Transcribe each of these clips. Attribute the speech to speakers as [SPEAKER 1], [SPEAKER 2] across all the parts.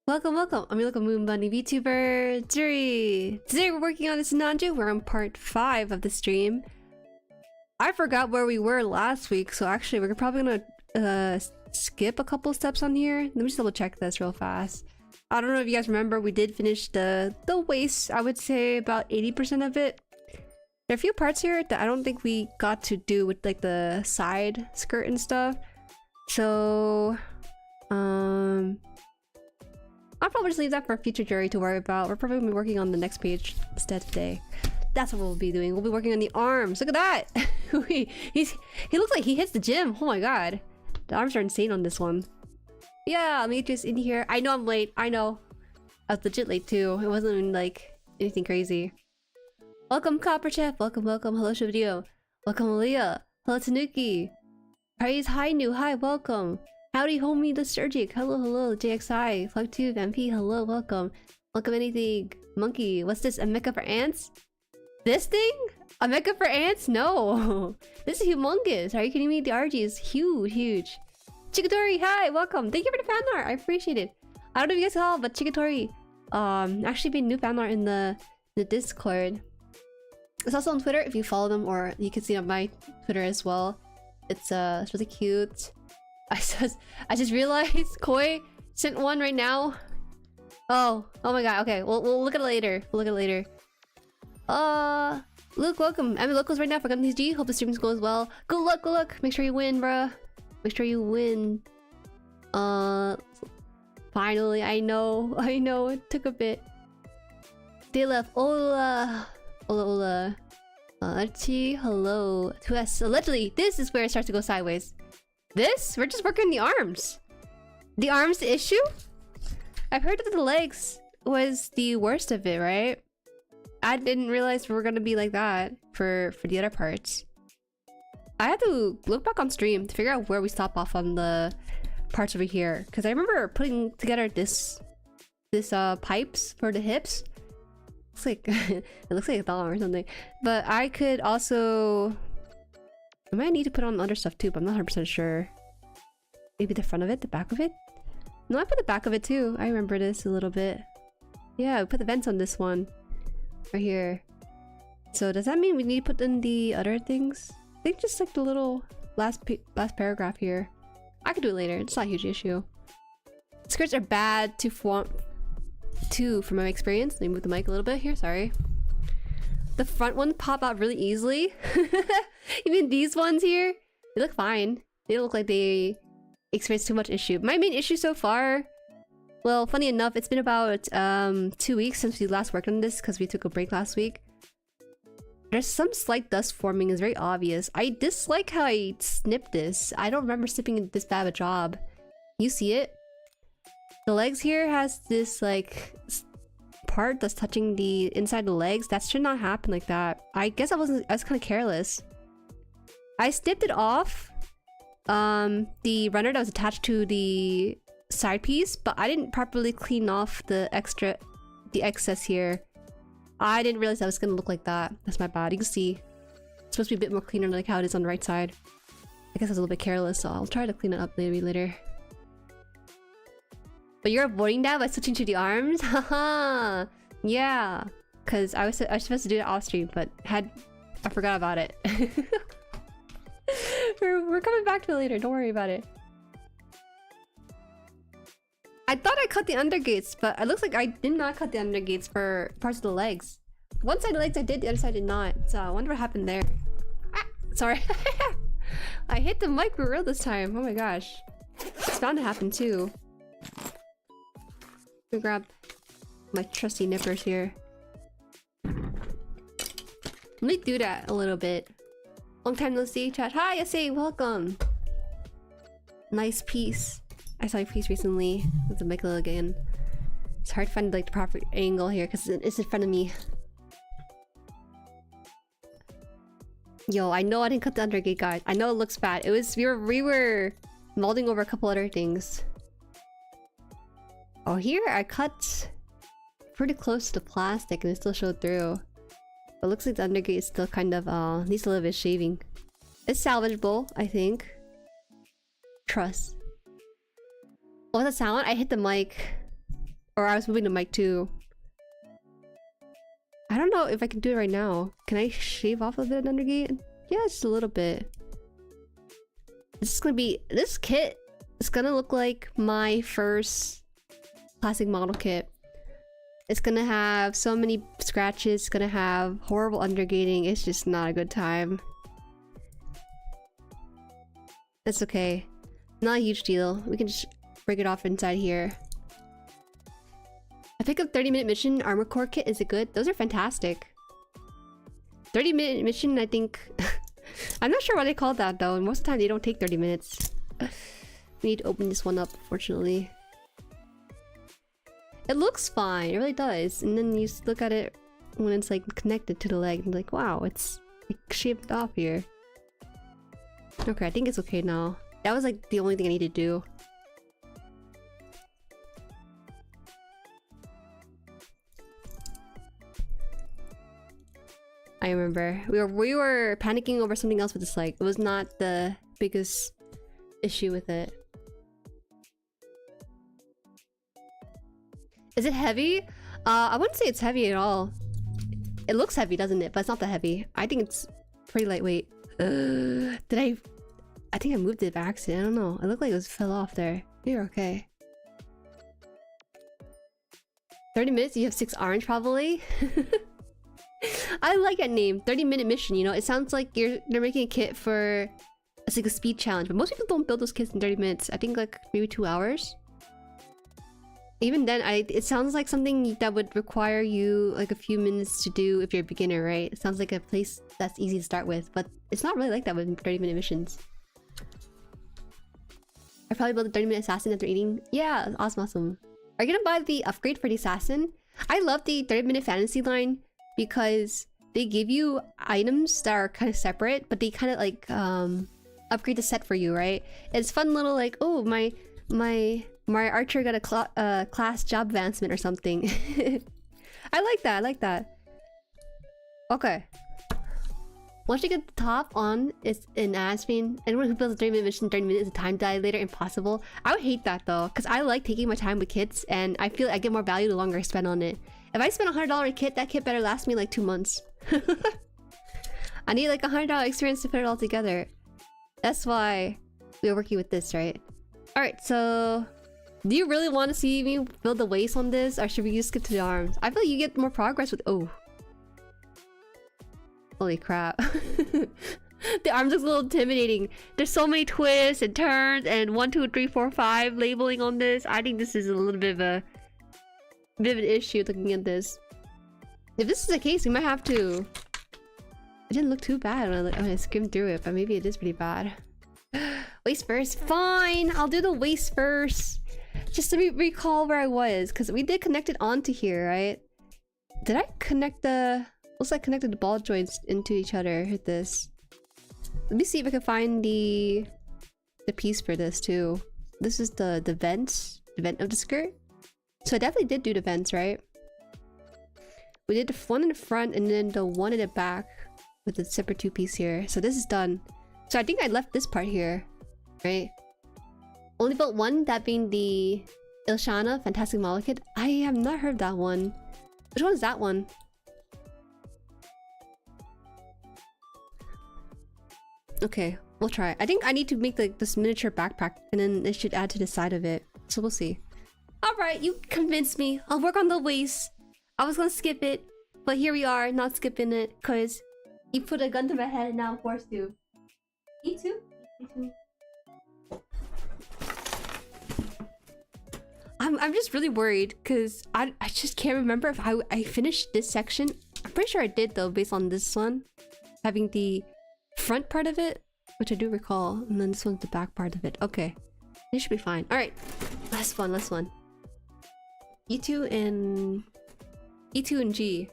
[SPEAKER 1] Welcome, welcome. I'm your local Moon Bunny VTuber, Jueri. Today we're working on the Sinanju. We're on part 5 of the stream. I forgot where we were last week, so actually we're probably gonna skip a couple steps on here. Let me just double check this real fast. I don't know if you guys remember, we did finish the waist. I would say about 80% of it. There are a few parts here that I don't think we got to do with like the side skirt and stuff. So, I'll probably just leave that for future Jueri to worry about. We're probably gonna be working on the next page instead today. That's what we'll be doing. We'll be working on the arms. Look at that! he looks like he hits the gym. Oh my god. The arms are insane on this one. Yeah, let me just in here. I know I'm late. I know. I was legit late too. It wasn't like anything crazy. Welcome Copper Chef. Welcome, welcome. Hello Video. Welcome Leah. Hello Tanuki. Praise hi new. Hi, welcome. Howdy homie the Surgic. Hello, hello. JXI. FlugTube. MP. Hello, welcome. Welcome anything. Monkey. What's this? A mecha for ants? This thing? A mecha for ants? No. This is humongous. Are you kidding me? The RG is huge, huge. Chikatori, hi, welcome. Thank you for the fan art. I appreciate it. I don't know if you guys saw, but Chikatori actually made new fan art in the Discord. It's also on Twitter if you follow them, or you can see it on my Twitter as well. It's really cute. I just realized Koi sent one right now. Oh my god. Okay, we'll look at it later. We'll look at it later. Luke, welcome. I'm in locals right now for Gun G. Hope the streams go as well. Good luck, good luck. Make sure you win, bruh. Make sure you win. Finally, I know. It took a bit. They left. Ola. Archie, hello. To us. Allegedly, this is where it starts to go sideways. This? We're just working the arms. The arms the issue? I've heard that the legs was the worst of it, right? I didn't realize we were gonna be like that for the other parts. I had to look back on stream to figure out where we stop off on the parts over here, because I remember putting together this pipes for the hips. Looks like it looks like a thong or something. But I could also, I might need to put on other stuff too, but I'm not 100% sure. Maybe the front of it, the back of it. No, I put the back of it too. I remember this a little bit. Yeah, we put the vents on this one right here. So does that mean we need to put in the other things? I think just like the little last paragraph here. I could do it later. It's not a huge issue. Skirts are bad to form too, from my experience. Let me move the mic a little bit here. Sorry. The front ones pop out really easily. Even these ones here, they look fine. They don't look like they experience too much issue. My main issue so far, well, funny enough, it's been about 2 weeks since we last worked on this because we took a break last week. There's some slight dust forming, is very obvious. I dislike how I snipped this. I don't remember snipping this bad of a job. You see it? The legs here has this like part that's touching the inside of the legs. That should not happen like that. I guess I was kind of careless. I snipped it off the runner that was attached to the side piece, but I didn't properly clean off the excess here. I didn't realize that was gonna look like that. That's my bad. You can see it's supposed to be a bit more cleaner like how it is on the right side. I guess I was a little bit careless, so I'll try to clean it up maybe later. But you're avoiding that by switching to the arms? Haha. Yeah, because I was supposed to do it off stream, but I forgot about it. we're coming back to it later. Don't worry about it. I thought I cut the undergates, but it looks like I did not cut the undergates for parts of the legs. One side of the legs I did, the other side did not. So I wonder what happened there. Ah, sorry. I hit the mic for real this time. Oh my gosh. It's bound to happen too. Let me grab my trusty nippers here. Let me do that a little bit. Long time no see, chat. Hi, Yasei, welcome. Nice piece. I saw your piece recently with the mic again. It's hard to find like the proper angle here because it's in front of me. Yo, I know I didn't cut the undergate, guys. I know it looks bad. It was we were molding over a couple other things. Oh, here I cut pretty close to the plastic and it still showed through. But it looks like the undergate is still kind of needs a little bit of shaving. It's salvageable, I think. Trust. What was that sound? I hit the mic. Or I was moving the mic too. I don't know if I can do it right now. Can I shave off a bit of undergate? Yeah, just a little bit. This is gonna be... This kit is gonna look like my first classic model kit. It's gonna have so many scratches. It's gonna have horrible undergating. It's just not a good time. That's okay. Not a huge deal. We can just break it off inside here. I picked up 30-minute mission armor core kit. Is it good? Those are fantastic. 30-minute mission, I think... I'm not sure why they call that though. Most of the time they don't take 30 minutes. We need to open this one up, fortunately. It looks fine. It really does. And then you look at it when it's like connected to the leg and like, wow, it's like shaved off here. Okay, I think it's okay now. That was like the only thing I need to do. I remember we were panicking over something else with this leg. It was not the biggest issue with it. Is it heavy? I wouldn't say it's heavy at all. It looks heavy, doesn't it? But it's not that heavy. I think it's pretty lightweight. I think I moved it by accident. I don't know. It looked like it fell off there. You're okay. 30 minutes? You have 6 orange probably? I like that name. 30-minute mission, you know? It sounds like they're making a kit for... It's like a speed challenge. But most people don't build those kits in 30 minutes. I think like maybe 2 hours. Even then, it sounds like something that would require you like a few minutes to do if you're a beginner, right? It sounds like a place that's easy to start with, but it's not really like that with 30-minute missions. I probably built a 30-minute assassin after eating. Yeah, awesome. Are you gonna buy the upgrade for the assassin? I love the 30-minute fantasy line because they give you items that are kind of separate, but they kind of like upgrade the set for you, right? It's fun little like, oh, my archer got a class job advancement or something. I like that. Okay. Once you get the top on, it's an ad-screen. Anyone who builds a 30-minute mission, 30 minutes is a time dilator, impossible. I would hate that though, because I like taking my time with kits, and I feel I get more value the longer I spend on it. If I spend $100 a kit, that kit better last me like 2 months. I need like $100 experience to put it all together. That's why we're working with this, right? Alright, so... Do you really want to see me build the waist on this, or should we just skip to the arms? I feel like you get more progress with... Oh. Holy crap. The arms looks a little intimidating. There's so many twists and turns and 1, 2, 3, 4, 5 labeling on this. I think this is a little bit of an issue looking at this. If this is the case, we might have to... It didn't look too bad when I skimmed through it, but maybe it is pretty bad. Waist first. Fine! I'll do the waist first. Just to recall where I was, because we did connect it onto here, right? Did I connect the... Looks like I connected the ball joints into each other with this. Let me see if I can find the piece for this too. This is the vent of the skirt. So I definitely did do the vents, right? We did the one in the front and then the one in the back with the separate 2-piece here. So this is done. So I think I left this part here, right? Only built one, that being the Ilshana Fantastic Model Kit. I have not heard that one. Which one is that one? Okay, we'll try. I think I need to make this miniature backpack and then it should add to the side of it. So we'll see. Alright, you convinced me. I'll work on the waist. I was gonna skip it, but here we are, not skipping it, because you put a gun to my head and now I'm forced to. Me too? Me too. I'm just really worried because I just can't remember if I finished this section. I'm pretty sure I did though, based on this one. Having the front part of it, which I do recall, and then this one's the back part of it. Okay, this should be fine. Alright, last one. E2 and G.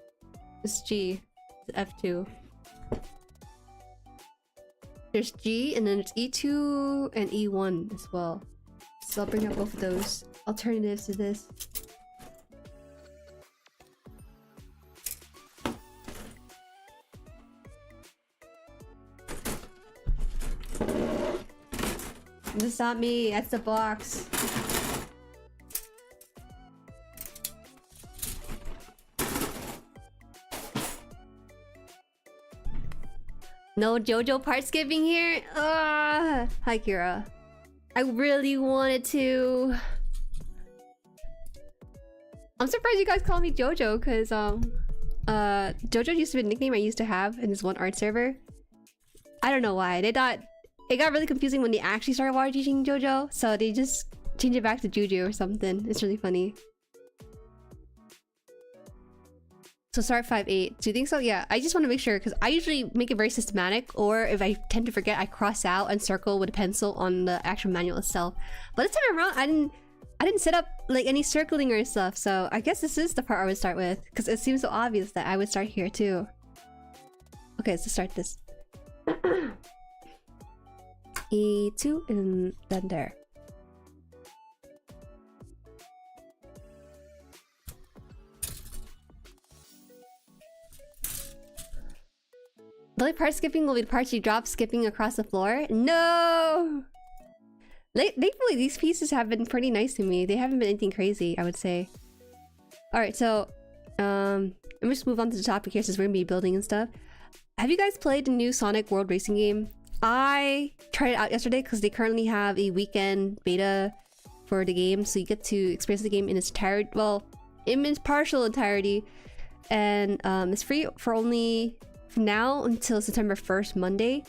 [SPEAKER 1] This is G. It's F2. There's G and then there's E2 and E1 as well. So I'll bring up both of those alternatives to this. This is not me, that's the box. No JoJo part skipping here? Hi Kira. I really wanted to. I'm surprised you guys call me JoJo because JoJo used to be a nickname I used to have in this one art server. I don't know why. They thought it got really confusing when they actually started water teaching JoJo, so they just changed it back to Juju or something. It's really funny. So start 5-8. Do you think so? Yeah, I just want to make sure because I usually make it very systematic, or if I tend to forget, I cross out and circle with a pencil on the actual manual itself. But this time around, I didn't set up like any circling or stuff, so I guess this is the part I would start with because it seems so obvious that I would start here too. Okay, let's start this. E2 and then there. The only part skipping will be the parts you drop skipping across the floor. No! Thankfully, these pieces have been pretty nice to me. They haven't been anything crazy, I would say. Alright, so... let me just move on to the topic here since we're gonna be building and stuff. Have you guys played the new Sonic World Racing game? I tried it out yesterday because they currently have a weekend beta for the game. So you get to experience the game in its entirety. Well, in its partial entirety. And it's free for only... from now until September 1st, Monday.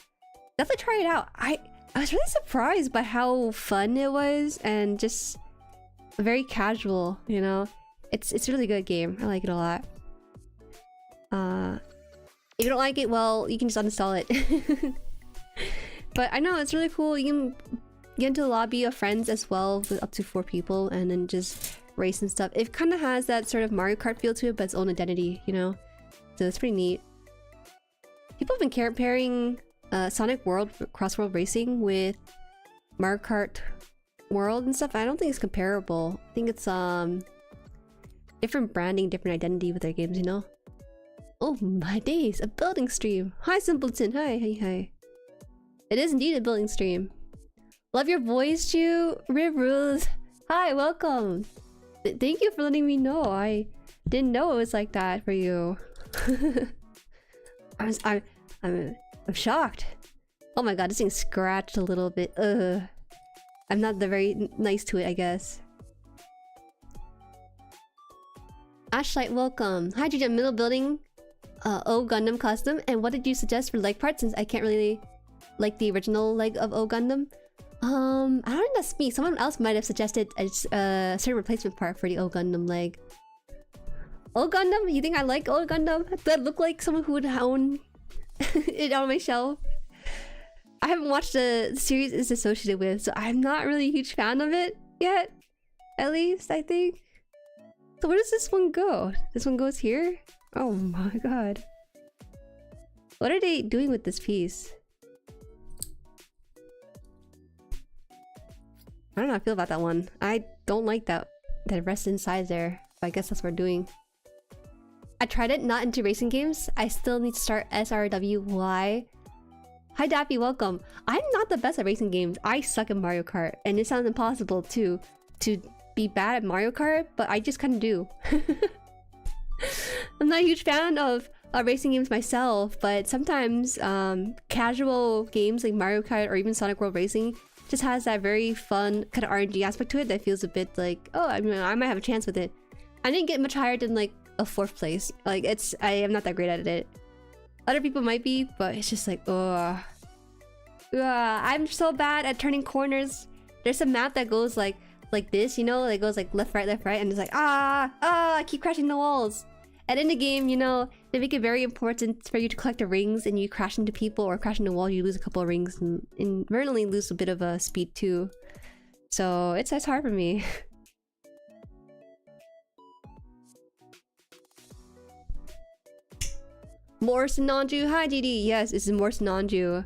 [SPEAKER 1] Definitely try it out. I was really surprised by how fun it was and just very casual, you know? It's a really good game. I like it a lot. If you don't like it, well, you can just uninstall it. But I know, it's really cool. You can get into the lobby of friends as well with up to 4 people and then just race and stuff. It kind of has that sort of Mario Kart feel to it, but its own identity, you know? So it's pretty neat. People have been comparing Sonic World Cross-World Racing with Mario Kart World and stuff. I don't think it's comparable. I think it's different branding, different identity with their games, you know? Oh my days, a building stream. Hi Simpleton, hi. It is indeed a building stream. Love your voice, Ju. Rib rules. Hi, welcome. Thank you for letting me know. I didn't know it was like that for you. I'm shocked. Oh my god, this thing's scratched a little bit. Ugh. I'm not very nice to it, I guess. Ashlight, welcome. Hi, Juju. Middle building. O Gundam custom. And what did you suggest for leg part since I can't really like the original leg of O Gundam? I don't think that's me. Someone else might have suggested a certain replacement part for the O Gundam leg. O Gundam? You think I like O Gundam? Does that look like someone who would own it on my shelf? I haven't watched the series it's associated with, so I'm not really a huge fan of it yet. At least, I think. So where does this one go? This one goes here? Oh my god. What are they doing with this piece? I don't know how I feel about that one. I don't like that it rests inside there, but I guess that's what we're doing. I tried it, not into racing games. I still need to start SRW. Why? Hi Dappy, welcome. I'm not the best at racing games. I suck at Mario Kart, and it sounds impossible to be bad at Mario Kart, but I just kind of do. I'm not a huge fan of racing games myself, but sometimes casual games like Mario Kart or even Sonic World Racing just has that very fun kind of RNG aspect to it that feels a bit like, oh, I mean, I might have a chance with it. I didn't get much higher than like a 4th place. Like I am not that great at it. Other people might be, but it's just like, oh, I'm so bad at turning corners. There's a map that goes like this, you know, it goes like left, right, and it's like I keep crashing the walls. And in the game, you know, they make it very important for you to collect the rings, and you crash into people or crash into the wall, you lose a couple of rings, and inadvertently lose a bit of speed too. So it's hard for me. More Sinanju. Hi DD. Yes, it's more Sinanju.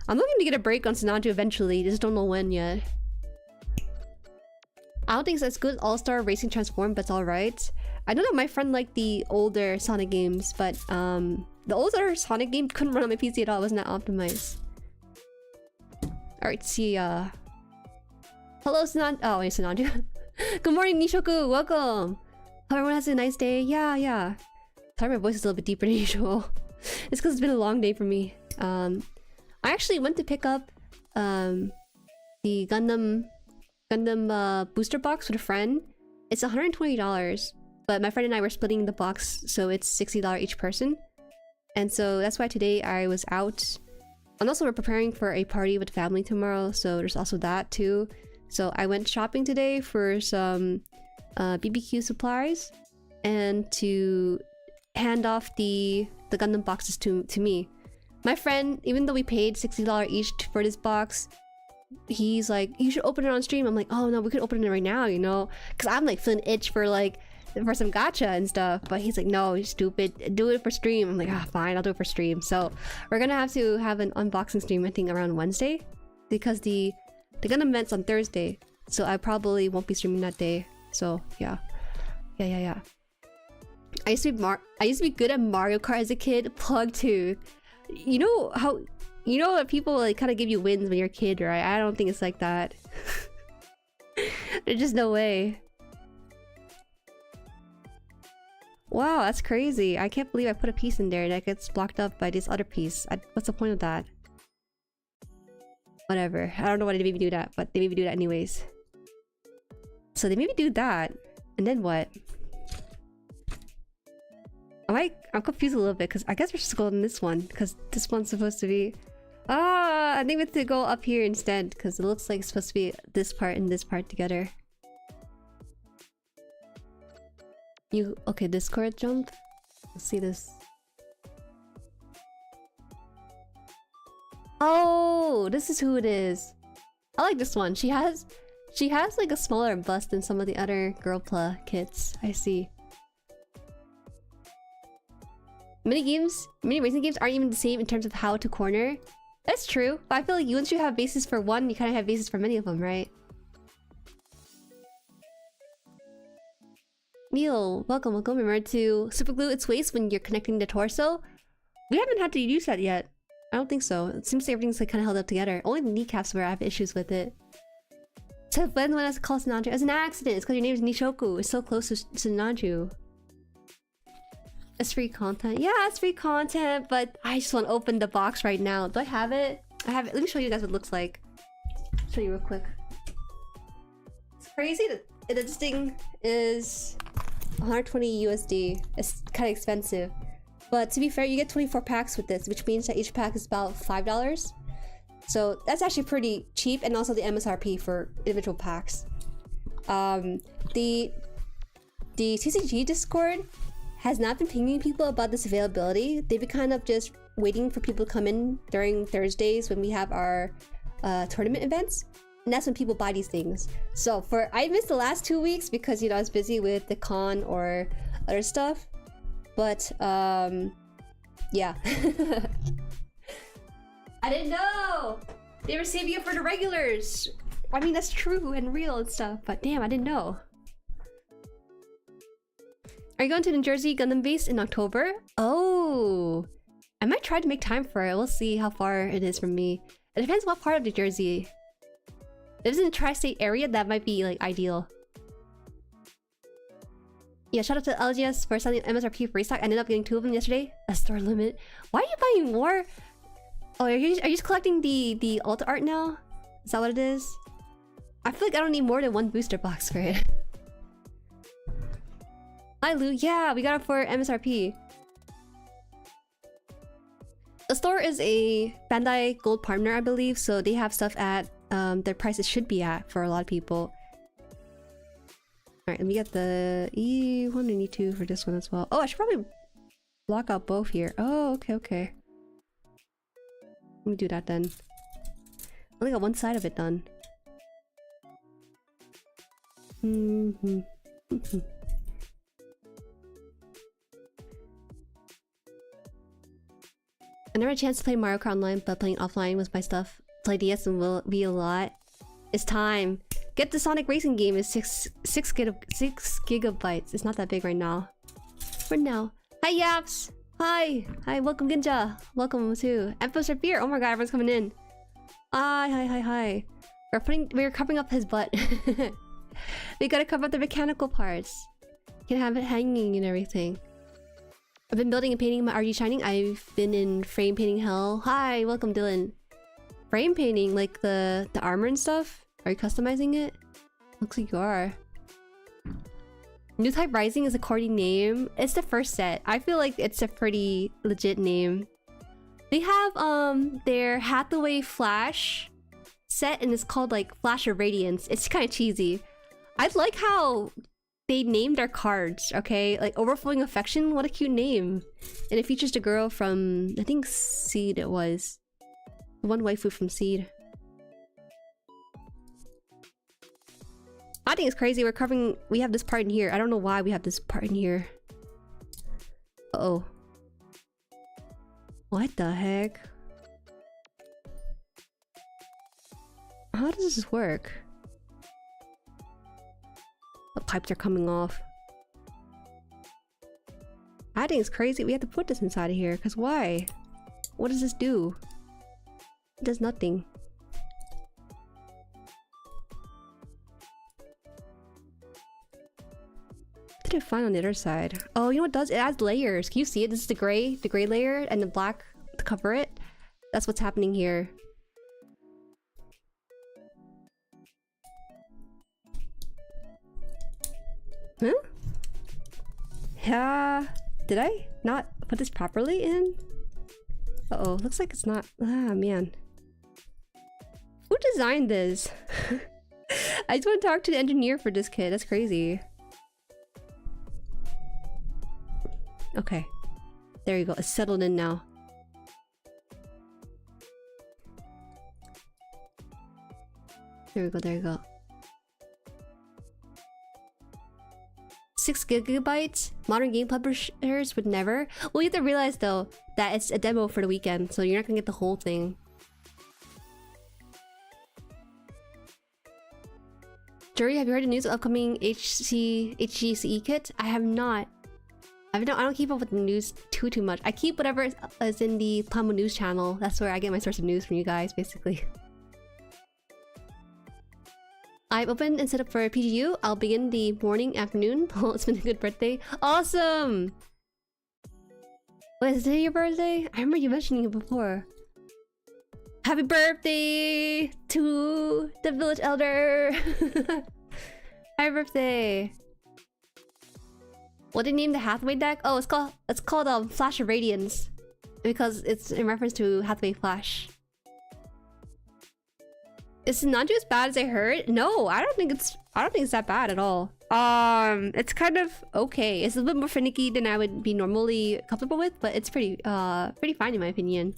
[SPEAKER 1] I'm looking to get a break on Sinanju eventually, just don't know when yet. I don't think it's as good as All-Star Racing Transform, but it's alright. I don't know, my friend liked the older Sonic games, but the older Sonic game couldn't run on my PC at all. It wasn't that optimized. Alright, see Hello Sinanju. Oh wait, Sinanju. Good morning Nishoku, welcome. Hope everyone has a nice day. Yeah. Sorry my voice is a little bit deeper than usual. It's because it's been a long day for me. I actually went to pick up the Gundam booster box with a friend. It's $120, but my friend and I were splitting the box, so it's $60 each person. And so that's why today I was out. And also we're preparing for a party with family tomorrow, so there's also that too. So I went shopping today for some BBQ supplies and to hand off the Gundam boxes to me. My friend, even though we paid $60 each for this box, he's like, you should open it on stream. I'm like, oh no, we could open it right now, you know, because I'm like feeling itch for some gacha and stuff. But he's like, no, you're stupid, do it for stream. I'm like, ah, fine, I'll do it for stream. So we're gonna have to have an unboxing stream, I think around Wednesday, because the Gundam event's on Thursday, so I probably won't be streaming that day. So yeah. I used to be good at Mario Kart as a kid. Plug too. You know how, you know that people like kind of give you wins when you're a kid, right? I don't think it's like that. There's just no way. Wow, that's crazy. I can't believe I put a piece in there that gets blocked up by this other piece. What's the point of that? Whatever. I don't know why they made me do that, but they made me do that anyways. So they made me do that, and then what? I'm confused a little bit because I guess we're just going on this one because this one's supposed to be. Ah, I think we have to go up here instead because it looks like it's supposed to be this part and this part together. Okay, Discord jump. Let's see this. Oh, this is who it is. I like this one. She has like a smaller bust than some of the other GUNPLA kits. I see. Mini racing games aren't even the same in terms of how to corner. That's true, but I feel like once you have bases for one, you kind of have bases for many of them, right? Neil, welcome. Remember to superglue its waist when you're connecting the torso? We haven't had to use that yet. I don't think so. It seems like everything's like kind of held up together. Only the kneecaps where I have issues with it. So when I call Sinanju as an accident, it's because your name is Nishoku. It's so close to Sinanju. It's free content. Yeah, it's free content, but I just want to open the box right now. Do I have it? I have it. Let me show you guys what it looks like. Show you real quick. It's crazy that this thing is 120 USD. It's kind of expensive. But to be fair, you get 24 packs with this, which means that each pack is about $5. So that's actually pretty cheap, and also the MSRP for individual packs. The TCG Discord has not been pinging people about this availability. They've been kind of just waiting for people to come in during Thursdays when we have our tournament events. And that's when people buy these things. So I missed the last 2 weeks because, you know, I was busy with the con or other stuff. But, yeah. I didn't know! They were saving it for the regulars! I mean, that's true and real and stuff, but damn, I didn't know. Are you going to New Jersey Gundam base in October? Oh! I might try to make time for it. We'll see how far it is from me. It depends what part of New Jersey. If it's in the tri-state area, that might be, like, ideal. Yeah, shout out to LGS for selling MSRP for restock. I ended up getting 2 of them yesterday. A store limit. Why are you buying more? Oh, are you just collecting the alt art now? Is that what it is? I feel like I don't need more than 1 booster box for it. Hi, Lou. Yeah, we got it for MSRP. The store is a Bandai Gold partner, I believe, so they have stuff at their prices should be at for a lot of people. Alright, let me get the E1 and E2 for this one as well. Oh, I should probably block out both here. Oh, okay. Let me do that then. I only got one side of it done. I never had a chance to play Mario Kart online, but playing offline with my stuff. Play DS and will be a lot. It's time. Get the Sonic Racing game. Is 6 gigabytes. It's not that big right now. For now. Hi Yaps. Hi. Welcome Ginja. Welcome to Emphas Beer. Oh my god, everyone's coming in. Hi. We're covering up his butt. We gotta cover up the mechanical parts. You can have it hanging and everything. I've been building and painting my RG Shining. I've been in frame painting hell. Hi, welcome Dylan. Frame painting, like the armor and stuff? Are you customizing it? Looks like you are. New Type Rising is a corny name. It's the first set. I feel like it's a pretty legit name. They have their Hathaway Flash set and it's called like Flash of Radiance. It's kind of cheesy. I like how they named their cards, okay? Like Overflowing Affection, what a cute name. And it features the girl from, I think Seed it was. The one waifu from Seed. I think it's crazy. We have this part in here. I don't know why we have this part in here. Uh-oh. What the heck? How does this work? The pipes are coming off. I think it's crazy. We have to put this inside of here. Because why? What does this do? It does nothing. What did I find on the other side? Oh, you know what it does? It adds layers. Can you see it? This is the gray layer and the black to cover it. That's what's happening here. Huh? Yeah. Did I not put this properly in? Uh-oh, looks like it's not. Ah, man. Who designed this? I just want to talk to the engineer for this kit. That's crazy. Okay. There you go. It's settled in now. There we go, there you go. 6 gigabytes? Modern game publishers would never. Well, you have to realize though that it's a demo for the weekend, so you're not gonna get the whole thing. Jueri, have you heard the news of upcoming HGCE kit? I have not. I don't keep up with the news too much. I keep whatever is in the Pamo News channel. That's where I get my source of news from you guys, basically. I've opened and set up for a PGU. I'll begin the morning, afternoon. Oh, it's been a good birthday. Awesome! Wait, is today your birthday? I remember you mentioning it before. Happy birthday to the village elder! Happy birthday! What did they name the Hathaway deck? Oh, it's called Flash of Radiance because it's in reference to Hathaway Flash. Is Sinanju as bad as I heard? No, I don't think it's that bad at all. It's kind of okay. It's a little bit more finicky than I would be normally comfortable with, but it's pretty fine in my opinion.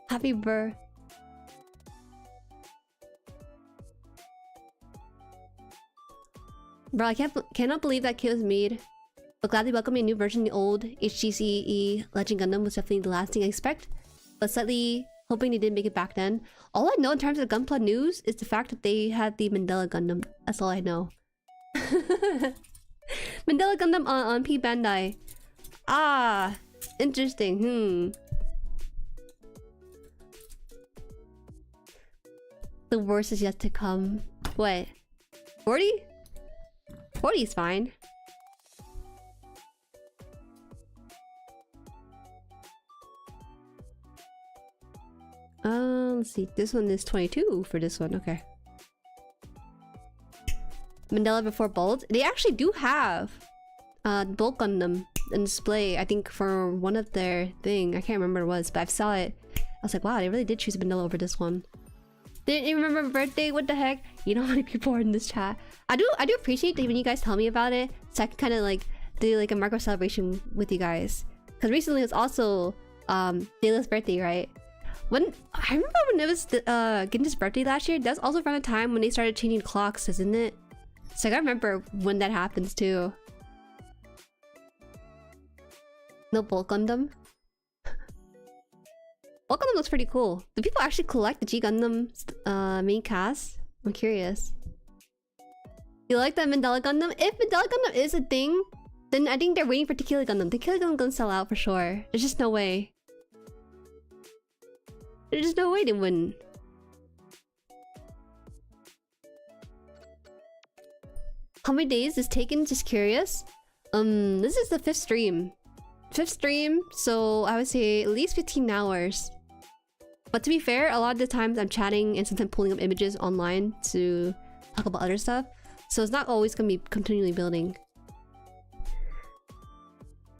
[SPEAKER 1] Happy birthday. Bro, I cannot believe that kit was made. But gladly welcoming a new version. The old HGCE Legend Gundam was definitely the last thing I expect. But slightly hoping they didn't make it back then. All I know in terms of Gunpla news is the fact that they had the Mandala Gundam. That's all I know. Mandala Gundam on P Bandai. Ah, interesting. The worst is yet to come. What? 40? 40 is fine. Let's see. This one is 22 for this one. Okay. Mandela before Bolt. They actually do have Bulk Gundam in display. I think for one of their thing. I can't remember what it was, but I saw it. I was like, wow, they really did choose Mandela over this one. Didn't you remember my birthday? What the heck? You know how many people are in this chat. I do appreciate that when you guys tell me about it, so I can kind of like do like a micro celebration with you guys. Because recently it was also Dayla's birthday, right? When I remember when it was Ginda's birthday last year, that's also around the time when they started changing clocks, isn't it? So I remember when that happens too. No Bulk Gundam. Bulk Gundam looks pretty cool. Do people actually collect the G Gundam main cast? I'm curious. You like that Mandala Gundam? If Mandala Gundam is a thing, then I think they're waiting for Tequila Gundam. Tequila Gundam gonna sell out for sure. There's just no way. There's just no way they wouldn't. How many days is taken? Just curious. This is the fifth stream. Fifth stream, so I would say at least 15 hours. But to be fair, a lot of the times I'm chatting and sometimes pulling up images online to talk about other stuff. So it's not always gonna be continually building.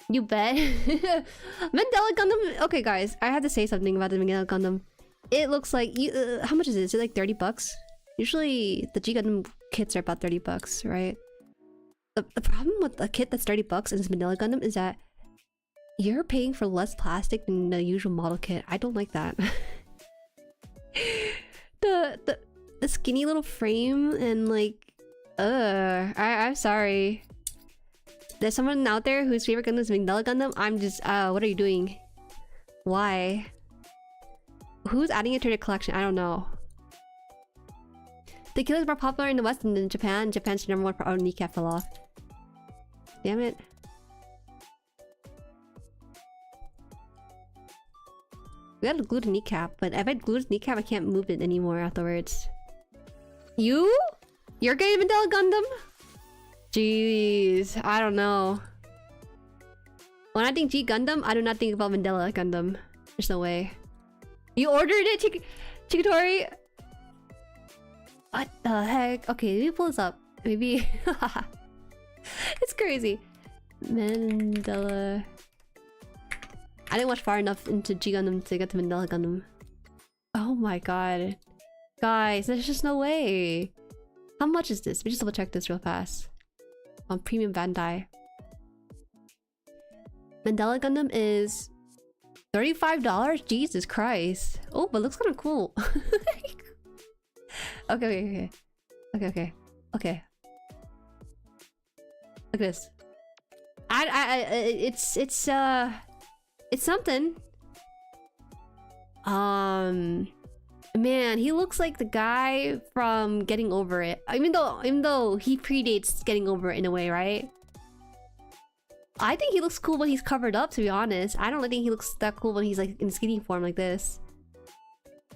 [SPEAKER 1] You bet. Mandala Gundam. Okay, guys, I have to say something about the Mandala Gundam. It looks like you. How much is it? Is it like 30 bucks? Usually the G Gundam kits are about 30 bucks, right? The problem with a kit that's 30 bucks and this Mandala Gundam is that you're paying for less plastic than the usual model kit. I don't like that. the skinny little frame and like, I'm sorry. There's someone out there whose favorite Gundam is Mandala Gundam. I'm just, what are you doing? Why? Who's adding it to their collection? I don't know. The kit is more popular in the West than in Japan. Japan's number one for our kneecap fell off. Damn it. We gotta glue the kneecap, but if I glue the kneecap, I can't move it anymore afterwards. You? You're getting Mandala Gundam? Jeez, I don't know. When I think G Gundam, I do not think about Mandala Gundam. There's no way. You ordered it, Chikatori? What the heck? Okay, let me pull this up. Maybe. It's crazy. Mandala. I didn't watch far enough into G Gundam to get to Mandala Gundam. Oh my god. Guys, there's just no way. How much is this? Let me just double check this real fast. On Premium Bandai. Mandala Gundam is $35? Jesus Christ. Oh, but it looks kind of cool. Okay. Look at this. It's something. Man, he looks like the guy from Getting Over It. Even though he predates Getting Over It in a way, right? I think he looks cool when he's covered up, to be honest. I don't think he looks that cool when he's like in skinny form like this.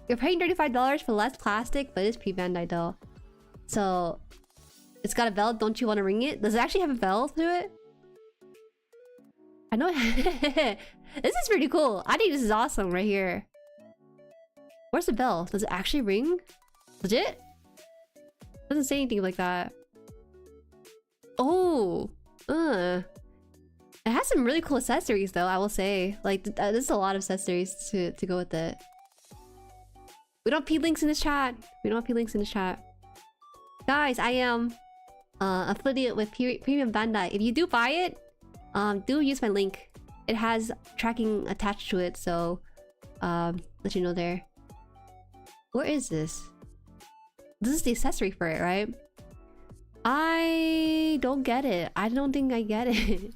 [SPEAKER 1] You're paying $35 for less plastic, but it's pre-Bandai though. So it's got a bell. Don't you want to ring it? Does it actually have a bell to it? I know. This is pretty cool. I think this is awesome right here. Where's the bell? Does it actually ring? Legit? Doesn't say anything like that. Oh. It has some really cool accessories though, I will say. Like, there's a lot of accessories to go with it. We don't have links in this chat. Guys, I am affiliate with Premium Bandai. If you do buy it, do use my link. It has tracking attached to it, so let you know there. Where is this? This is the accessory for it, right? I don't get it. I don't think I get it.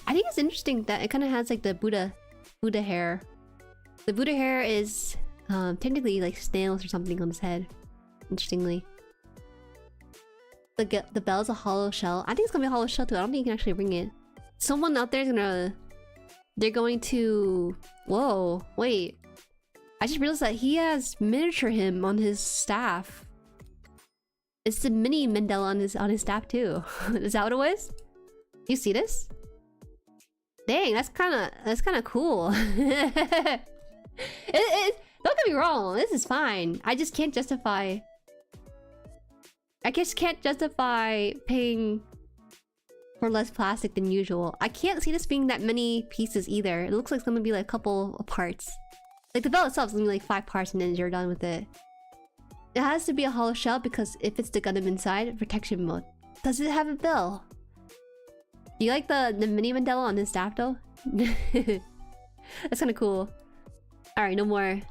[SPEAKER 1] I think it's interesting that it kind of has like the Buddha hair. The Buddha hair is technically like snails or something on his head. Interestingly. The bell is a hollow shell. I think it's gonna be a hollow shell too. I don't think you can actually ring it. Someone out there is gonna... They're going to... Whoa, wait. I just realized that he has miniature him on his staff. It's the mini Mandela on his staff too. Is that what it was? You see this? Dang, that's kind of cool. Don't get me wrong, this is fine. I just can't justify... I just can't justify paying for less plastic than usual. I can't see this being that many pieces either. It looks like it's gonna be like a couple of parts. Like the bell itself is gonna be like 5 parts and then you're done with it. It has to be a hollow shell because if it's the Gundam inside, protection mode. Does it have a bell? Do you like the mini Mandela on his staff though? That's kind of cool. Alright, no more.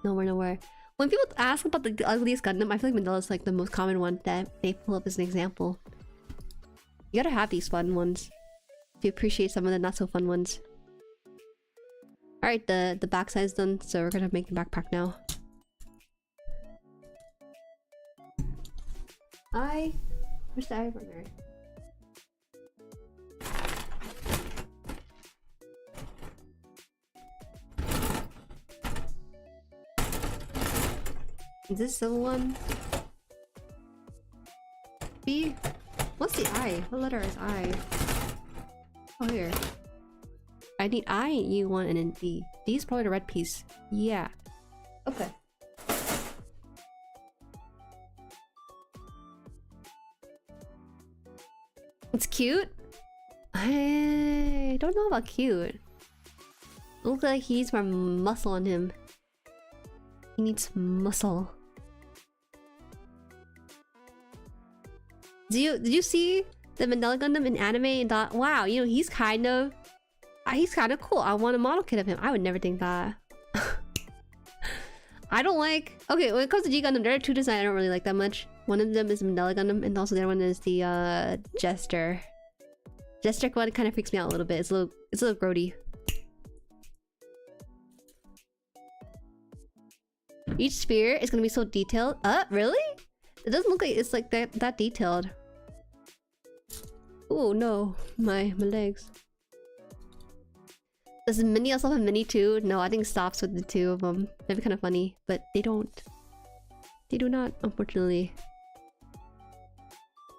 [SPEAKER 1] When people ask about the ugliest Gundam, I feel like Mandela is like the most common one that they pull up as an example. You gotta have these fun ones to appreciate some of the not so fun ones. Alright, the backside is done, so we're gonna make the backpack now. Where's the eyeliner? Is this the one? B? What's the I? What letter is I? Oh, here. I need I, U, 1, and then D. D is probably the red piece. Yeah. Okay. It's cute? I don't know about cute. Looks like he needs more muscle on him. He needs muscle. Did you see the Mandala Gundam in anime and thought, wow, you know, he's kind of cool. I want a model kit of him. I would never think that. I don't like... Okay, when it comes to G Gundam, there are two designs I don't really like that much. One of them is Mandala Gundam, and also the other one is the Jester. Jester one kind of freaks me out a little bit. It's a little grody. Each sphere is gonna be so detailed. Really? It doesn't look like it's like that detailed. Oh no, my legs. Does the mini also have a mini too? No, I think it stops with the two of them. That'd be kind of funny, but they don't. They do not, unfortunately.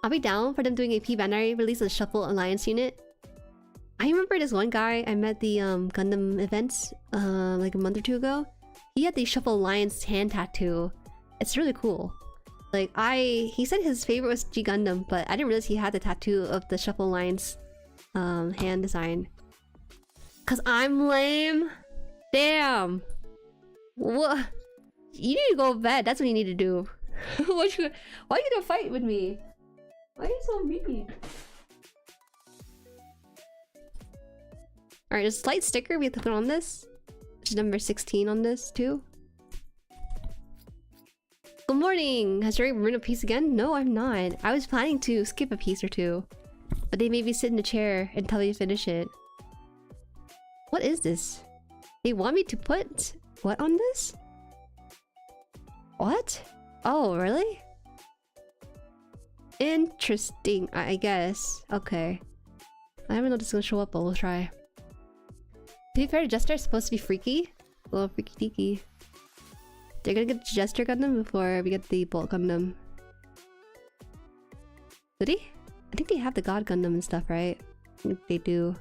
[SPEAKER 1] I'll be down for them doing a P Bandai release of the Shuffle Alliance unit. I remember this one guy I met the Gundam events like a month or two ago. He had the Shuffle Alliance hand tattoo. It's really cool. Like he said his favorite was G Gundam, but I didn't realize he had the tattoo of the Shuffle Alliance hand design. Cause I'm lame. Damn. What? You need to go to bed. That's what you need to do. Why are you gonna fight with me? Why are you so mean? Alright, there's a slight sticker we have to put on this. Which is number 16 on this too. Good morning! Has Jueri ruined a piece again? No, I'm not. I was planning to skip a piece or two. But they made me sit in the chair until you finish it. What is this? They want me to put what on this? What? Oh, really? Interesting, I guess. Okay. I don't know if this is gonna show up, but we'll try. To be fair, Jester is supposed to be freaky. A little freaky deaky. They're gonna get the Jester Gundam before we get the Bolt Gundam. Did he? I think they have the God Gundam and stuff, right? I think they do.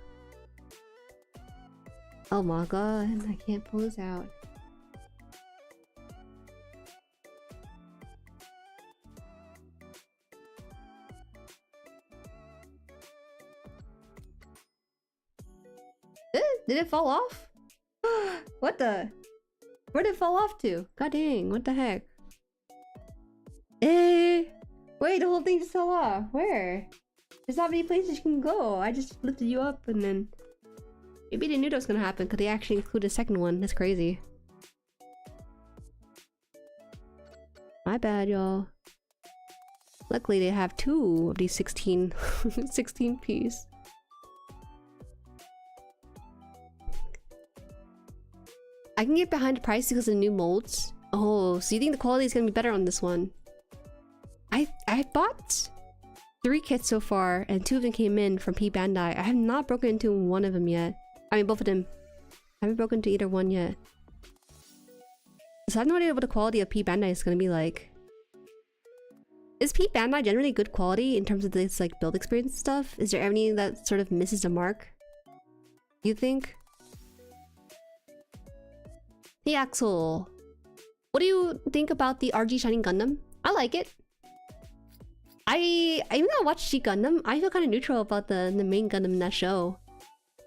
[SPEAKER 1] Oh my god, I can't pull this out. Did it fall off? What the? Where did it fall off to? God dang, what the heck? Wait, the whole thing just fell off. Where? There's not many places you can go. I just lifted you up and then... Maybe they knew that was gonna happen because they actually included a second one. That's crazy. My bad, y'all. Luckily, they have two of these 16 piece. I can get behind the price because of the new molds. Oh, so you think the quality is gonna be better on this one? I bought 3 kits so far, and 2 of them came in from P Bandai. I have not broken into one of them yet. I mean, both of them. I haven't broken into either one yet. So I have no idea what the quality of P Bandai is gonna be like. Is P Bandai generally good quality in terms of this like build experience stuff? Is there any that sort of misses the mark? You think? Hey Axel, what do you think about the RG Shining Gundam? I like it. Even though I watched G Gundam, I feel kind of neutral about the main Gundam in that show.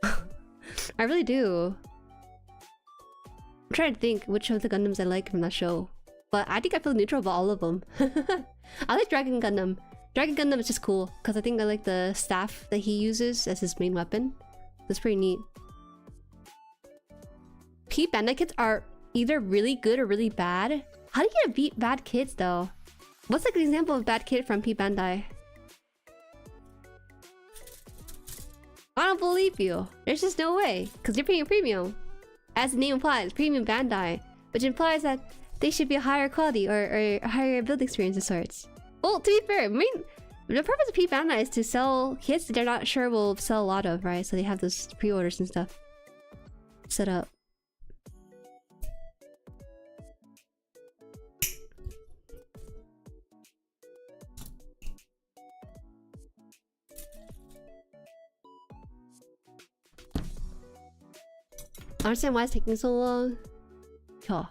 [SPEAKER 1] I really do. I'm trying to think which of the Gundams I like from that show. But I think I feel neutral about all of them. I like Dragon Gundam. Dragon Gundam is just cool, because I think I like the staff that he uses as his main weapon. That's pretty neat. P Bandai kits are either really good or really bad. How do you get bad kits though? What's like an example of a bad kit from P Bandai? I don't believe you. There's just no way, because you're paying a premium. As the name implies, premium Bandai, which implies that they should be a higher quality or a higher build experience of sorts. Well, to be fair, I mean, the purpose of P Bandai is to sell kits that they're not sure will sell a lot of, right? So they have those pre-orders and stuff set up. understand why it's taking so long. Yeah.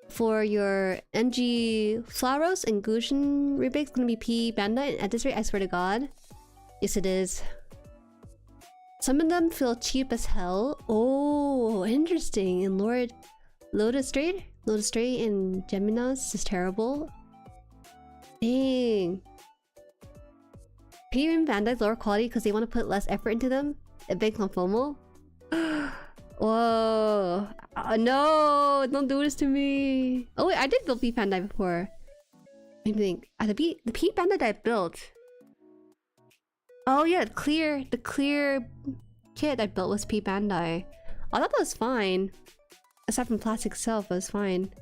[SPEAKER 1] For your NG Flaros and Gushin remake, it's gonna be P Bandai. At this rate, I swear to God. Yes, it is. Some of them feel cheap as hell. Oh, interesting. And Lotus Strait and Geminas is terrible. Dang. P and Bandai's lower quality because they want to put less effort into them. It banks on FOMO. Whoa. No, don't do this to me. Oh wait, I did build P Bandai before. Let me think. The P Bandai that I built. Oh yeah, the clear kit I built was P Bandai. I thought that was fine. Aside from plastic itself, it was fine.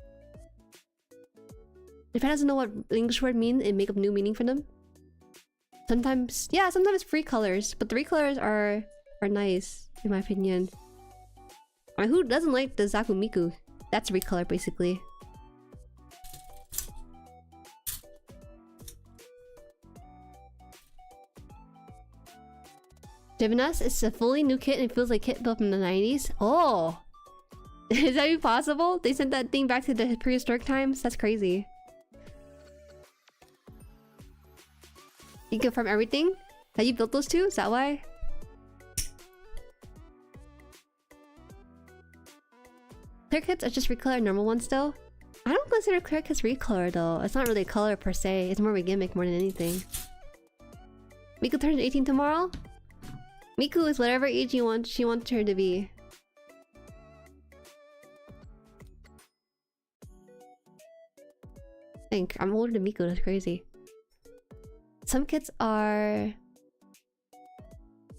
[SPEAKER 1] If anyone doesn't know what English word means, it make up new meaning for them. Sometimes, yeah, sometimes free colors, but the recolors are nice in my opinion. I mean, who doesn't like the Zaku Miku? That's a recolor basically. Geminas is a fully new kit and it feels like kit built in the 90s. Oh! Is that even possible? They sent that thing back to the prehistoric times? That's crazy. You confirm everything? Have you built those two? Is that why? Clear kits are just recolored normal ones still? I don't consider clear kits recolor though. It's not really a color per se. It's more of a gimmick more than anything. Miku turns 18 tomorrow? Miku is whatever age she wants her to be. I think I'm older than Miku, that's crazy. Some kits are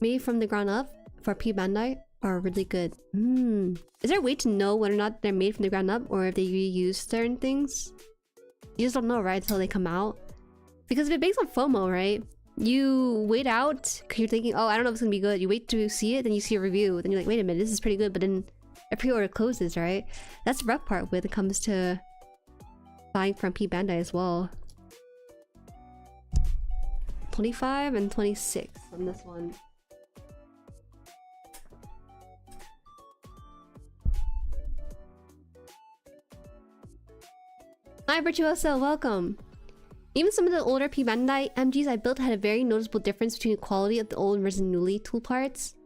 [SPEAKER 1] made from the ground up for P Bandai are really good. Is there a way to know whether or not they're made from the ground up or if they reuse certain things? You just don't know, right, until they come out. Because if it based on FOMO, right? You wait out because you're thinking, oh, I don't know if it's gonna be good. You wait to see it, then you see a review, then you're like, wait a minute, this is pretty good, but then a pre-order closes, right? That's the rough part when it comes to buying from P Bandai as well. 25 and 26 on this one. Hi Virtuoso, welcome! Even some of the older P Bandai MGs I built had a very noticeable difference between the quality of the old versus newly tool parts.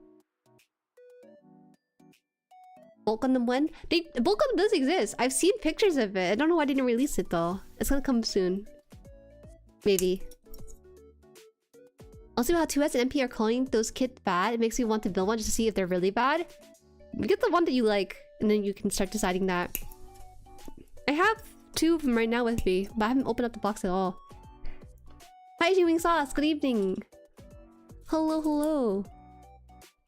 [SPEAKER 1] Bulk Gundam when? Bulk Gundam does exist. I've seen pictures of it. I don't know why they didn't release it though. It's gonna come soon. Maybe. Also, how 2S and MP are calling those kits bad, it makes me want to build one just to see if they're really bad. Get the one that you like, and then you can start deciding that. I have 2 of them right now with me, but I haven't opened up the box at all. Hi, Wing Sauce. Good evening. Hello, hello.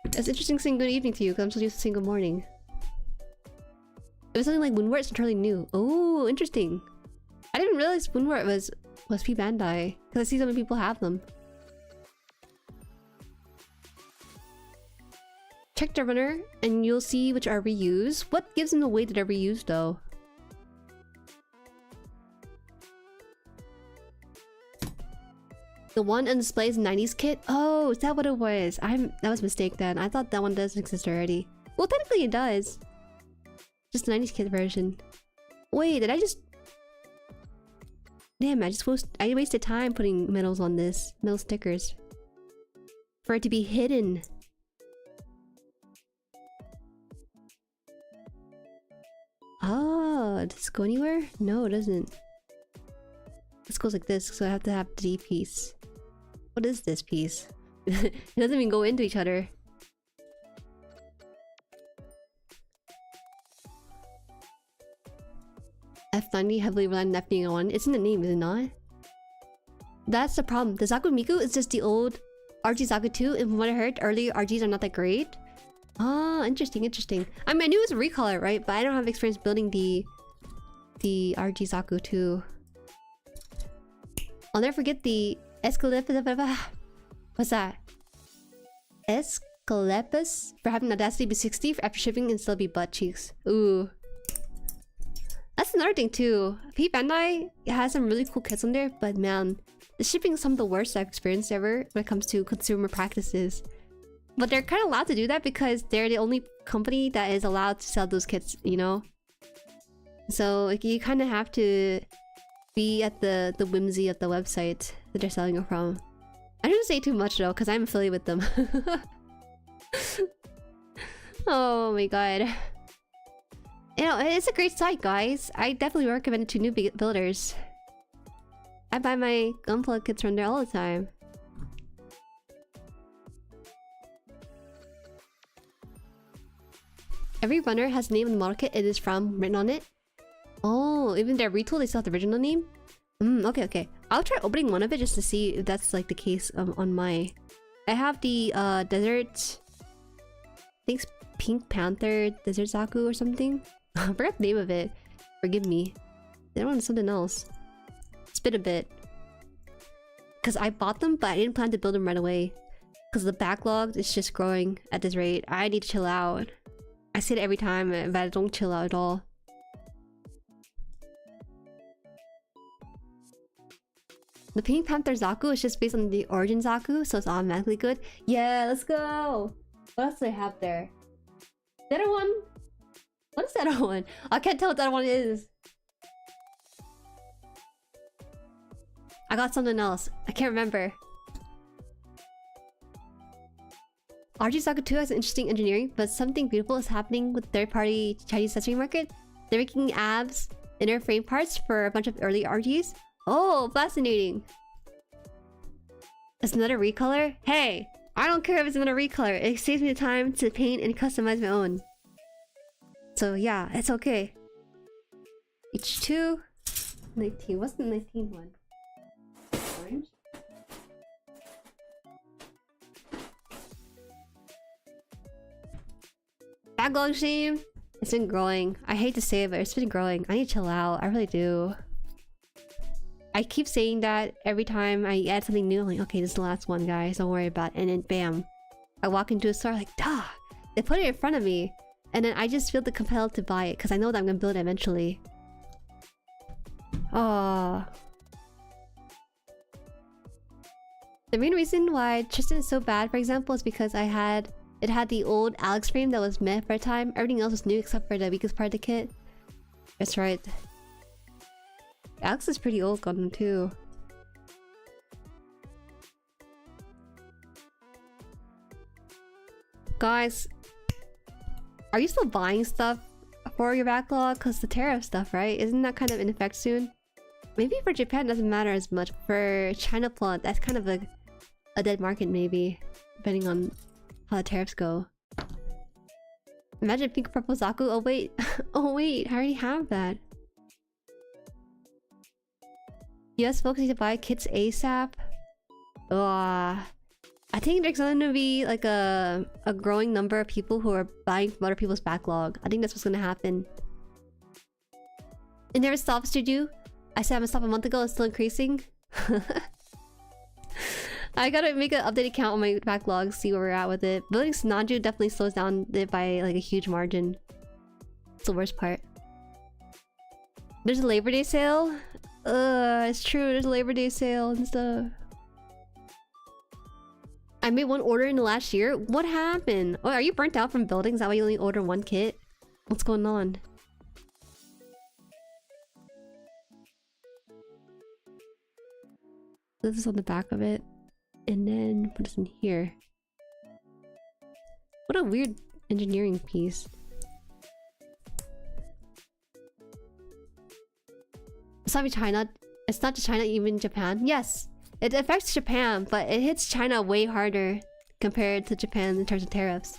[SPEAKER 1] It's interesting saying good evening to you, because I'm so used to saying good morning. If it's something like Woundwort, it's entirely new. Oh, interesting. I didn't realize Woundwort was P Bandai, because I see so many people have them. Check the runner, and you'll see which are reused. What gives them the weight that they're reused, though? The one on display is 90s kit? Oh, is that what it was? That was a mistake then. I thought that one does exist already. Well, technically it does. Just the 90s kit version. Wait, did I just... Damn, I wasted time putting medals on this. Metal stickers. For it to be hidden. Oh, does it go anywhere? No, it doesn't. This goes like this, so I have to have the D piece. What is this piece? It doesn't even go into each other. F90 heavily reliant on F1. It's in the name, is it not? That's the problem. The Zaku Miku is just the old RG Zaku 2, and from what I heard, early RGs are not that great. Ah, interesting, interesting. I mean, I knew it was a recolor, right? But I don't have experience building the RG Zaku 2. I'll never forget the Escalepus. What's that? Escalepus for having Audacity be 60 after shipping and still be butt cheeks. Ooh. That's another thing too. P Bandai has some really cool kits on there, but man, the shipping is some of the worst I've experienced ever when it comes to consumer practices. But they're kind of allowed to do that because they're the only company that is allowed to sell those kits, you know? So like, you kind of have to be at the whimsy of the website that they're selling it from. I don't say too much though, because I'm affiliated with them. Oh my god. You know, it's a great site, guys. I definitely recommend it to new builders. I buy my Gunpla kits from there all the time. Every runner has the name of the model kit it is from written on it. Oh, even their retool, they still have the original name? Okay, okay. I'll try opening one of it just to see if that's like the case on my... I have the Desert... I think it's Pink Panther Desert Zaku or something. I forgot the name of it. Forgive me. They don't want something else. It's been a bit. Because I bought them, but I didn't plan to build them right away. Because the backlog is just growing at this rate. I need to chill out. I say it every time, but I don't chill out at all. The Pink Panther Zaku is just based on the origin Zaku, so it's automatically good. Yeah, let's go! What else do I have there? The other one? What is the other one? I can't tell what the other one is. I got something else. I can't remember. RG Zaku 2 has interesting engineering, but something beautiful is happening with third-party Chinese accessory market. They're making abs, inner frame parts for a bunch of early RGs. Oh, fascinating. It's another recolor? Hey, I don't care if it's another recolor. It saves me the time to paint and customize my own. So yeah, it's okay. H2 19. What's the 19 one? Orange? Backlog stream. It's been growing. I hate to say it, but it's been growing. I need to chill out. I really do. I keep saying that every time I add something new. I'm like, okay, this is the last one, guys. Don't worry about it. And then bam. I walk into a store like, duh. They put it in front of me. And then I just feel the compelled to buy it because I know that I'm gonna build it eventually. Oh. The main reason why Tristan is so bad, for example, is because it had the old Alex frame that was meh for a time. Everything else was new except for the weakest part of the kit. That's right. Alex is pretty old Gundam too. Guys, are you still buying stuff for your backlog? Cause the tariff stuff, right? Isn't that kind of in effect soon? Maybe for Japan it doesn't matter as much. For China plot, that's kind of a dead market maybe. Depending on how the tariffs go. Imagine pink purple Zaku. Oh wait. Oh wait, I already have that. US folks need to buy kits ASAP. I think there's going to be like a growing number of people who are buying from other people's backlog. I think that's what's going to happen. It never stops, did you? I said I'm gonna stop a month ago. It's still increasing. I gotta make an updated count on my backlog, see where we're at with it. Building Sinanju definitely slows down it by like a huge margin. It's the worst part. There's a Labor Day sale. It's true. There's a Labor Day sale and stuff. I made one order in the last year. What happened? Oh, are you burnt out from building? Is that why you only order one kit? What's going on? This is on the back of it. And then what is in here? What a weird engineering piece. It's not China. It's not just China, even Japan. Yes, it affects Japan, but it hits China way harder compared to Japan in terms of tariffs.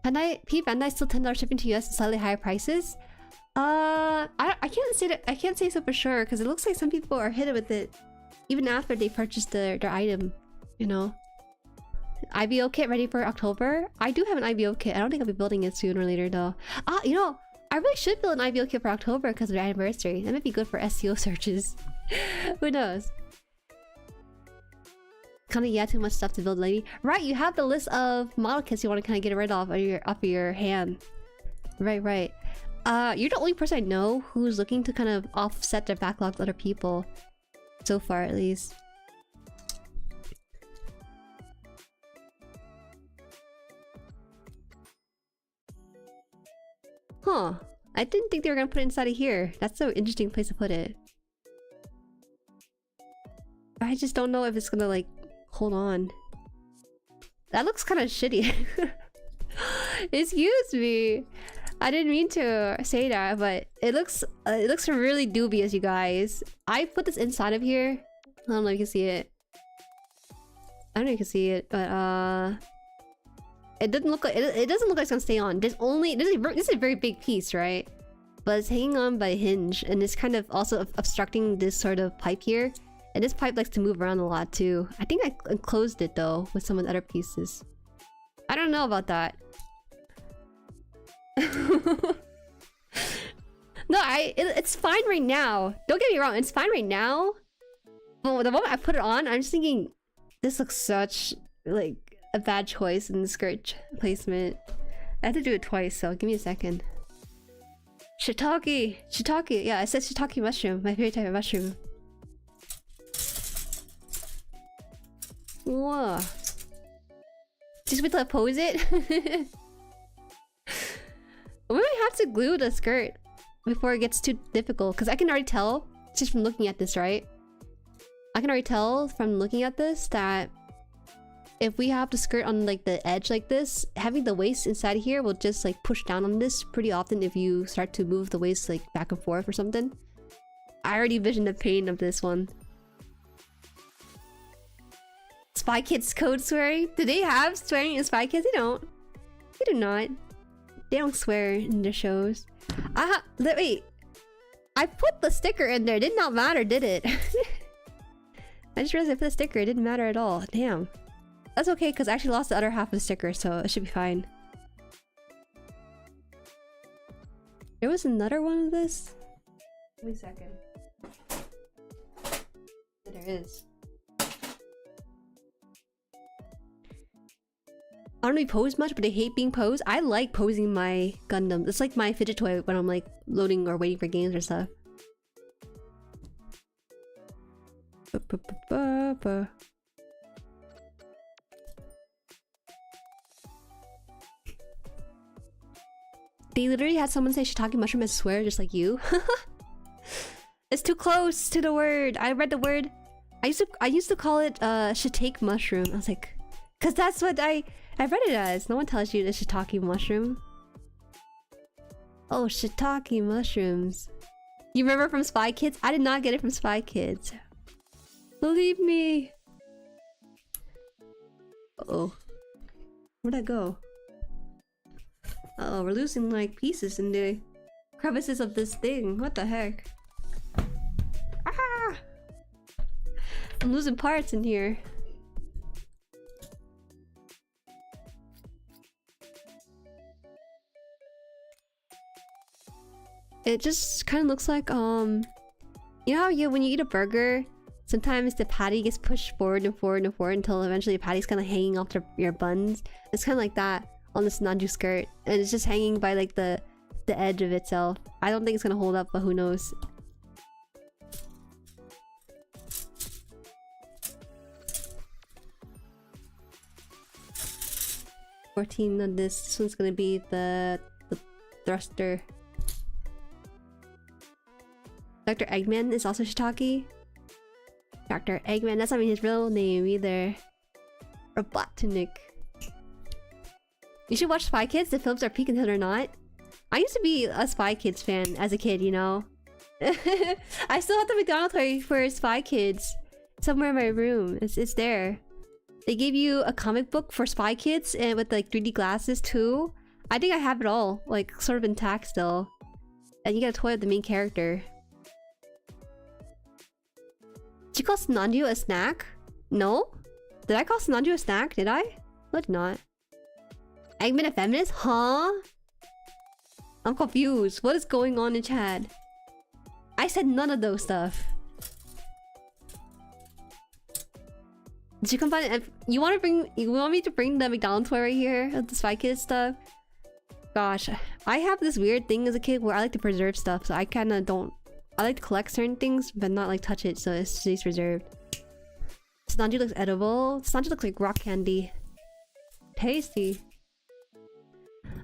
[SPEAKER 1] Bandai still $10 shipping to US at slightly higher prices. I can't say that. I can't say so for sure because it looks like some people are hit with it even after they purchased their item. You know, IBO kit ready for October. I do have an IBO kit. I don't think I'll be building it sooner or later though. You know, I really should build an IBO kit for October because of their anniversary. That might be good for SEO searches. Who knows? Kind of too much stuff to build, lady. Right, you have the list of model kits you want to kind of get rid of off your hand. Right. You're the only person I know who's looking to kind of offset their backlog with other people. So far, at least. Huh. I didn't think they were gonna put it inside of here. That's an interesting place to put it. I just don't know if it's gonna like hold on. That looks kind of shitty. Excuse me. I didn't mean to say that, but it looks really dubious, you guys. I put this inside of here. I don't know if you can see it. I don't know if you can see it, but it doesn't look like it doesn't look like it's gonna stay on. This is a very big piece, right? But it's hanging on by a hinge, and it's kind of also obstructing this sort of pipe here. And this pipe likes to move around a lot too. I think I enclosed it though with some of the other pieces. I don't know about that. No, it's fine right now. Don't get me wrong, it's fine right now. But the moment I put it on, I'm just thinking, this looks such like a bad choice in the skirt placement. I had to do it twice, so give me a second. Shiitake! Shiitake! Yeah, it says shiitake mushroom, my favorite type of mushroom. Whoa. Just wait till I pose it? We might have to glue the skirt before it gets too difficult, because I can already tell, just from looking at this, right? I can already tell from looking at this that if we have the skirt on like the edge like this, having the waist inside here will just like push down on this pretty often if you start to move the waist like back and forth or something. I already envisioned the pain of this one. Spy Kids code swearing? Do they have swearing in Spy Kids? They don't. They do not. They don't swear in their shows. Wait. I put the sticker in there. It did not matter, did it? I just realized I put the sticker. It didn't matter at all. Damn. That's okay, because I actually lost the other half of the sticker, so it should be fine. There was another one of this? Wait a second. There is. I don't really pose much, but I hate being posed. I like posing my Gundam. It's like my fidget toy when I'm like loading or waiting for games or stuff. They literally had someone say shiitake mushroom as swear, just like you. It's too close to the word. I read the word. I used to call it shiitake mushroom. I was like, cause that's what I read it as. No one tells you the shiitake mushroom. Oh, shiitake mushrooms. You remember from Spy Kids? I did not get it from Spy Kids. Believe me. Uh-oh. Where'd I go? Uh oh, we're losing like pieces in the crevices of this thing. What the heck? Ah! I'm losing parts in here. It just kind of looks like you know how when you eat a burger, sometimes the patty gets pushed forward and forward and forward until eventually the patty's kind of hanging off your buns. It's kind of like that on this Sinanju skirt, and it's just hanging by like the edge of itself. I don't think it's gonna hold up, but who knows. $14 on this. This one's gonna be the thruster. Dr. Eggman is also shiitake. Dr. Eggman, that's not even his real name either. Robotnik. You should watch Spy Kids. The films are peak until they're not. I used to be a Spy Kids fan as a kid, you know. I still have the McDonald's toy for Spy Kids somewhere in my room. It's there. They gave you a comic book for Spy Kids and with like 3D glasses too. I think I have it all, like sort of intact still. And you get a toy of the main character. Did you call Sinanju a snack? No? Did I call Sinanju a snack? Did I? No, I did not. Eggman a feminist? Huh? I'm confused. What is going on in chat? I said none of those stuff. Did you come find it? You want me to bring the McDonald's toy right here? The Spy Kids stuff? Gosh, I have this weird thing as a kid where I like to preserve stuff, so I kind of don't. I like to collect certain things, but not like touch it, so it stays reserved. Sinanju looks edible. Sinanju looks like rock candy. Tasty.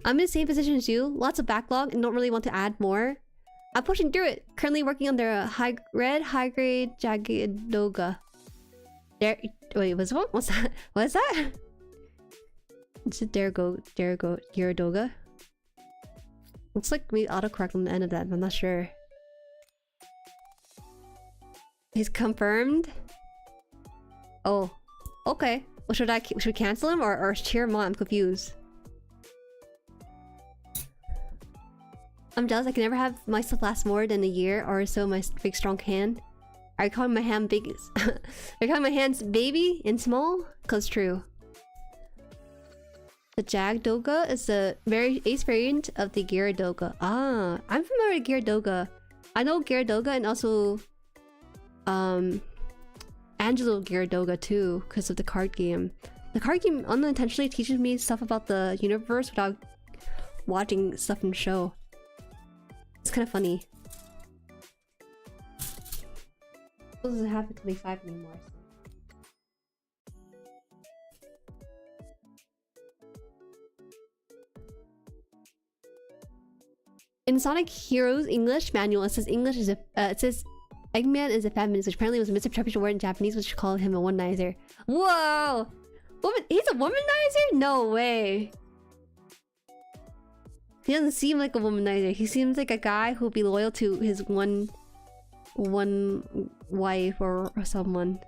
[SPEAKER 1] I'm in the same position as you. Lots of backlog and don't really want to add more. I'm pushing through it. Currently working on their high grade Jagidoga. There. Wait, what's that? What is that? Is it Jueridoga? Looks like we autocorrect on the end of that, but I'm not sure. He's confirmed. Oh, okay. Well, should we cancel him or cheer him on? I'm confused. I'm jealous. I can never have myself last more than a year or so. My big strong hand. Are you calling my hand big? Are you calling my hands baby and small? Cause true. The Jagdoga is the very ace variant of the Jueridoga. Ah, I'm familiar with Jueridoga. I know Jueridoga and also Angelo Jueridoga too, because of the card game. The card game unintentionally teaches me stuff about the universe without watching stuff in the show. It's kind of funny. It doesn't have to be 5 anymore. In Sonic Heroes English manual, it says English is it says Eggman is a feminist, which apparently was a misinterpretation word in Japanese, which called him a womanizer. Whoa! He's a womanizer? No way. He doesn't seem like a womanizer. He seems like a guy who'll be loyal to his one wife or someone.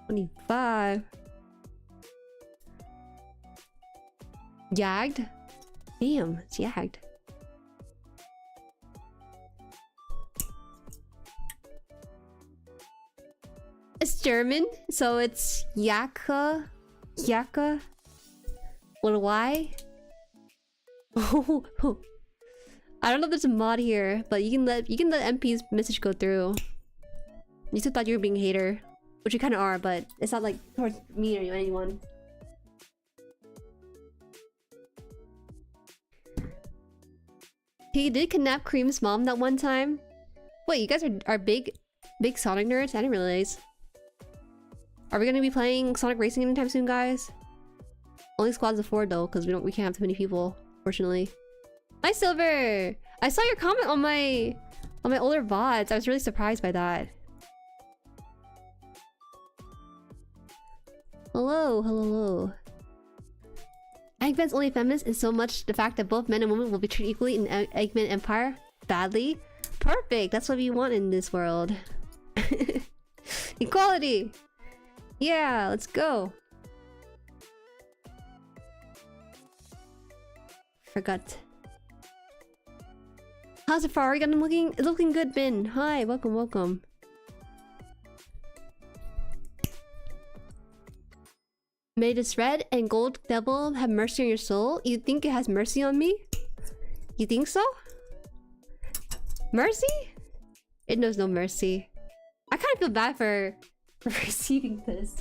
[SPEAKER 1] 25. Yagged? Damn, it's yagged. It's German, so it's Yaka with a Y. Oh, I don't know if there's a mod here, but you can let MP's message go through. You still thought you were being a hater, which you kind of are, but it's not like towards me or anyone. He did kidnap Cream's mom that one time. Wait, you guys are big Sonic nerds? I didn't realize. Are we gonna be playing Sonic Racing anytime soon, guys? Only squads of 4 though, because we can't have too many people, fortunately. Hi, Silver! I saw your comment on my older VODs. I was really surprised by that. Hello. Eggman's only feminist is so much the fact that both men and women will be treated equally in Eggman Empire. Badly. Perfect! That's what we want in this world. Equality! Yeah, let's go. Forgot. How's the Ferrari Gundam looking? It's looking good, Bin. Hi, welcome. May this red and gold devil have mercy on your soul. You think it has mercy on me? You think so? Mercy? It knows no mercy. I kind of feel bad for receiving this.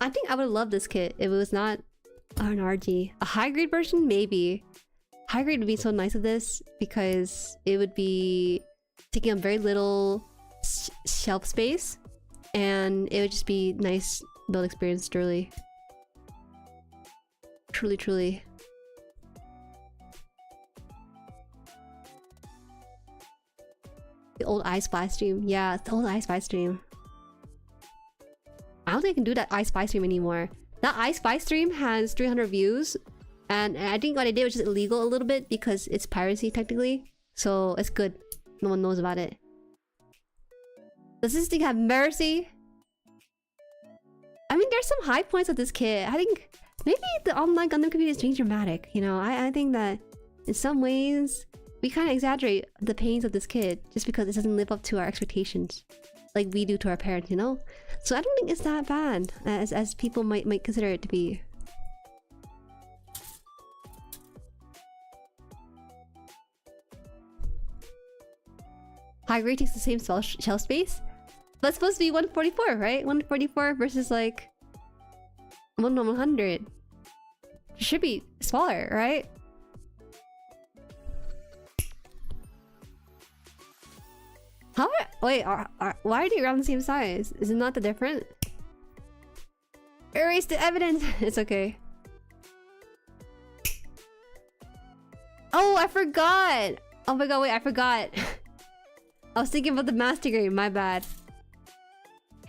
[SPEAKER 1] I think I would love this kit if it was not an RG. A high grade version? Maybe. High grade would be so nice of this because it would be taking up very little shelf space and it would just be nice build experience, truly. Truly. The old I Spy stream. Yeah, the old I Spy stream. I don't think I can do that I Spy stream anymore. That I Spy stream has 300 views. And I think what I did was just illegal a little bit because it's piracy technically. So it's good. No one knows about it. Does this thing have mercy? I mean, there's some high points of this kit. I think maybe the online Gundam community is being dramatic. You know, I think that in some ways we kind of exaggerate the pains of this kit just because it doesn't live up to our expectations, like we do to our parents. You know, so I don't think it's that bad as people might consider it to be. High grade takes the same shelf space, but it's supposed to be 144, right? 144 versus like 100. It should be smaller, right? How? Wait, why are they around the same size? Is it not that different? Erase the evidence. It's okay. I forgot. Oh my god, wait, I forgot. I was thinking about the master grade. My bad.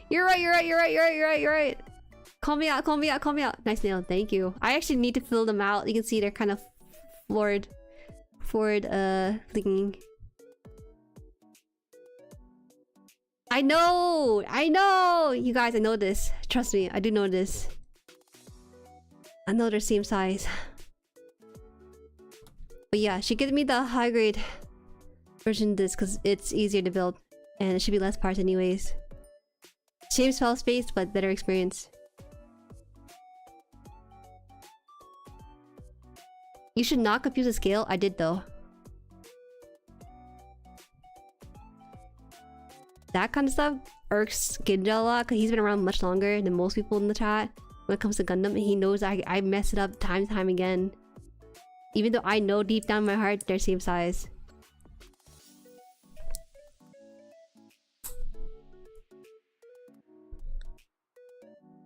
[SPEAKER 1] You're right. Call me out. Nice nail, thank you. I actually need to fill them out. You can see they're kind of forward thinking. I know! You guys, I know this. Trust me, I do know this. I know they're same size. But yeah, she gives me the high grade version of this because it's easier to build. And it should be less parts anyways. Same spell space, but better experience. You should not confuse the scale. I did though. That kind of stuff irks Ginja a lot because he's been around much longer than most people in the chat when it comes to Gundam, and he knows I mess it up time and time again. Even though I know deep down in my heart they're same size.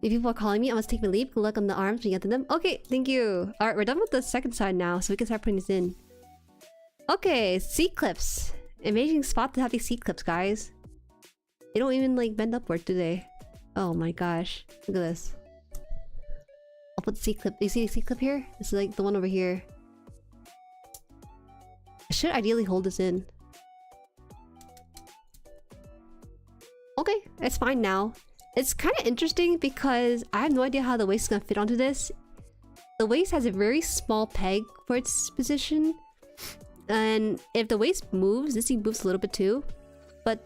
[SPEAKER 1] If people are calling me, I must take my leave. Good luck on the arms when you get to them. Okay, thank you. Alright, we're done with the second side now, so we can start putting this in. Okay, seat clips. Amazing spot to have these seat clips, guys. They don't even like bend upward, do they? Oh my gosh. Look at this. I'll put the seat clip. You see the seat clip here? This is like the one over here. I should ideally hold this in. Okay, it's fine now. It's kind of interesting because I have no idea how the waist is gonna fit onto this. The waist has a very small peg for its position. And if the waist moves, this thing moves a little bit too. But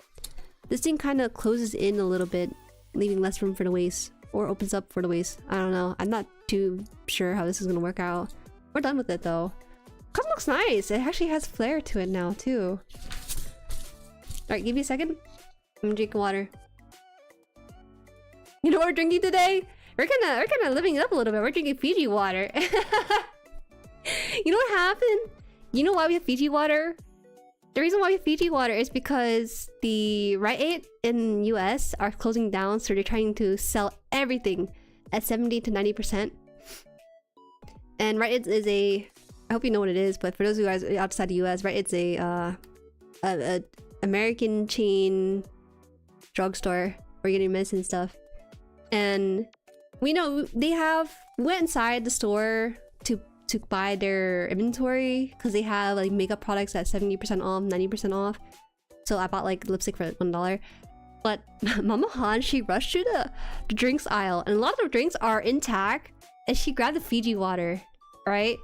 [SPEAKER 1] this thing kind of closes in a little bit, leaving less room for the waist. Or opens up for the waist. I don't know. I'm not too sure how this is gonna work out. We're done with it though. Cut looks nice. It actually has flair to it now too. Alright, give me a second. I'm drinking water. You know what we're drinking today? We're kind of living it up a little bit. We're drinking Fiji water. You know what happened? You know why we have Fiji water? The reason why we have Fiji water is because the Rite Aid in US are closing down, so they're trying to sell everything at 70 to 90%. And Rite Aid is a... I hope you know what it is, but for those of you guys outside the US, Rite Aid's a American chain drugstore where you're getting medicine and stuff. And we know they went inside the store to buy their inventory because they have like makeup products at 70% off, 90% off. So I bought like lipstick for $1. But Mama Han, she rushed through the drinks aisle, and a lot of the drinks are intact, and she grabbed the Fiji water, right?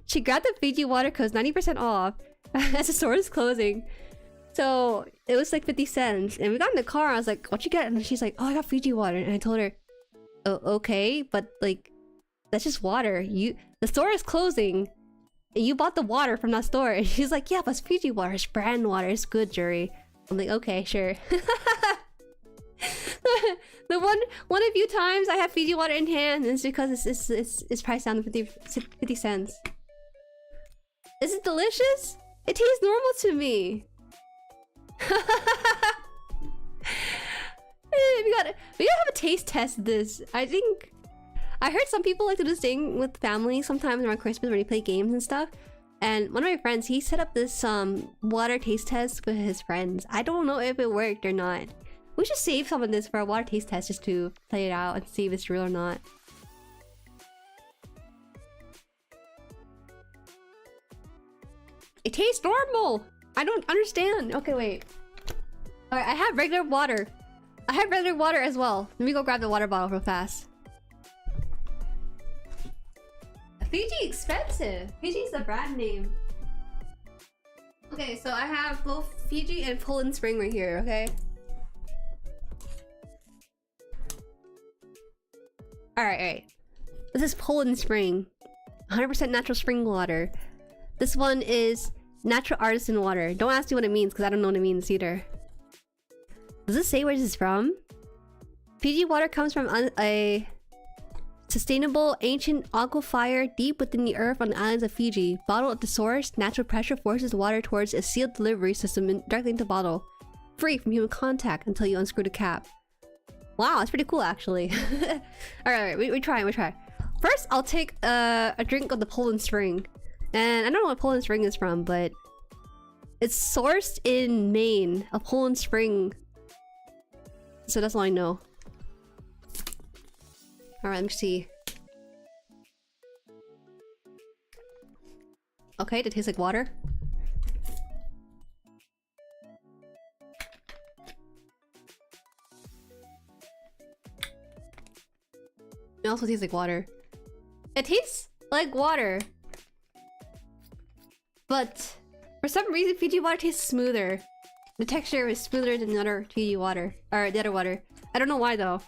[SPEAKER 1] She grabbed the Fiji water because 90% off as the store is closing. So it was like 50 cents. And we got in the car, I was like, "What'd you get?" And she's like, "Oh, I got Fiji water." And I told her, "Oh, okay, but like that's just water. The store is closing. And you bought the water from that store." And she's like, "Yeah, but it's Fiji water. It's brand water. It's good, Jueri." I'm like, "Okay, sure." The one of few times I have Fiji water in hand is because it's priced down to 50 cents. Is it delicious? It tastes normal to me. we gotta have a taste test of this. I think I heard some people like to do this thing with family sometimes around Christmas when they play games and stuff. And one of my friends, he set up this water taste test with his friends. I don't know if it worked or not. We should save some of this for a water taste test just to play it out and see if it's real or not. It tastes normal! I don't understand. Okay, wait. Alright, I have regular water. I have regular water as well. Let me go grab the water bottle real fast. Fiji expensive. Fiji's the brand name. Okay, so I have both Fiji and Poland Spring right here, okay? Alright. This is Poland Spring. 100% natural spring water. This one is natural artisan water. Don't ask me what it means because I don't know what it means either. Does it say where this is from? Fiji water comes from a sustainable ancient aquifer deep within the earth on the islands of Fiji. Bottled at the source, natural pressure forces the water towards a sealed delivery system directly into the bottle. Free from human contact until you unscrew the cap. Wow, that's pretty cool actually. Alright, we try. First, I'll take a drink of the Poland Spring. And I don't know what Poland Spring is from, but it's sourced in Maine, a Poland Spring. So that's all I know. Alright, let me see. Okay, it tastes like water. It also tastes like water. It tastes like water. But for some reason, Fiji water tastes smoother. The texture is smoother than the other Fiji water. Or the other water. I don't know why though.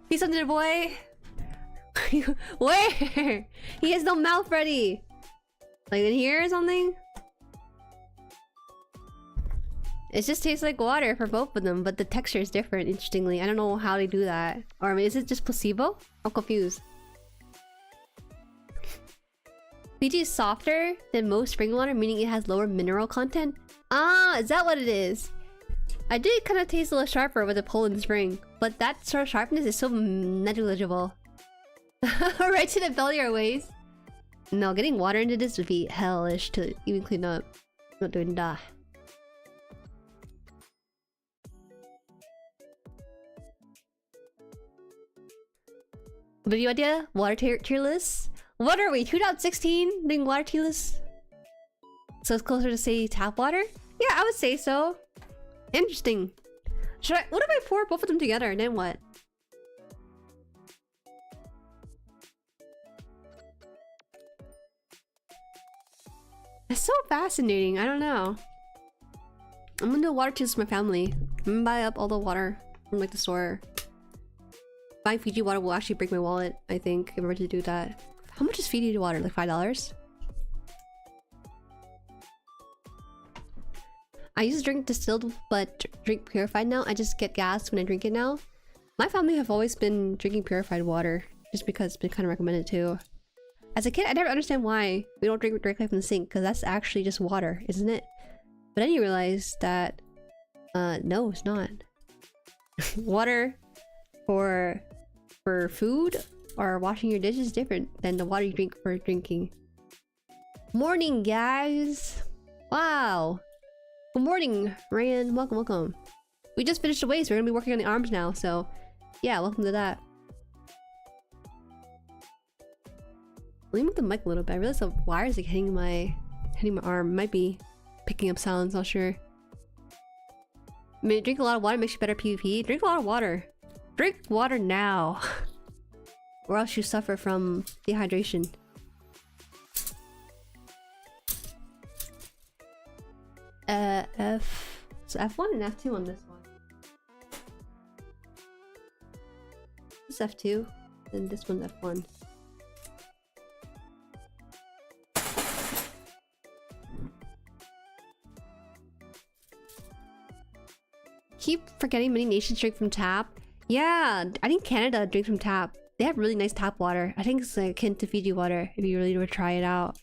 [SPEAKER 1] He's something, boy. Where? He has no mouth ready. Like in here or something? It just tastes like water for both of them, but the texture is different, interestingly. I don't know how they do that. Or I mean, is it just placebo? I'm confused. Fiji is softer than most spring water, meaning it has lower mineral content. Ah, is that what it is? I did kind of taste a little sharper with the Poland Spring, but that sort of sharpness is so negligible. Right to the belly our ways. No, getting water into this would be hellish to even clean up. I'm not doing that. Video idea? Water tier list? What are we? 2016 doing water tier list? So it's closer to say tap water? Yeah, I would say so. Interesting. What if I pour both of them together and then what? It's so fascinating. I don't know. I'm gonna do a water tier list for my family. I'm gonna buy up all the water from like the store. Buying Fiji water will actually break my wallet, I think, if I were to do that. How much is Fiji water? Like $5? I used to drink distilled, but drink purified now. I just get gas when I drink it now. My family have always been drinking purified water, just because it's been kind of recommended too. As a kid, I never understand why we don't drink directly from the sink, because that's actually just water, isn't it? But then you realize that, no, it's not. Water for food or washing your dishes is different than the water you drink for drinking. Morning, guys! Wow! Good morning, Ryan. Welcome, welcome. We just finished the waist. We're gonna be working on the arms now, so yeah, welcome to that. Let me move the mic a little bit. I realized the wires like hitting my arm. Might be picking up sounds, not sure. I mean, drink a lot of water makes you better PvP. Drink a lot of water. Drink water now. Or else you suffer from dehydration. So F1 and F2 on this one. This is F2, and this one's F1. Keep forgetting many nations drink from tap. Yeah, I think Canada drinks from tap. They have really nice tap water. I think it's like akin to Fiji water if you really were to try it out.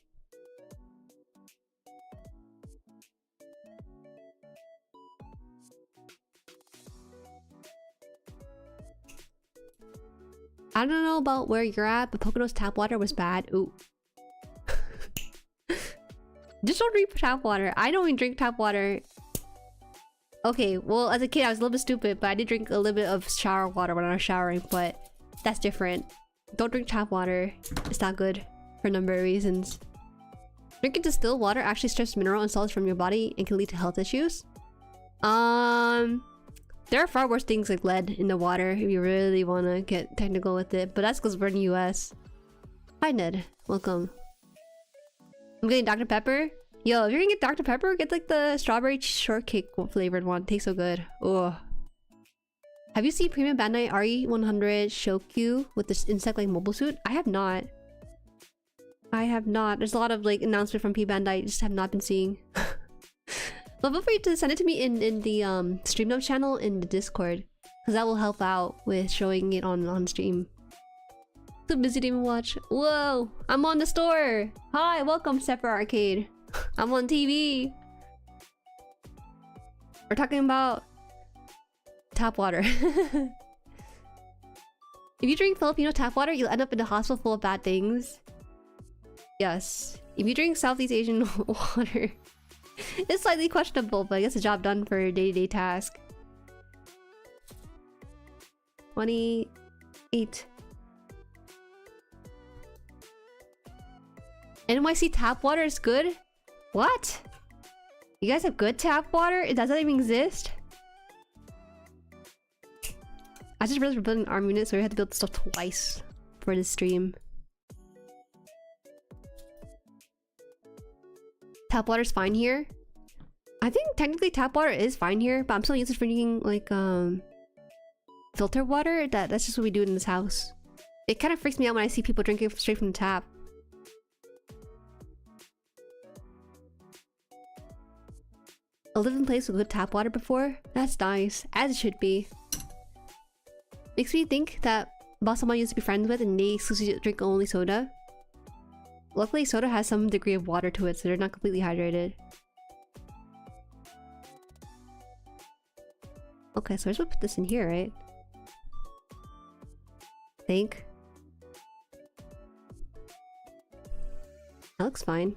[SPEAKER 1] I don't know about where you're at, but Pocono's tap water was bad. Ooh. Just don't drink tap water. I don't even drink tap water. Okay, well, as a kid, I was a little bit stupid, but I did drink a little bit of shower water when I was showering, but that's different. Don't drink tap water. It's not good for a number of reasons. Drinking distilled water actually strips mineral and salts from your body and can lead to health issues. There are far worse things like lead in the water if you really want to get technical with it, but that's because we're in the US. Hi, Ned. Welcome. I'm getting Dr. Pepper. Yo, if you're gonna get Dr. Pepper, get like the strawberry shortcake flavored one. Tastes so good. Oh. Have you seen Premium Bandai RE100 Shokyu with this insect-like mobile suit? I have not. I have not. There's a lot of like announcement from P Bandai I just have not been seeing. But feel free to send it to me in the Stream Notes channel in the Discord, because that will help out with showing it on stream. Too busy to even watch. Whoa! I'm on the store! Hi! Welcome, Separate Arcade. I'm on TV! We're talking about tap water. If you drink Filipino tap water, you'll end up in a hospital full of bad things. Yes. If you drink Southeast Asian water, it's slightly questionable, but it gets the job done for a day-to-day task. 28. NYC tap water is good? What? You guys have good tap water? Does that even exist? I just realized we're building an ARM unit, so we had to build stuff twice for this stream. Tap water's fine here. I think technically tap water is fine here, but I'm still used to drinking like filter water. That's just what we do in this house. It kind of freaks me out when I see people drinking straight from the tap. I lived in a place with good tap water before. That's nice, as it should be. Makes me think that about someone I used to be friends with and they exclusively drink only soda. Luckily, soda has some degree of water to it, so they're not completely hydrated. Okay, so we're supposed to put this in here, right? I think. That looks fine.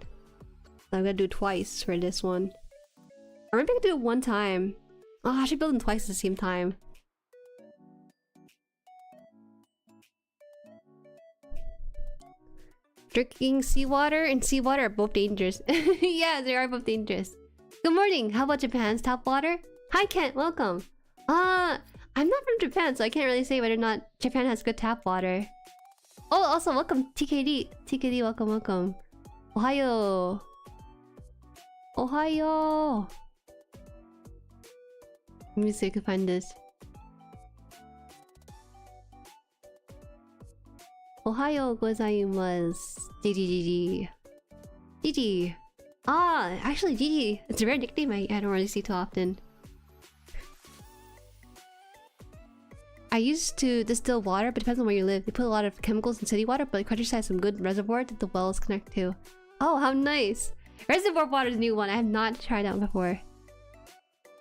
[SPEAKER 1] I'm gonna do it twice for this one. Or maybe I could do it one time. Oh, I should build them twice at the same time. Drinking seawater and seawater are both dangerous. Yeah, they are both dangerous. Good morning. How about Japan's tap water? Hi, Kent. Welcome. I'm not from Japan, so I can't really say whether or not Japan has good tap water. Oh, also welcome TKD. TKD, welcome, welcome. Ohio. Ohio. Let me see if I can find this. Ohio gozaimasu. GG. GG. Ah, actually GG. It's a rare nickname I don't really see too often. I used to distill water, but it depends on where you live. They put a lot of chemicals in city water, but the countryside has some good reservoir that the wells connect to. Oh, how nice! Reservoir water is a new one. I have not tried that one before.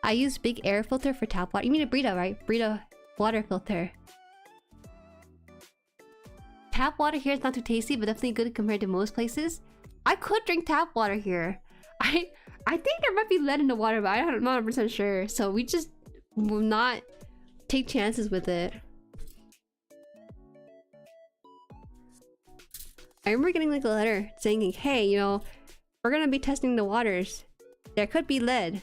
[SPEAKER 1] I use big air filter for tap water. You mean a Brita, right? Brita water filter. Tap water here is not too tasty, but definitely good compared to most places. I could drink tap water here. I think there might be lead in the water, but I'm not 100% sure. So we just will not take chances with it. I remember getting like a letter saying, hey, you know, we're gonna be testing the waters. There could be lead.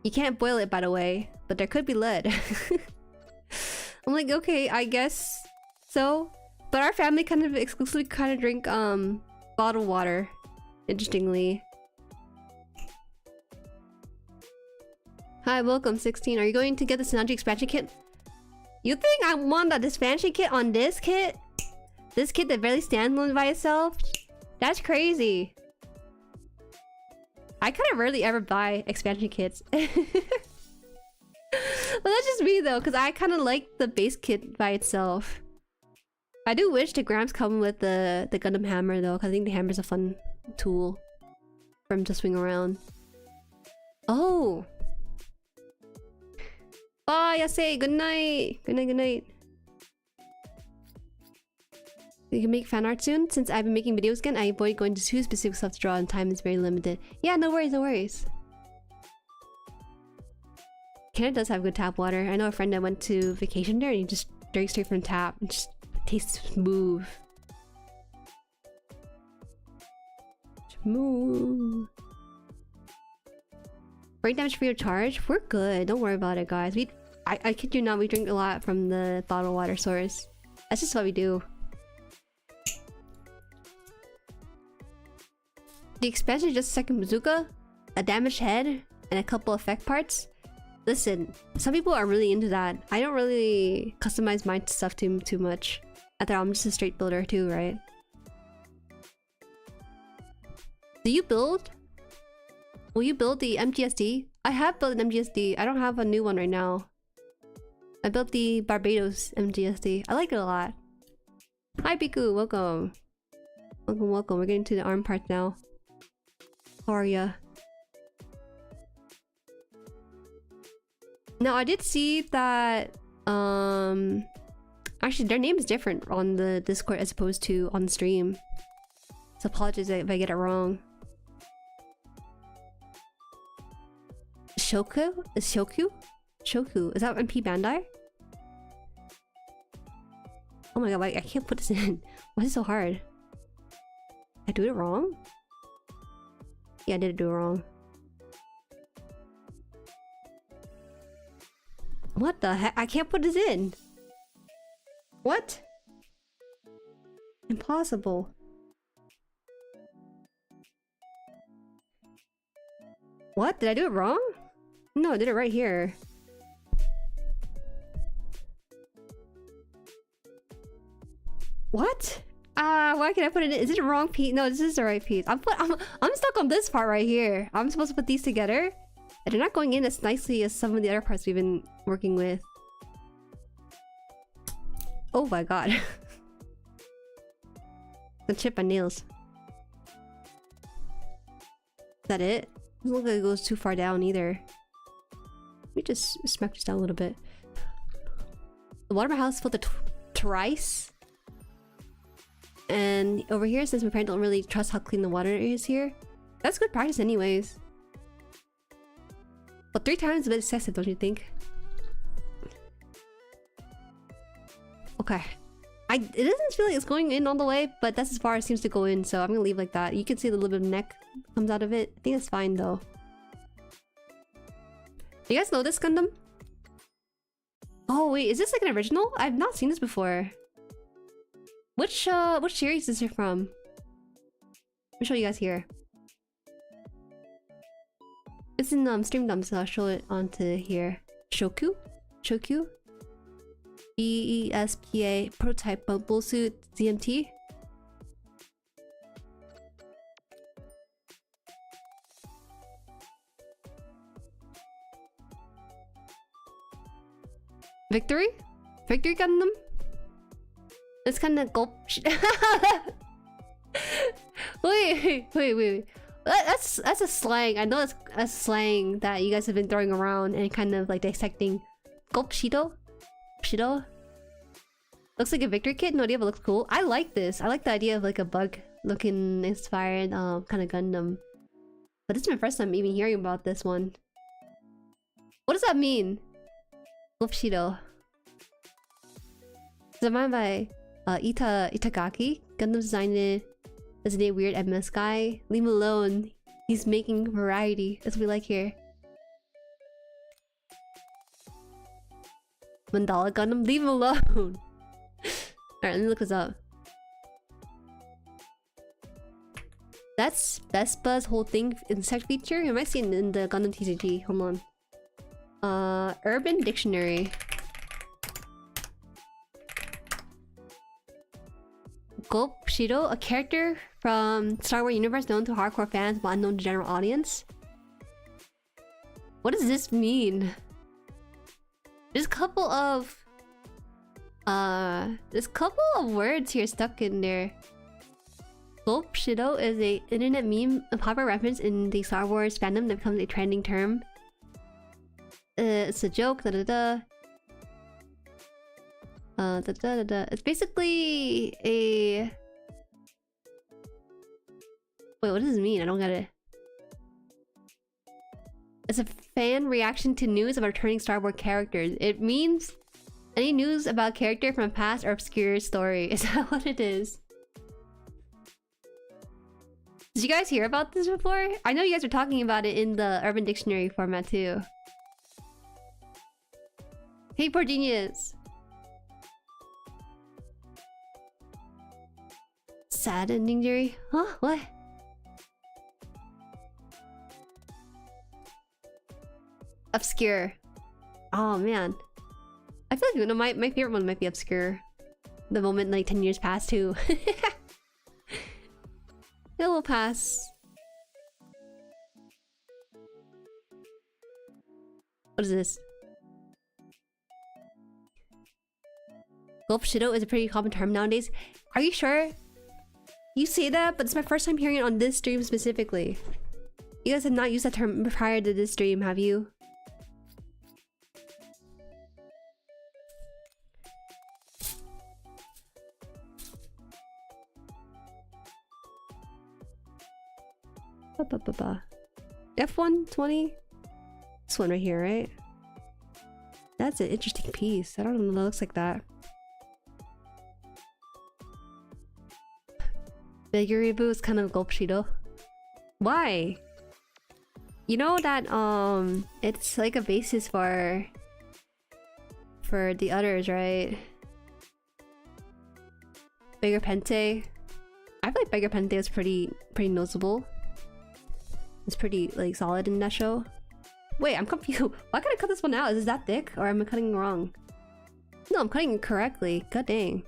[SPEAKER 1] You can't boil it, by the way, but there could be lead. I'm like, okay, I guess so. But our family kind of exclusively drink bottled water, interestingly. Hi, welcome 16. Are you going to get the Sinanju expansion kit? You think I want the expansion kit on this kit? This kit that barely stands alone by itself? That's crazy. I kind of rarely ever buy expansion kits. But that's just me though, because I kind of like the base kit by itself. I do wish the Grams come with the Gundam hammer though, because I think the hammer is a fun tool for him to swing around. Oh! Oh, Yase, good night! Good night, good night. We can make fan art soon. Since I've been making videos again, I avoid going to too specific stuff to draw and time is very limited. Yeah, no worries, no worries. Canada does have good tap water. I know a friend that went to vacation there and he just drank straight from the tap and just tastes smooth. Smooth. Brain damage free of charge? We're good. Don't worry about it, guys. I kid you not, we drink a lot from the bottled water source. That's just what we do. The expansion is just a second bazooka, a damaged head, and a couple effect parts. Listen, some people are really into that. I don't really customize my stuff too much. After all, I'm just a straight builder too, right? Do you build? Will you build the MGSD? I have built an MGSD. I don't have a new one right now. I built the Barbados MGSD. I like it a lot. Hi Biku, welcome. Welcome, welcome. We're getting to the arm part now. How are ya? Now I did see that Actually, their name is different on the Discord as opposed to on stream. So apologies if I get it wrong. Shoku? Is Shoku? Shoku. Is that MP Bandai? Oh my god, I can't put this in. Why is it so hard? I do it wrong? Yeah, I did do it wrong. What the heck? I can't put this in. What? Impossible. What? Did I do it wrong? No, I did it right here. What? Why can I put it in? Is it the wrong piece? No, this is the right piece. I'm stuck on this part right here. I'm supposed to put these together. And they're not going in as nicely as some of the other parts we've been working with. Oh my god. The chip my nails. Is that it? Doesn't look like it goes too far down either. Let me just smack this down a little bit. The water in my house is filled to rice. And over here, since my parents don't really trust how clean the water is here, that's good practice anyways. But 3 times is a bit excessive, don't you think? Okay. It doesn't feel like it's going in all the way, but that's as far as it seems to go in, so I'm gonna leave like that. You can see the little bit of neck comes out of it. I think that's fine though. You guys know this Gundam? Oh wait, is this like an original? I've not seen this before. Which series is it from? Let me show you guys here. It's in Stream Dump, so I'll show it onto here. Shoku? Shoku? BESPA prototype bubble suit ZMT. Victory? Victory Gundam? It's kind of gulp. Wait. That's a slang. I know it's a slang that you guys have been throwing around and kind of like dissecting. Gulp Shido? Shido? Looks like a victory kit? No idea, but looks cool. I like this. I like the idea of like a bug looking inspired kind of Gundam. But this is my first time even hearing about this one. What does that mean? Gulp Shido. Designed by Itagaki. Gundam designed as a weird MS guy. Leave him alone. He's making variety. That's what we like here. Mandala Gundam. Leave him alone. Alright, let me look this up. That's Vespa's whole thing insect feature. You might see it in the Gundam TCG. Hold on. Urban Dictionary. Gulp Shido, a character from Star Wars universe known to hardcore fans but unknown to general audience. What does this mean? There's a couple of words here stuck in there. Gulp Shido is a internet meme, a popular reference in the Star Wars fandom that becomes a trending term. It's a joke, It's basically a... Wait, what does this mean? I don't get it. It's a fan reaction to news about returning Star Wars characters. It means any news about a character from a past or obscure story. Is that what it is? Did you guys hear about this before? I know you guys were talking about it in the Urban Dictionary format too. Hey, poor genius. Sad ending, Jueri? Huh? What? Obscure. Oh man. I feel like, you know, my favorite one might be Obscure. The moment like 10 years pass too. It will pass. What is this? Gulp Shido is a pretty common term nowadays. Are you sure? You say that, but it's my first time hearing it on this stream specifically. You guys have not used that term prior to this stream, have you? F120. This one right here, right? That's an interesting piece. I don't know what it looks like that. Bigger reboot is kind of Gulpshido. Why? You know that it's like a basis for the others, right? Bigger Pente. I feel like Bigger Pente is pretty noticeable. It's pretty like solid in that show. Wait, I'm confused. Why can I cut this one out? Is it that thick or am I cutting it wrong? No, I'm cutting it correctly. God dang.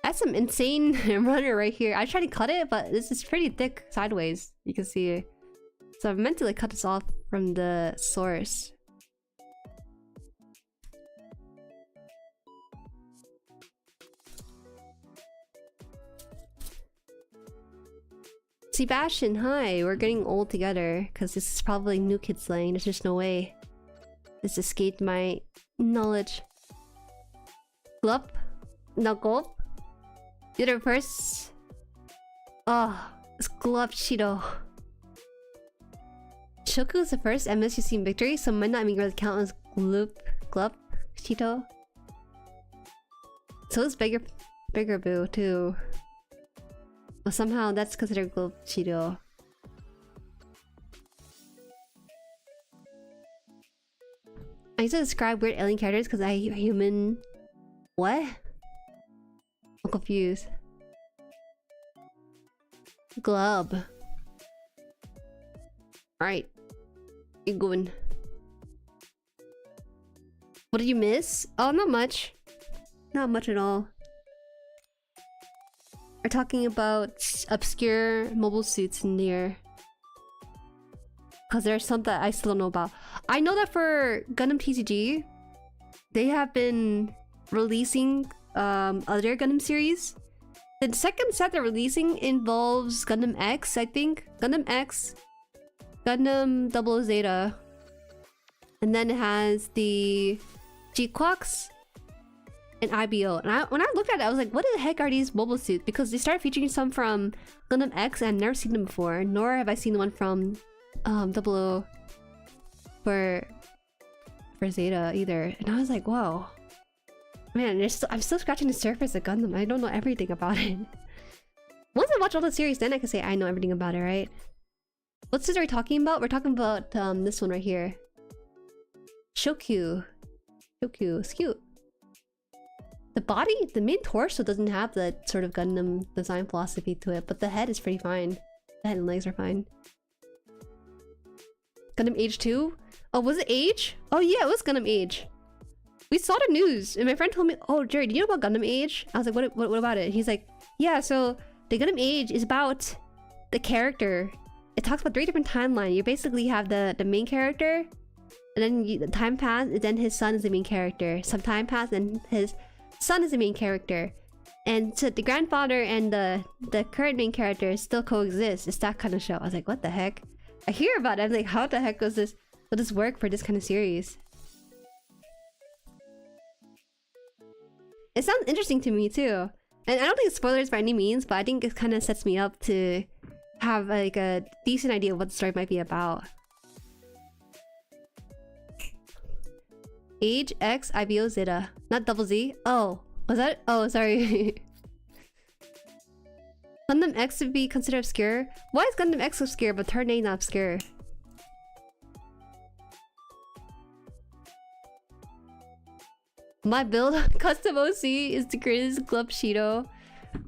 [SPEAKER 1] That's some insane runner right here. I tried to cut it, but this is pretty thick sideways. You can see. So I meant to like cut this off from the source. Sebastian, hi. We're getting old together because this is probably New Kids Lane. There's just no way. This escaped my knowledge. Glup? No gulp? Did it first? Oh, it's Glup Cheeto. Shoku is the first MS you've seen victory, so might not even really count as Glup Cheeto. So it's bigger Boo too. But somehow that's considered Glup Cheeto. I used to describe weird alien characters because I human. What? I'm confused. Glub. Alright. You're going. What did you miss? Oh, not much. Not much at all. We're talking about obscure mobile suits in there. Because there's some that I still don't know about. I know that for Gundam TCG, they have been releasing other Gundam series. The second set they're releasing involves Gundam X, I think. Gundam X, Gundam 00 Zeta. And then it has the G-Quox and IBO. And when I looked at it, I was like, what the heck are these mobile suits? Because they started featuring some from Gundam X and I've never seen them before. Nor have I seen the one from 00 for Zeta either. And I was like, whoa. Man, I'm still scratching the surface of Gundam. I don't know everything about it. Once I watch all the series, then I can say I know everything about it, right? What series are we talking about? We're talking about this one right here. Shokyu. Shokyu. It's cute. The body, the main torso doesn't have that sort of Gundam design philosophy to it, but the head is pretty fine. The head and legs are fine. Gundam Age 2? Oh, was it Age? Oh yeah, it was Gundam Age. We saw the news, and my friend told me, oh, Jerry, do you know about Gundam Age? I was like, what about it? He's like, yeah, so the Gundam Age is about the character. It talks about 3 different timelines. You basically have the main character, and then the time pass, and then his son is the main character. Some time pass, and his son is the main character. And so the grandfather and the current main character still coexist. It's that kind of show. I was like, what the heck? I hear about it. I'm like, how the heck will this work for this kind of series? It sounds interesting to me too. And I don't think it's spoilers by any means, but I think it kind of sets me up to have like a decent idea of what the story might be about. Age X IBO Zeta. Not double Z? Oh, was that? Oh, sorry. Gundam X would be considered obscure? Why is Gundam X obscure but Turn A not obscure? My build custom OC is the greatest Glup Cheeto.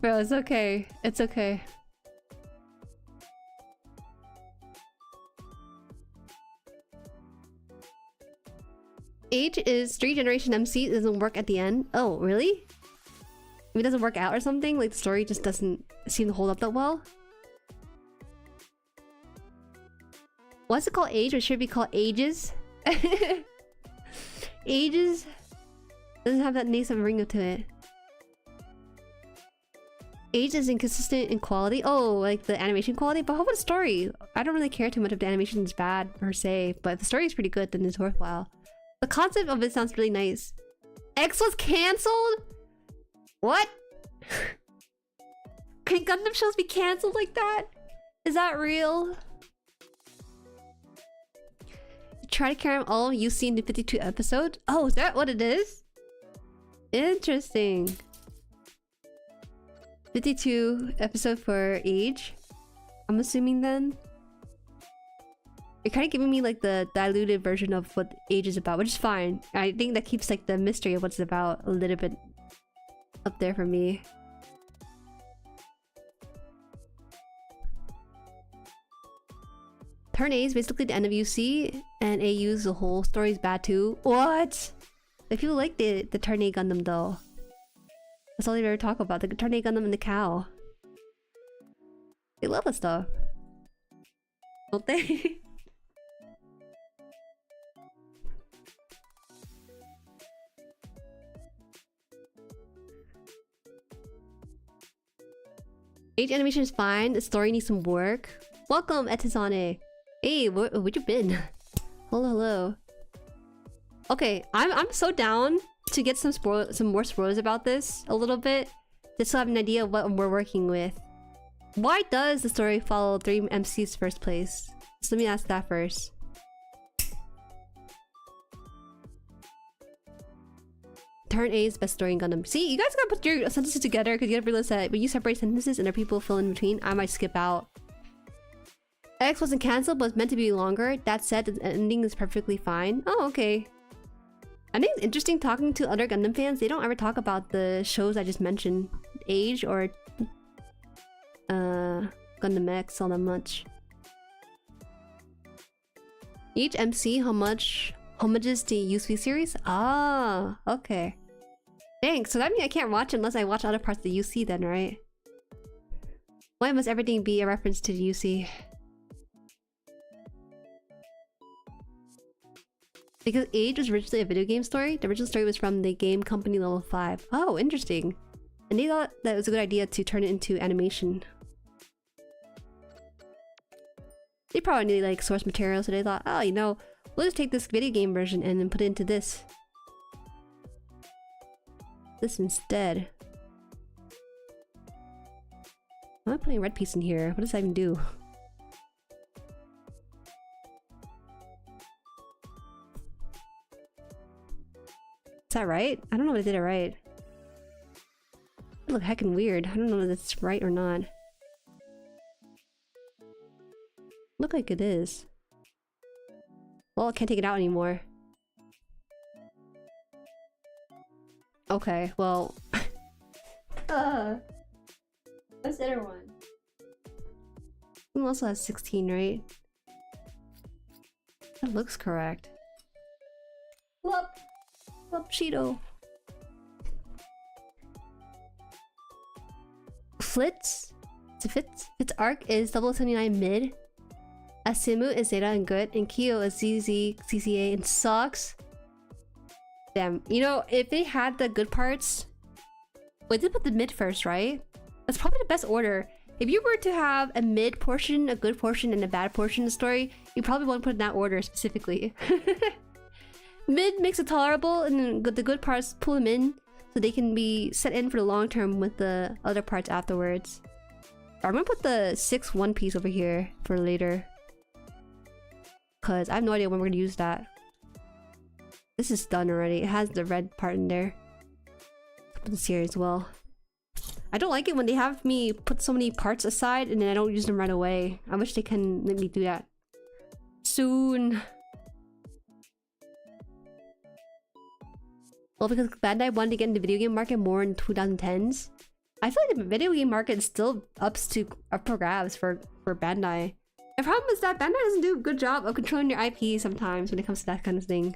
[SPEAKER 1] Bro, it's okay. It's okay. Age is 3 generation MC. It doesn't work at the end. Oh, really? It doesn't work out or something? Like the story just doesn't seem to hold up that well? What's it called? Age? Or should it be called Ages? Ages? Doesn't have that nascent ring to it. Age is inconsistent in quality. Oh, like the animation quality? But how about the story? I don't really care too much if the animation is bad per se, but if the story is pretty good, then it's worthwhile. The concept of it sounds really nice. X was cancelled? What? Can Gundam shows be cancelled like that? Is that real? Try to carry all you see in the 52 episode? Oh, is that what it is? Interesting. 52 episode for age, I'm assuming then. You're kind of giving me like the diluted version of what age is about, which is fine. I think that keeps like the mystery of what it's about a little bit up there for me. Turn A is basically the end of UC, and AU's the whole story is bad too. What? If you like the Turn A Gundam though. That's all they ever talk about, the Turn A Gundam and the cow. They love that stuff. Don't they? Age animation is fine, the story needs some work. Welcome, Etizane. Hey, where you been? Hello, hello. Okay, I'm so down to get some more spoilers about this a little bit, just so I have an idea of what we're working with. Why does the story follow 3 MCs first place? So let me ask that first. Turn A is best story in Gundam. See, you guys gotta put your sentences together because you gotta realize that when you separate sentences and there are people fill in between, I might skip out. X wasn't cancelled but was meant to be longer. That said, the ending is perfectly fine. Oh, okay. I think it's interesting talking to other Gundam fans. They don't ever talk about the shows I just mentioned. Age or Gundam X all that much. Each MC how much homages to USV series? Ah, okay. Thanks. So that means I can't watch unless I watch other parts of the UC then, right? Why must everything be a reference to the UC? Because Age was originally a video game story. The original story was from the game company level 5. Oh, interesting. And they thought that it was a good idea to turn it into animation. They probably needed like source material, so they thought, oh, you know, we'll just take this video game version and then put it into this. This instead. I'm not putting a red piece in here. What does that even do? Is that right? I don't know if I did it right. It look heckin' weird. I don't know if that's right or not. Look like it is. Well, I can't take it out anymore. Okay, well... That's the other one. It also has 16, right? That looks correct. Whoop! Whoop, Cheeto. Flitz? Fitz arc is 079 mid. Asimu is Zeta and good, and Kyo is ZZ, CCA, and sucks. Damn, you know, if they had the good parts... Wait, they put the mid first, right? That's probably the best order. If you were to have a mid portion, a good portion, and a bad portion of the story, you probably want to put it in that order specifically. Mid makes it tolerable, and then the good parts pull them in, so they can be set in for the long term with the other parts afterwards. I'm gonna put the 6 One Piece over here for later. Cause I have no idea when we're gonna use that. This is done already. It has the red part in there. Put this here as well. I don't like it when they have me put so many parts aside and then I don't use them right away. I wish they can let me do that soon. Well, because Bandai wanted to get in the video game market more in 2010s. I feel like the video game market is still up for grabs for Bandai. The problem is that Bandai doesn't do a good job of controlling your IP sometimes when it comes to that kind of thing.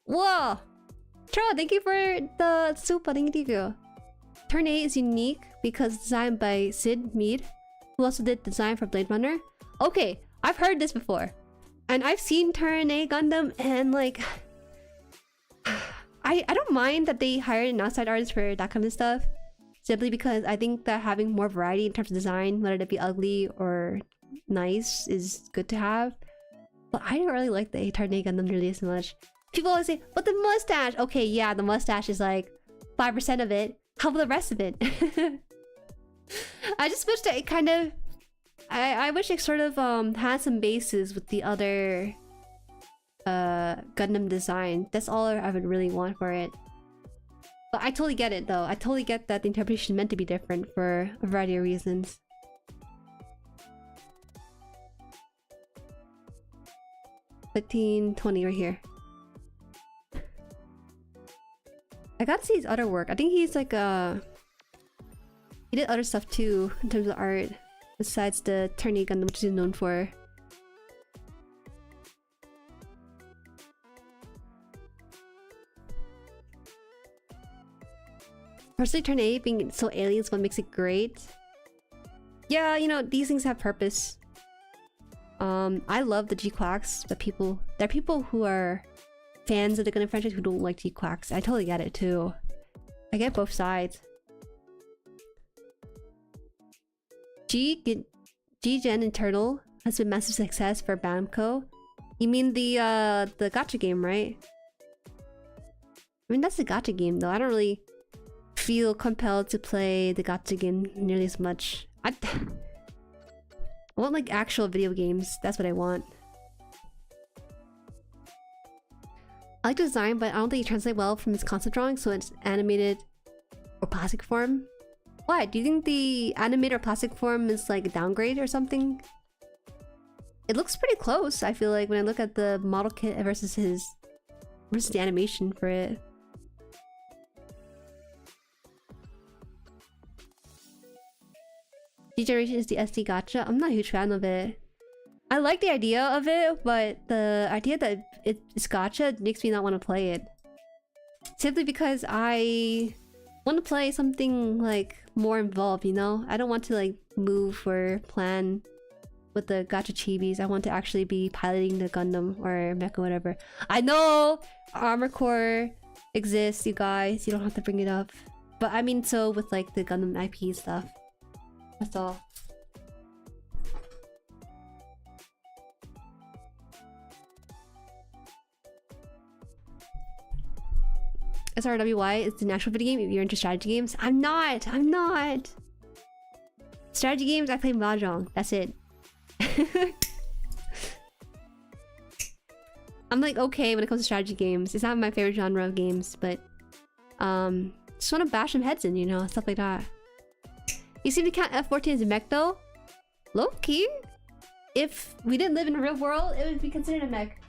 [SPEAKER 1] Whoa! Tro, thank you for the super, thank you. Turn A is unique because designed by Sid Mead, who also did design for Blade Runner. Okay, I've heard this before. And I've seen Turn A Gundam and like... I don't mind that they hired an outside artist for that kind of stuff. Simply because I think that having more variety in terms of design, whether it be ugly or nice, is good to have. But I don't really like the Turn A Gundam really as much. People always say, but the mustache. Okay, yeah, the mustache is like 5% of it. How about the rest of it? I just wish that it kind of... I wish it sort of had some bases with the other Gundam design. That's all I would really want for it. But I totally get it though. I totally get that the interpretation is meant to be different for a variety of reasons. $15.20 right here. I gotta see his other work. I think he's like he did other stuff too in terms of art, besides the Tourney Gundam, which he's known for. Personally, Turn A being so alien is what makes it great. Yeah, you know, these things have purpose. I love the G-Quacks, but there are people who are fans of the Gundam franchise who don't like G-Quacks. I totally get it too. I get both sides. G-Gen Internal has been massive success for Bamco. You mean the gacha game, right? I mean, that's a gacha game though. I don't really feel compelled to play the gacha game nearly as much. I want like actual video games. That's what I want. I like the design, but I don't think it translates well from its concept drawing, so it's animated or plastic form. What? Do you think the animated or plastic form is like a downgrade or something? It looks pretty close, I feel like, when I look at the model kit versus the animation for it. G-Generation is the SD gacha. I'm not a huge fan of it. I like the idea of it, but the idea that it's gacha makes me not want to play it. Simply because I want to play something like more involved, you know? I don't want to like move or plan with the gacha chibis. I want to actually be piloting the Gundam or mecha, whatever. I know Armor Core exists, you guys. You don't have to bring it up. But I mean, so with like the Gundam IP stuff. That's all. SRWY is the natural video game if you're into strategy games. I'm not! Strategy games, I play Mahjong. That's it. I'm like okay when it comes to strategy games. It's not my favorite genre of games, but just want to bash some heads in, you know, stuff like that. You seem to count F-14 as a mech though? Low-key? If we didn't live in the real world, it would be considered a mech.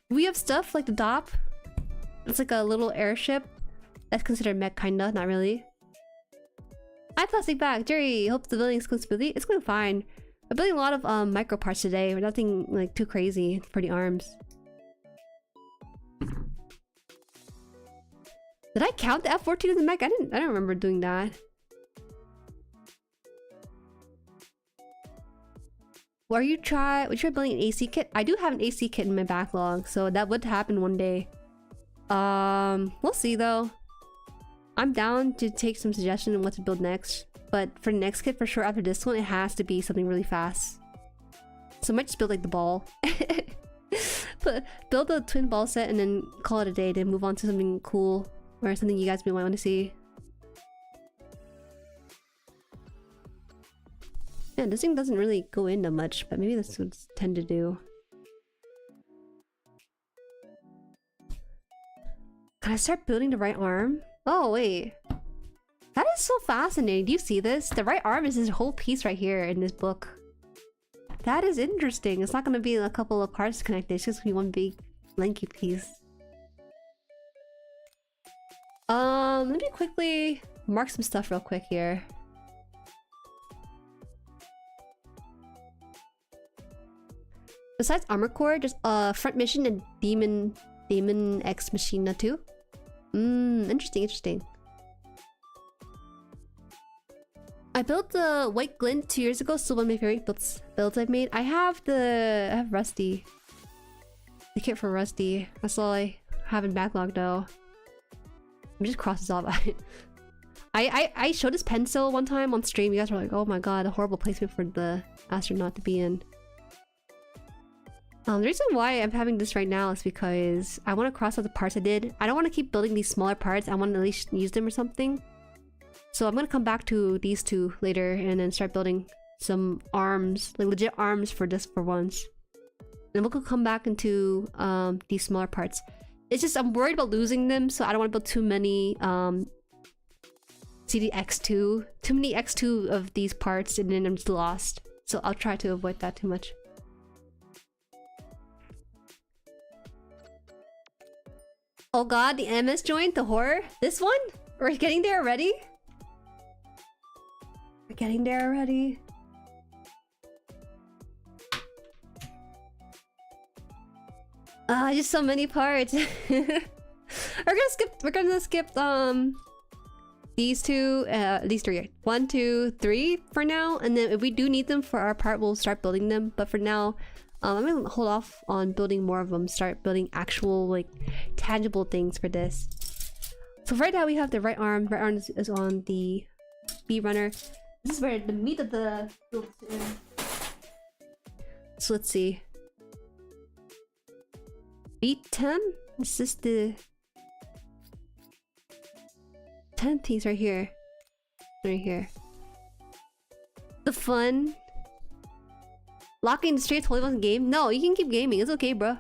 [SPEAKER 1] We have stuff like the DOP. It's like a little airship. That's considered mech, kinda, not really. Hi, Plastic Bag. Jueri, hope the building's going smoothly. It's going fine. We're building a lot of micro parts today. We're nothing like too crazy for the arms. Did I count the F-14 as a mech? I don't remember doing that. Would you try building an AC kit? I do have an AC kit in my backlog, so that would happen one day. We'll see though. I'm down to take some suggestions on what to build next, but for the next kit, for sure after this one, it has to be something really fast. So I might just build like the ball. Build a twin ball set and then call it a day to move on to something cool or something you guys might want to see. Yeah, this thing doesn't really go into much, but maybe that's what it's tend to do. Can I start building the right arm? Oh, wait. That is so fascinating. Do you see this? The right arm is this whole piece right here in this book. That is interesting. It's not going to be a couple of parts connected. It's just going to be one big lanky piece. Let me quickly mark some stuff real quick here. Besides Armor Core, there's Front Mission and Demon X Machina too. Interesting. I built the White Glint 2 years ago, still one of my favorite builds I've made. I have Rusty. The kit for Rusty. That's all I have in backlog though. Let me just cross this off. I showed this pencil one time on stream. You guys were like, oh my god, a horrible placement for the astronaut to be in. The reason why I'm having this right now is because I want to cross out the parts I did. I don't want to keep building these smaller parts. I want to at least use them or something. So I'm going to come back to these two later and then start building some arms, like legit arms for this for once. And we'll come back into these smaller parts. It's just I'm worried about losing them, so I don't want to build too many CDX2, too many X2 of these parts and then I'm just lost. So I'll try to avoid that too much. Oh god, the MS joined the horror? This one? We're getting there already? We're getting there already. Just so many parts. We're gonna skip these two, these three. 1, 2, 3 for now, and then if we do need them for our part, we'll start building them. But for now, I'm gonna hold off on building more of them, start building actual, like, tangible things for this. So right now we have the right arm. Right arm is on the B runner. This is where the meat of the build is in. So let's see. B10? Is this the 10th piece right here? Right here. The fun. Locking the streets totally wasn't game? No, you can keep gaming. It's okay, bro.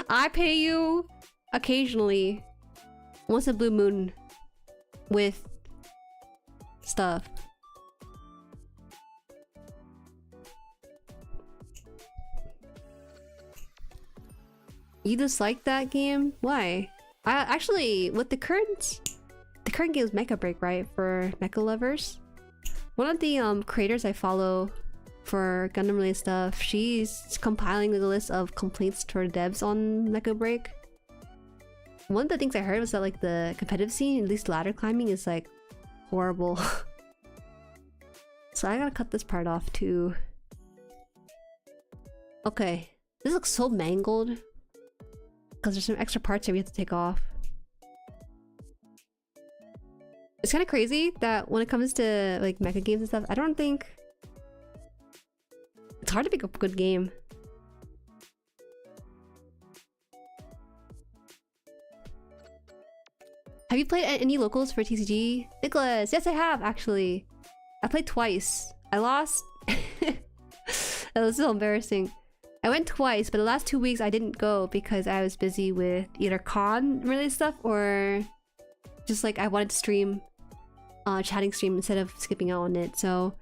[SPEAKER 1] I pay you occasionally once a blue moon with stuff. You dislike that game? Why? I actually, with the current game is Mecha Break, right? For mecha lovers. One of the creators I follow for Gundam related stuff, she's compiling a list of complaints to her devs on Mecha Break. One of the things I heard was that like the competitive scene, at least ladder climbing, is like horrible. So I gotta cut this part off too. Okay, this looks so mangled because there's some extra parts that we have to take off. It's kind of crazy that when it comes to like mecha games and stuff, I don't think it's hard to pick up a good game. Have you played any locals for TCG? Nicholas, yes I have actually. I played twice. I lost. That was so embarrassing. I went twice, but the last 2 weeks I didn't go because I was busy with either con related stuff or just like I wanted to stream, chatting stream instead of skipping out on it. So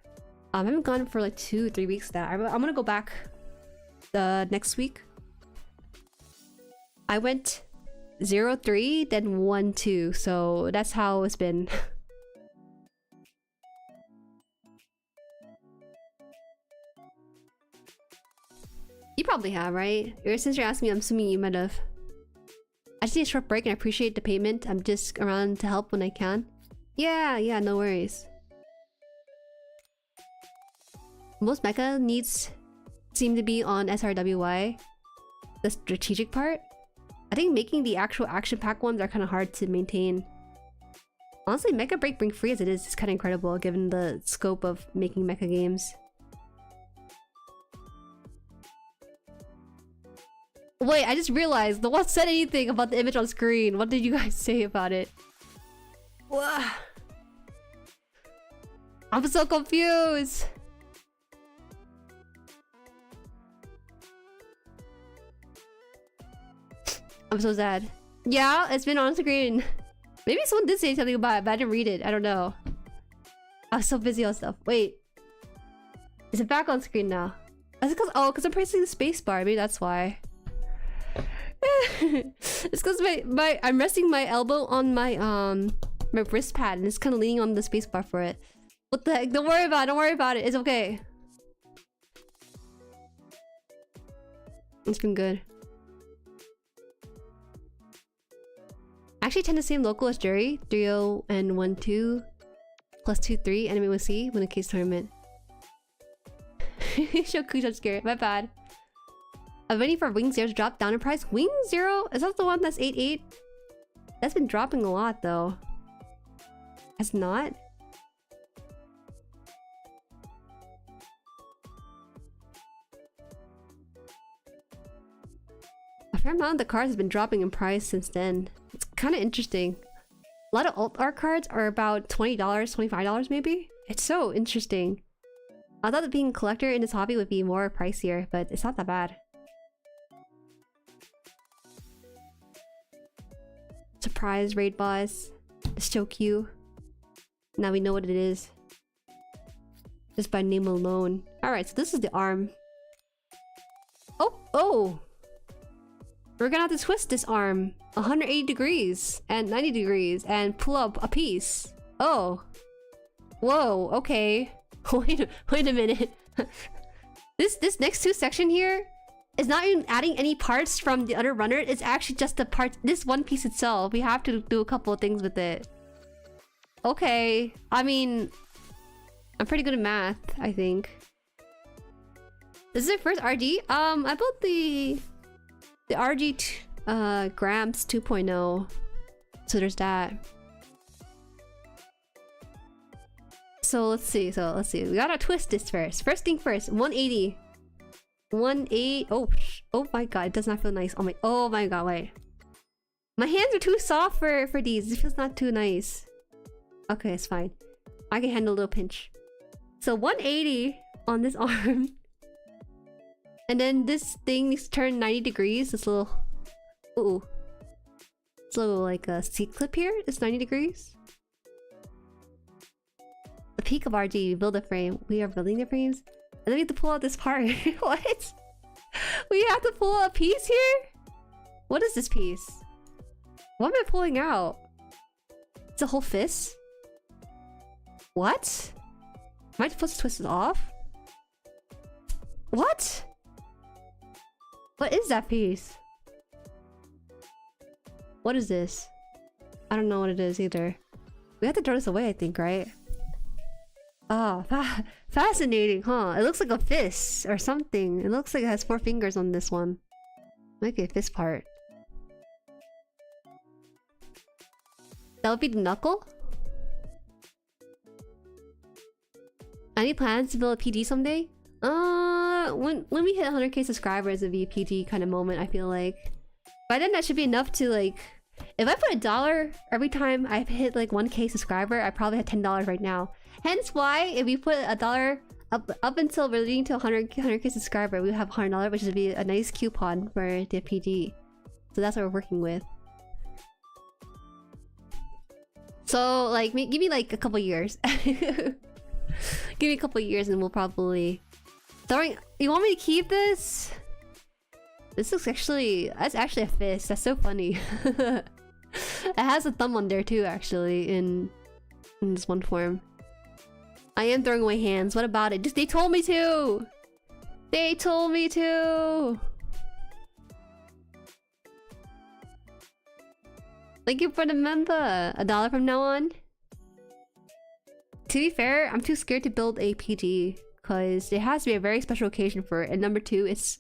[SPEAKER 1] I haven't gone for like 2 or 3 weeks now. I'm gonna go back the next week. I went 0-3, then 1-2, so that's how it's been. You probably have, right? Since you're asking me, I'm assuming you might have. I just need a short break and I appreciate the payment. I'm just around to help when I can. Yeah, no worries. Most mecha needs seem to be on SRWY, the strategic part. I think making the actual action pack ones are kind of hard to maintain. Honestly, Mecha Break Bring Free as it is kind of incredible given the scope of making mecha games. Wait, I just realized no one said anything about the image on screen. What did you guys say about it? Wah. I'm so confused. I'm so sad. Yeah, it's been on screen. Maybe someone did say something about it, but I didn't read it. I don't know. I was so busy on stuff. Wait. Is it back on screen now? Is it because I'm pressing the spacebar. Maybe that's why. It's because I'm resting my elbow on my my wrist pad and it's kind of leaning on the spacebar for it. What the heck? Don't worry about it. Don't worry about it. It's okay. It's been good. I actually tend to same local as Jueri, 3-0 and 1-2 plus 2-3 enemy with C win a case tournament. Show Kuj, I'm scared. My bad. I'm waiting for Wing Zero to drop down in price. Wing Zero? Is that the one that's 8-8? That's been dropping a lot though. Has not? fair amount of the cards have been dropping in price since then. It's kind of interesting. A lot of alt art cards are about $20, $25 maybe. It's so interesting. I thought that being a collector in this hobby would be more pricier, but it's not that bad. Surprise raid boss. It's so cute. Now we know what it is. Just by name alone. Alright, so this is the arm. Oh! We're gonna have to twist this arm 180 degrees and 90 degrees and pull up a piece. Oh. Whoa, okay. Wait a minute. This next two section here is not even adding any parts from the other runner. It's actually just the part, this one piece itself. We have to do a couple of things with it. Okay. I mean, I'm pretty good at math, I think. This is our first RG. I built the RG Grams 2.0. So there's that. So let's see. We gotta twist this first. First thing first. 180. 180. Oh my god, it does not feel nice. Oh my god, wait. My hands are too soft for these. It feels not too nice. Okay, it's fine. I can handle a little pinch. So 180 on this arm. And then this thing needs to turn 90 degrees. This little... Ooh. This little like a seat clip here is 90 degrees. The peak of RG, build a frame. We are building the frames. And then we have to pull out this part. What? We have to pull out a piece here? What is this piece? What am I pulling out? It's a whole fist? What? Am I supposed to twist it off? What? What is that piece? What is this? I don't know what it is either. We have to throw this away, I think, right? Oh, fascinating, huh? It looks like a fist or something. It looks like it has 4 fingers on this one. Might be a fist part. That would be the knuckle? Any plans to build a PD someday? When we hit 100k subscribers, it'd be a PD kind of moment, I feel like. By then, that should be enough to like... If I put $1 every time I hit like 1k subscriber, I probably have $10 right now. Hence why, if we put $1 up until we're leading to 100k subscriber, we have $100, which would be a nice coupon for the PD. So that's what we're working with. So like, give me like a couple years. Give me a couple years and we'll probably... You want me to keep this? This looks actually... That's actually a fist. That's so funny. It has a thumb on there too, actually, in this one form. I am throwing away hands. What about it? They told me to! They told me to! Thank you for the member! $1 from now on? To be fair, I'm too scared to build a PT because it has to be a very special occasion for it. And number 2, it's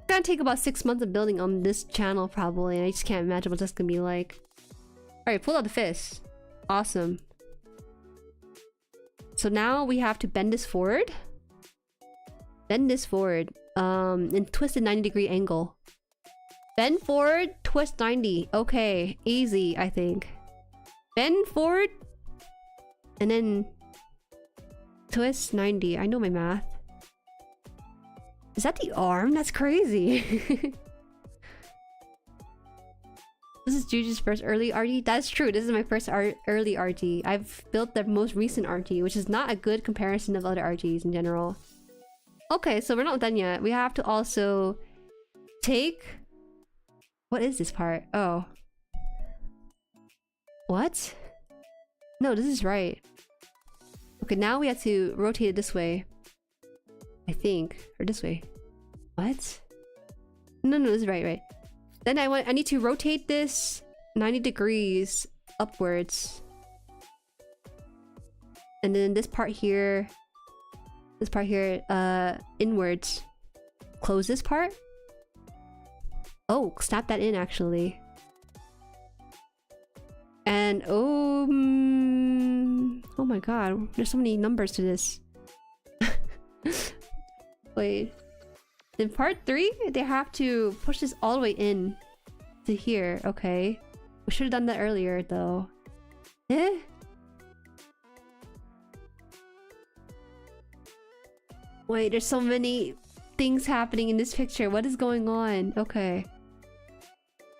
[SPEAKER 1] gonna take about 6 months of building on this channel probably, and I just can't imagine what that's gonna be like. Alright, pull out the fist. Awesome. So now we have to bend this forward. Bend this forward. And twist a 90-degree angle. Bend forward, twist 90. Okay, easy, I think. Bend forward. And then... twist 90. I know my math. Is that the arm? That's crazy. This is Juju's first early RG? That's true. This is my first early RG. I've built the most recent RG, which is not a good comparison of other RGs in general. Okay, so we're not done yet. We have to also take... What is this part? Oh. What? No, this is right. Okay, now we have to rotate it this way. I think. Or this way. What? No, this is right. Then I need to rotate this 90 degrees upwards. And then this part here, inwards. Close this part. Oh, snap that in actually. And oh my god, there's so many numbers to this. Wait. In part 3, they have to push this all the way in to here. Okay. We should have done that earlier, though. Eh? Wait, there's so many things happening in this picture. What is going on? Okay.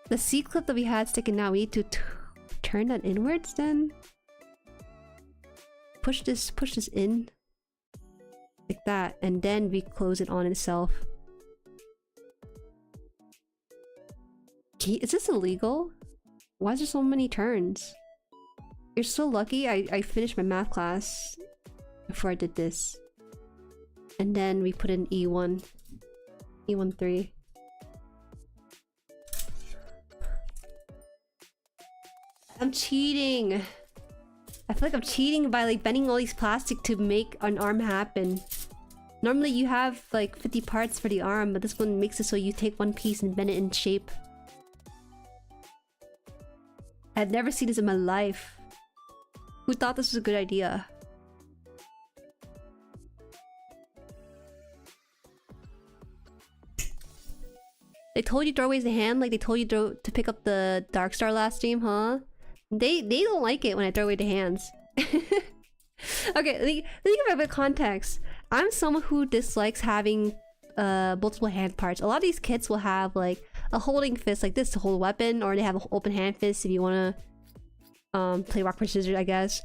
[SPEAKER 1] The C clip that we had sticking out, we need to turn that inwards then? Push this in. Like that. And then we close it on itself. Is this illegal? Why is there so many turns? You're so lucky I finished my math class before I did this. And then we put in E1. E13. I'm cheating! I feel like I'm cheating by like bending all these plastic to make an arm happen. Normally you have like 50 parts for the arm, but this one makes it so you take one piece and bend it in shape. I've never seen this in my life. Who thought this was a good idea? They told you throw away the hand like they told you to pick up the Dark Star last stream, huh? They don't like it when I throw away the hands. Okay, let me give a bit of context. I'm someone who dislikes having multiple hand parts. A lot of these kits will have like a holding fist like this to hold a weapon, or they have an open hand fist if you want to play rock paper scissors, I guess.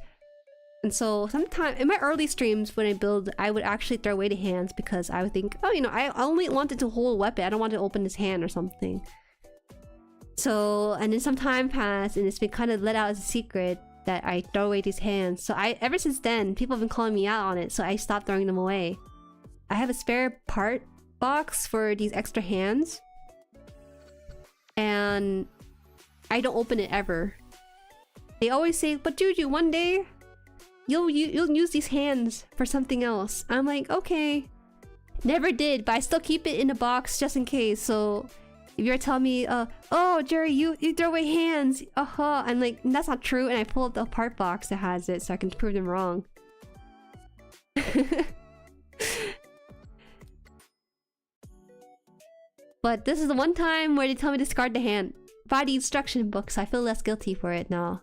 [SPEAKER 1] And so sometimes in my early streams when I build, I would actually throw away the hands because I would think, oh, you know, I only wanted to hold a weapon. I don't want to open this hand or something. So, and then some time passed and it's been kind of let out as a secret that I throw away these hands. So ever since then, people have been calling me out on it, so I stopped throwing them away. I have a spare part box for these extra hands. And I don't open it ever. They always say, but Juju, one day you'll use these hands for something else. I'm like, okay. Never did, but I still keep it in a box just in case. So if you're telling me, oh, Jueri, you throw away hands, I'm like, that's not true. And I pull up the part box that has it so I can prove them wrong. But this is the one time where they tell me to discard the hand. Buy the instruction book, so I feel less guilty for it now.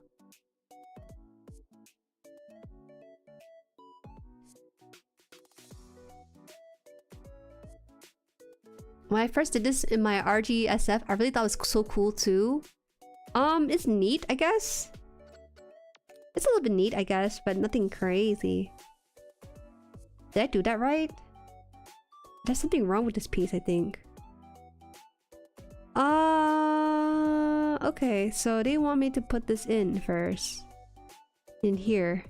[SPEAKER 1] When I first did this in my RGSF, I really thought it was so cool too. It's neat, I guess. It's a little bit neat, I guess, but nothing crazy. Did I do that right? There's something wrong with this piece, I think. Okay, so they want me to put this in first. In here.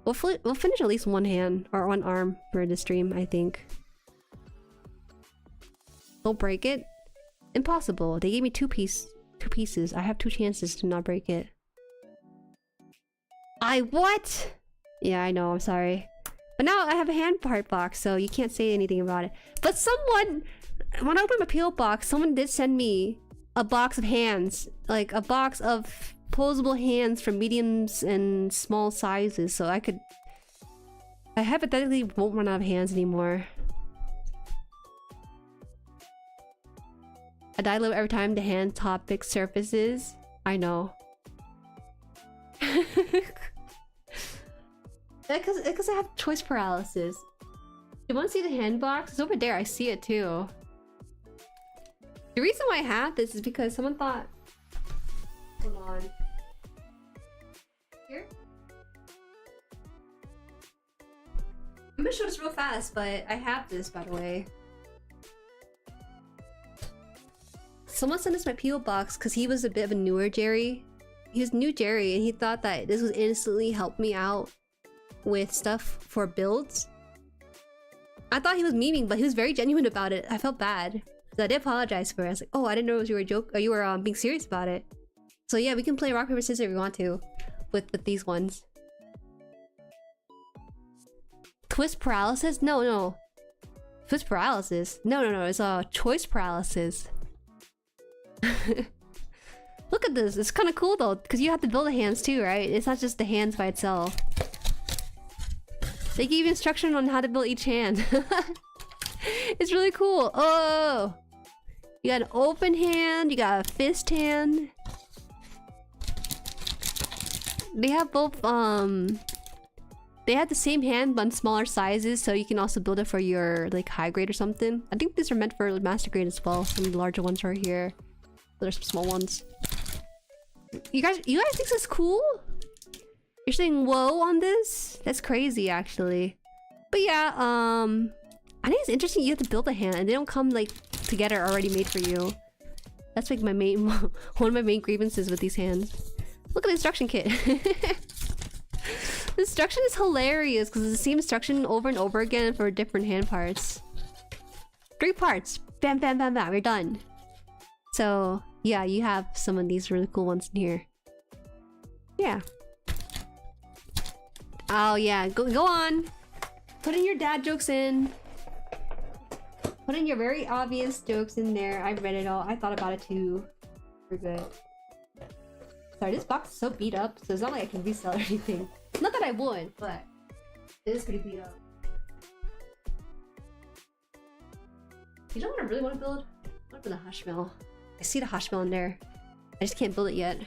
[SPEAKER 1] We'll finish at least one hand or one arm for the stream, I think. Don't break it. Impossible. They gave me two pieces. I have 2 chances to not break it. What? Yeah, I know. I'm sorry. But now I have a hand part box, so you can't say anything about it. But someone, when I opened my PO box, someone did send me a box of hands, like a box of posable hands for mediums and small sizes, so I hypothetically won't run out of hands anymore. I die low every time the hand topic surfaces. I know. Because I have choice paralysis. You want to see the hand box? It's over there. I see it too. The reason why I have this is because someone thought... Hold on. Here? I'm gonna show this real fast, but I have this, by the way. Someone sent us my PO box because he was a bit of a newer Jueri. He was new Jueri and he thought that this would instantly help me out with stuff for builds. I thought he was memeing, but he was very genuine about it. I felt bad. So I did apologize for it. I was like, oh, I didn't know you were being serious about it. So yeah, we can play rock, paper, scissors if we want to. With these ones. Twist paralysis? No. Twist paralysis? No. It's choice paralysis. Look at this. It's kind of cool though, because you have to build the hands too, right? It's not just the hands by itself. They give you instruction on how to build each hand. It's really cool. Oh, you got an open hand, you got a fist hand. They have both, they have the same hand but in smaller sizes, so you can also build it for your like high grade or something. I think these are meant for master grade as well. Some of the larger ones are here. There's some small ones. You guys think this is cool? You're saying whoa on this? That's crazy actually. But yeah, I think it's interesting you have to build a hand and they don't come like together already made for you. That's like my main one of my main grievances with these hands. Look at the instruction kit. The instruction is hilarious because it's the same instruction over and over again for different hand parts. 3 parts. Bam, bam, bam, bam. We're done. So yeah, you have some of these really cool ones in here. Yeah. Oh yeah, go on. Put in your dad jokes in. Put in your very obvious jokes in there. I read it all. I thought about it too. We're good. Sorry, this box is so beat up, so it's not like I can resell or anything. Not that I would, but it is pretty beat up. You know what I really want to build? I want to build a hush mill. I see the hush mill in there. I just can't build it yet.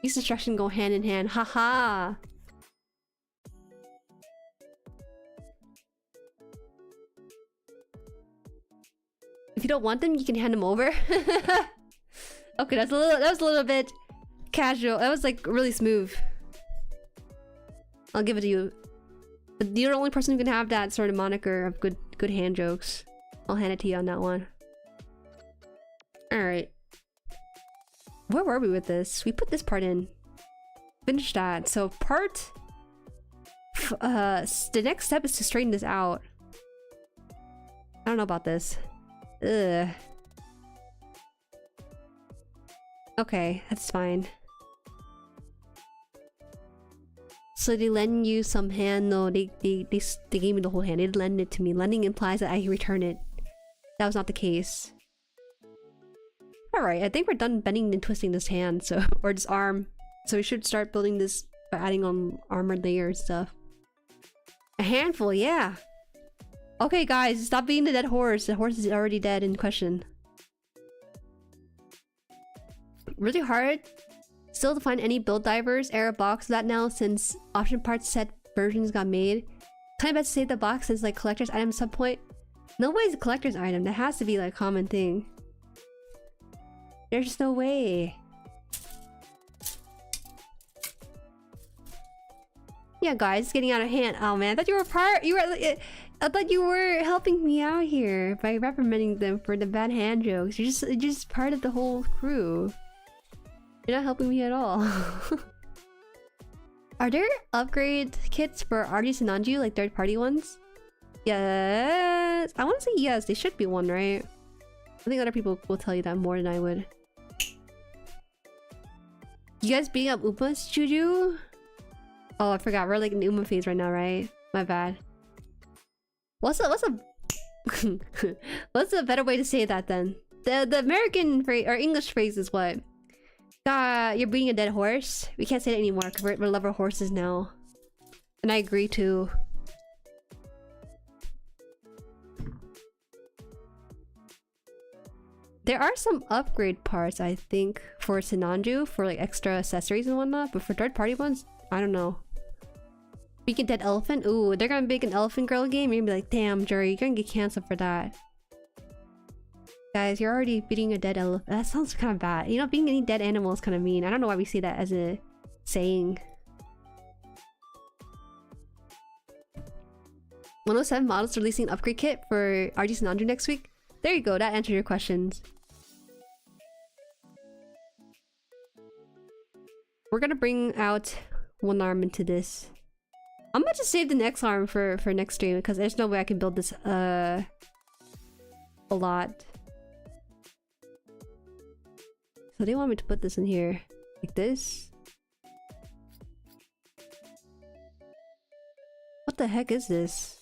[SPEAKER 1] These instructions go hand in hand. Haha. If you don't want them, you can hand them over. Okay, that was a little bit casual. That was like really smooth. I'll give it to you. But you're the only person who can have that sort of moniker of good hand jokes. I'll hand it to you on that one. Alright. Where were we with this? We put this part in. Finish that. So part... the next step is to straighten this out. I don't know about this. Ugh. Okay, that's fine. So they lend you some hand? No, they gave me the whole hand. They lend it to me. Lending implies that I return it. That was not the case. Alright, I think we're done bending and twisting this hand, so or this arm. So we should start building this by adding on armored layers stuff. A handful, yeah. Okay guys, stop being the dead horse. The horse is already dead in question. Really hard still to find any build divers era box that now since option parts set versions got made. Kind of best to save the box since like collector's item at some point. No way is a collector's item. That has to be like a common thing. There's just no way. Yeah, guys, it's getting out of hand. Oh man, I thought you were I thought you were helping me out here by reprimanding them for the bad hand jokes. You're just part of the whole crew. You're not helping me at all. Are there upgrade kits for RG Sinanju, like third-party ones? Yes. I want to say yes. There should be one, right? I think other people will tell you that more than I would. You guys beating up Upas, Juju? Oh, I forgot. We're like in the Uma phase right now, right? My bad. What's a what's a better way to say that then? The American phrase or English phrase is what? You're being a dead horse. We can't say that anymore because we're lover horses now. And I agree too. There are some upgrade parts, I think, for Sinanju for like extra accessories and whatnot, but for third-party ones, I don't know. Being a dead elephant? Ooh, they're gonna make an elephant girl game. You're gonna be like, damn, Jueri, you're gonna get canceled for that. Guys, you're already beating a dead elephant. That sounds kind of bad. You know, being any dead animal is kind of mean. I don't know why we say that as a saying. 107 models releasing an upgrade kit for RG Sinanju next week. There you go, that answered your questions. We're gonna bring out one arm into this. I'm gonna just save the next arm for next stream because there's no way I can build this a lot. So they want me to put this in here like this. What the heck is this?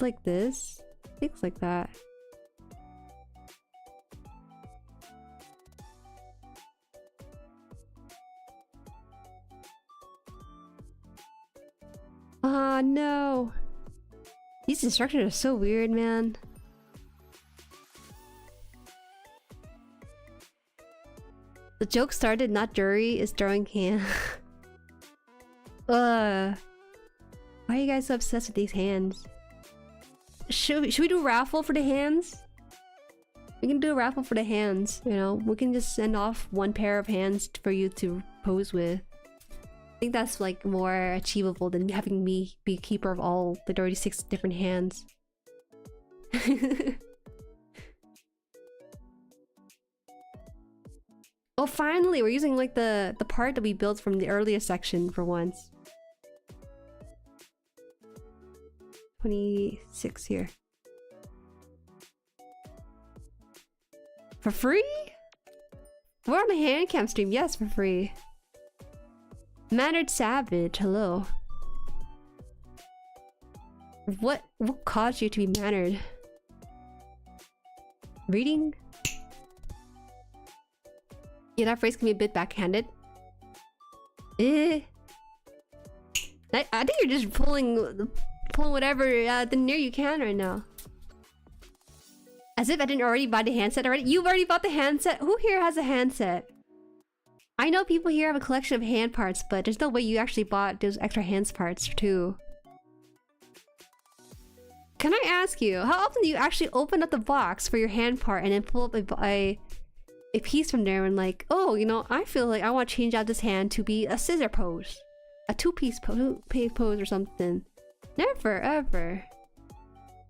[SPEAKER 1] like this? Things like that. Ah, no. These instructions are so weird, man. The joke started, not Jueri is drawing hand. Why are you guys so obsessed with these hands? Should we do a raffle for the hands? We can do a raffle for the hands, you know? We can just send off one pair of hands for you to pose with. I think that's like more achievable than having me be keeper of all the 36 different hands. Oh, finally! We're using like the part that we built from the earlier section for once. 26 here. For free? We're on a hand cam stream, yes, for free. Mannered Savage, hello. What caused you to be mannered? Reading? Yeah, that phrase can be a bit backhanded. I think you're just pulling whatever near you can right now. As if I didn't already buy the handset already. You've already bought the handset? Who here has a handset? I know people here have a collection of hand parts, but there's no way you actually bought those extra hands parts too. Can I ask you, how often do you actually open up the box for your hand part and then pull up a piece from there and like, oh, you know, I feel like I want to change out this hand to be a scissor pose. A two-piece pose or something. Never, ever.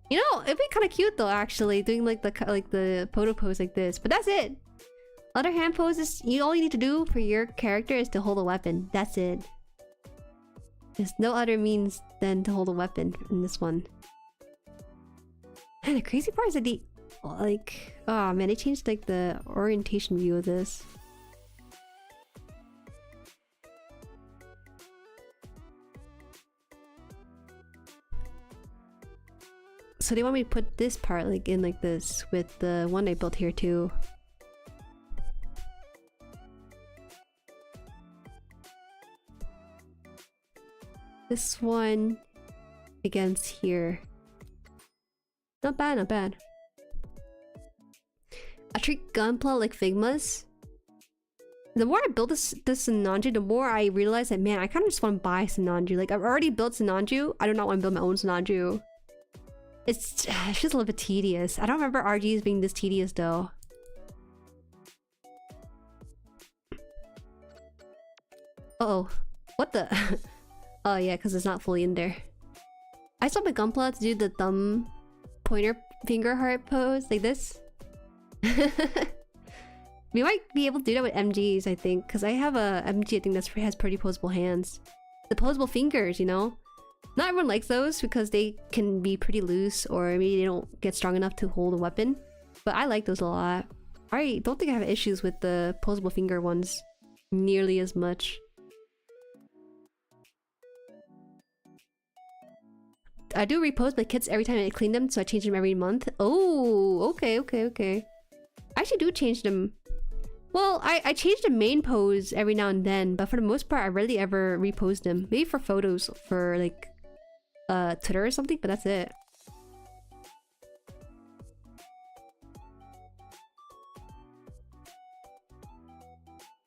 [SPEAKER 1] You know, it'd be kind of cute though, actually, doing like the photo pose like this. But that's it. Other hand poses, all you need to do for your character is to hold a weapon. That's it. There's no other means than to hold a weapon in this one. And the crazy part is that oh man, they changed like the orientation view of this. So they want me to put this part like in like this with the one I built here too. This one against here. Not bad, not bad. I treat Gunpla like Figmas. The more I build this Sinanju, the more I realize that, man, I kind of just want to buy Sinanju. Like, I've already built Sinanju. I do not want to build my own Sinanju. It's just a little bit tedious. I don't remember RGs being this tedious though. Uh-oh. What the? Oh yeah, because it's not fully in there. I saw my Gunpla to do the thumb pointer finger heart pose like this. We might be able to do that with MGs, I think, because I have a MG I think that has pretty posable hands. The posable fingers, you know? Not everyone likes those because they can be pretty loose or maybe they don't get strong enough to hold a weapon. But I like those a lot. I don't think I have issues with the posable finger ones nearly as much. I do repost my kits every time I clean them, so I change them every month. Oh, okay. I actually do change them. Well, I change the main pose every now and then, but for the most part, I rarely ever repost them. Maybe for photos for like Twitter or something, but that's it.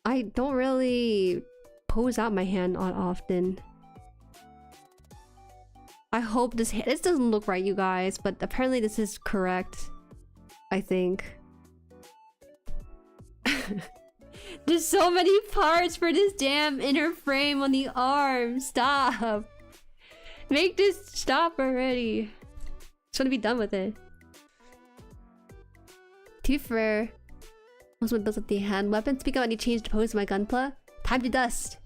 [SPEAKER 1] I don't really pose out my hand often. I hope this doesn't look right, you guys, but apparently this is correct. I think. There's so many parts for this damn inner frame on the arm. Stop. Make this stop already. Just want to be done with it. To be fair, most one builds up the hand weapon. Speaking of, I need to change the pose of my Gunpla. Time to dust.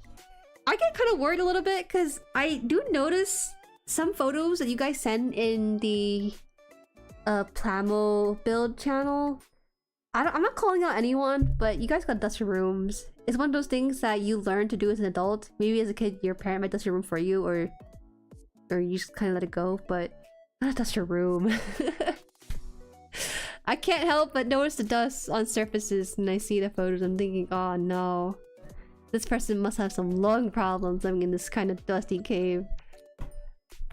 [SPEAKER 1] I get kind of worried a little bit because I do notice some photos that you guys send in the Plamo build channel. I'm not calling out anyone, but you guys got dust your rooms. It's one of those things that you learn to do as an adult. Maybe as a kid, your parent might dust your room for you, or you just kind of let it go. But Ah, that's your room. I can't help but notice the dust on surfaces and I see the photos. I'm thinking, oh no. This person must have some lung problems living in this kind of dusty cave.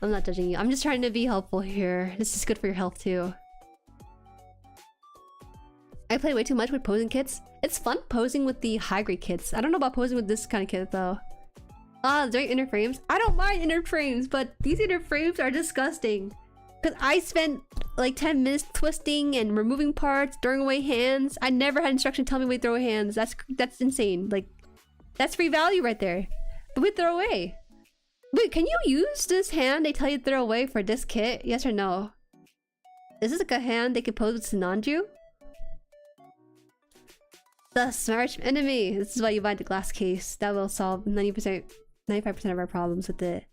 [SPEAKER 1] I'm not judging you. I'm just trying to be helpful here. This is good for your health too. I play way too much with posing kits. It's fun posing with the high grade kits. I don't know about posing with this kind of kit though. Ah, doing inner frames. I don't mind inner frames, but these inner frames are disgusting. Cause I spent like 10 minutes twisting and removing parts, throwing away hands. I never had instruction tell me we throw away hands. That's insane. Like, that's free value right there. But we throw away. Wait, can you use this hand they tell you to throw away for this kit? Yes or no? Is this like a hand they can pose with Sinanju? The smart enemy. This is why you buy the glass case. That will solve 90%, 95% of our problems with it.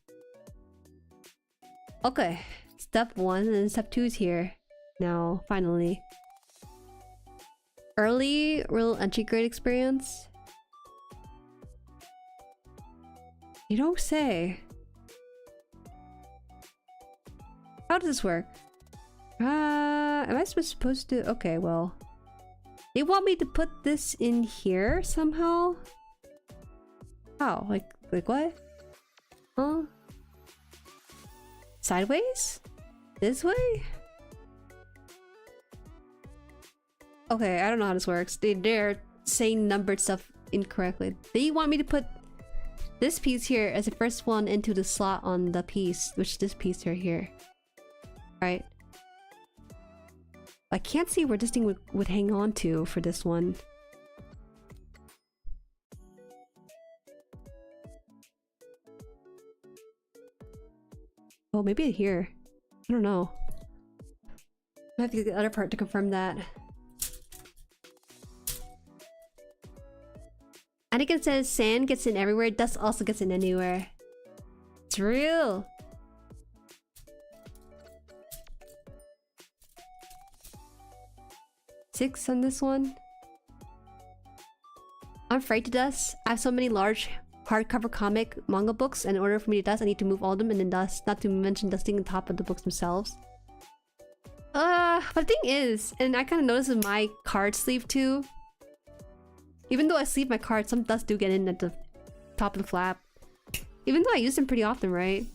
[SPEAKER 1] Okay. Step 1 and step 2 is here. Now, finally. Early real entry grade experience? You don't say. How does this work? Am I supposed to? Okay, well. They want me to put this in here somehow? How? Like what? Huh? Sideways? This way? Okay, I don't know how this works. They're saying numbered stuff incorrectly. They want me to put this piece here as the first one into the slot on the piece, which is this piece right here. Right? I can't see where this thing would hang on to for this one. Oh, maybe here. I don't know. I have to get the other part to confirm that. Anakin says sand gets in everywhere, dust also gets in anywhere. It's real. Six on this one. I'm afraid to dust. I have so many large hardcover comic manga books, and in order for me to dust, I need to move all of them and then dust. Not to mention dusting the top of the books themselves. But the thing is, and I kind of noticed with my card sleeve too. Even though I sleeve my cards, some dust do get in at the top of the flap. Even though I use them pretty often, right?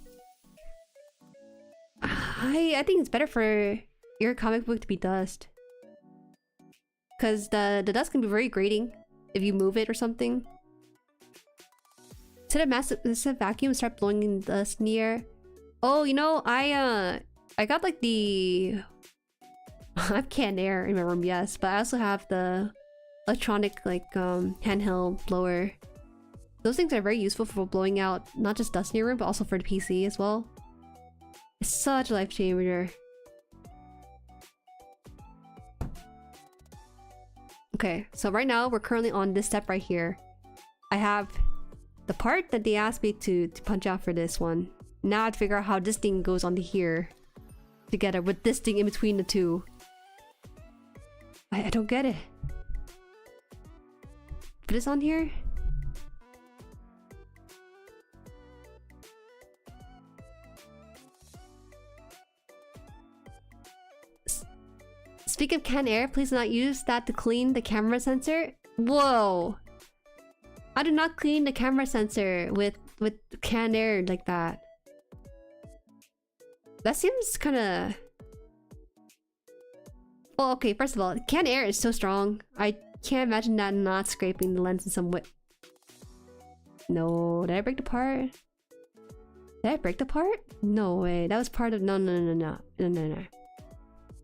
[SPEAKER 1] I think it's better for your comic book to be dust. Because the dust can be very grating if you move it or something. Set a massive vacuum and start blowing in dust in the air. Oh, you know, I got like the... I have canned air in my room, yes. But I also have the electronic like handheld blower. Those things are very useful for blowing out not just dust in your room, but also for the PC as well. It's such a life changer. Okay, so right now we're currently on this step right here. I have the part that they asked me to punch out for this one. Now I have to figure out how this thing goes onto here together with this thing in between the two. I don't get it. Put this on here. Speak of canned air, please do not use that to clean the camera sensor. Whoa! I do not clean the camera sensor with canned air like that. That seems kind of... Well, okay, first of all, canned air is so strong. I can't imagine that not scraping the lens in some way. No, did I break the part? Did I break the part? No way, that was part of... No.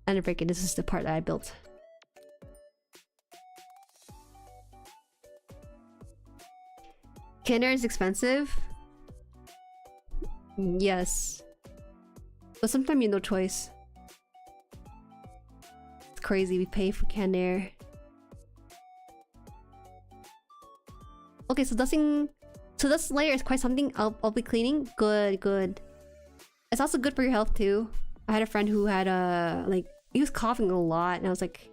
[SPEAKER 1] I didn't break it, this is the part that I built. Canned air is expensive? Yes. But sometimes you have no choice. It's crazy, we pay for canned air. Okay, so dusting... So this layer is quite something I'll be cleaning. Good. It's also good for your health too. I had a friend who had like... He was coughing a lot and I was like...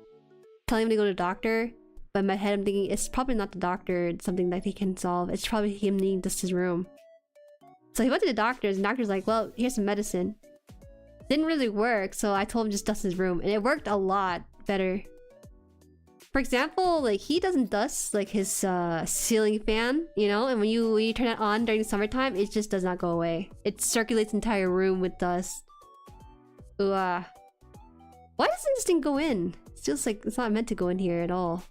[SPEAKER 1] telling him to go to the doctor. But in my head I'm thinking, it's probably not the doctor, it's something that he can solve. It's probably him needing just his room. So he went to the doctor's and the doctor's like, well, here's some medicine. Didn't really work, so I told him just dust his room, and it worked a lot better. For example, like he doesn't dust like his ceiling fan, you know, and when you turn it on during the summertime, it just does not go away. It circulates the entire room with dust. Ooh, why doesn't this thing go in? It feels like it's not meant to go in here at all.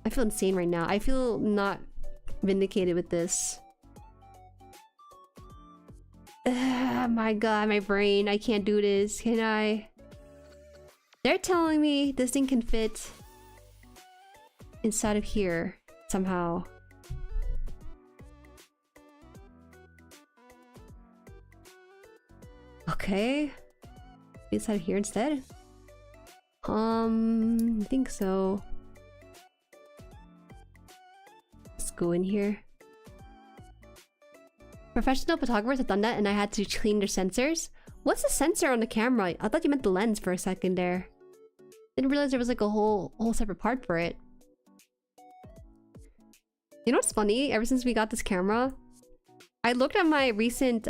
[SPEAKER 1] I feel insane right now. I feel not vindicated with this. My god, my brain. I can't do this. Can I? They're telling me this thing can fit inside of here somehow. Okay. Inside of here instead? I think so. Let's go in here. Professional photographers have done that and I had to clean their sensors. What's the sensor on the camera? I thought you meant the lens for a second there. Didn't realize there was like a whole separate part for it. You know what's funny? Ever since we got this camera, I looked at my recent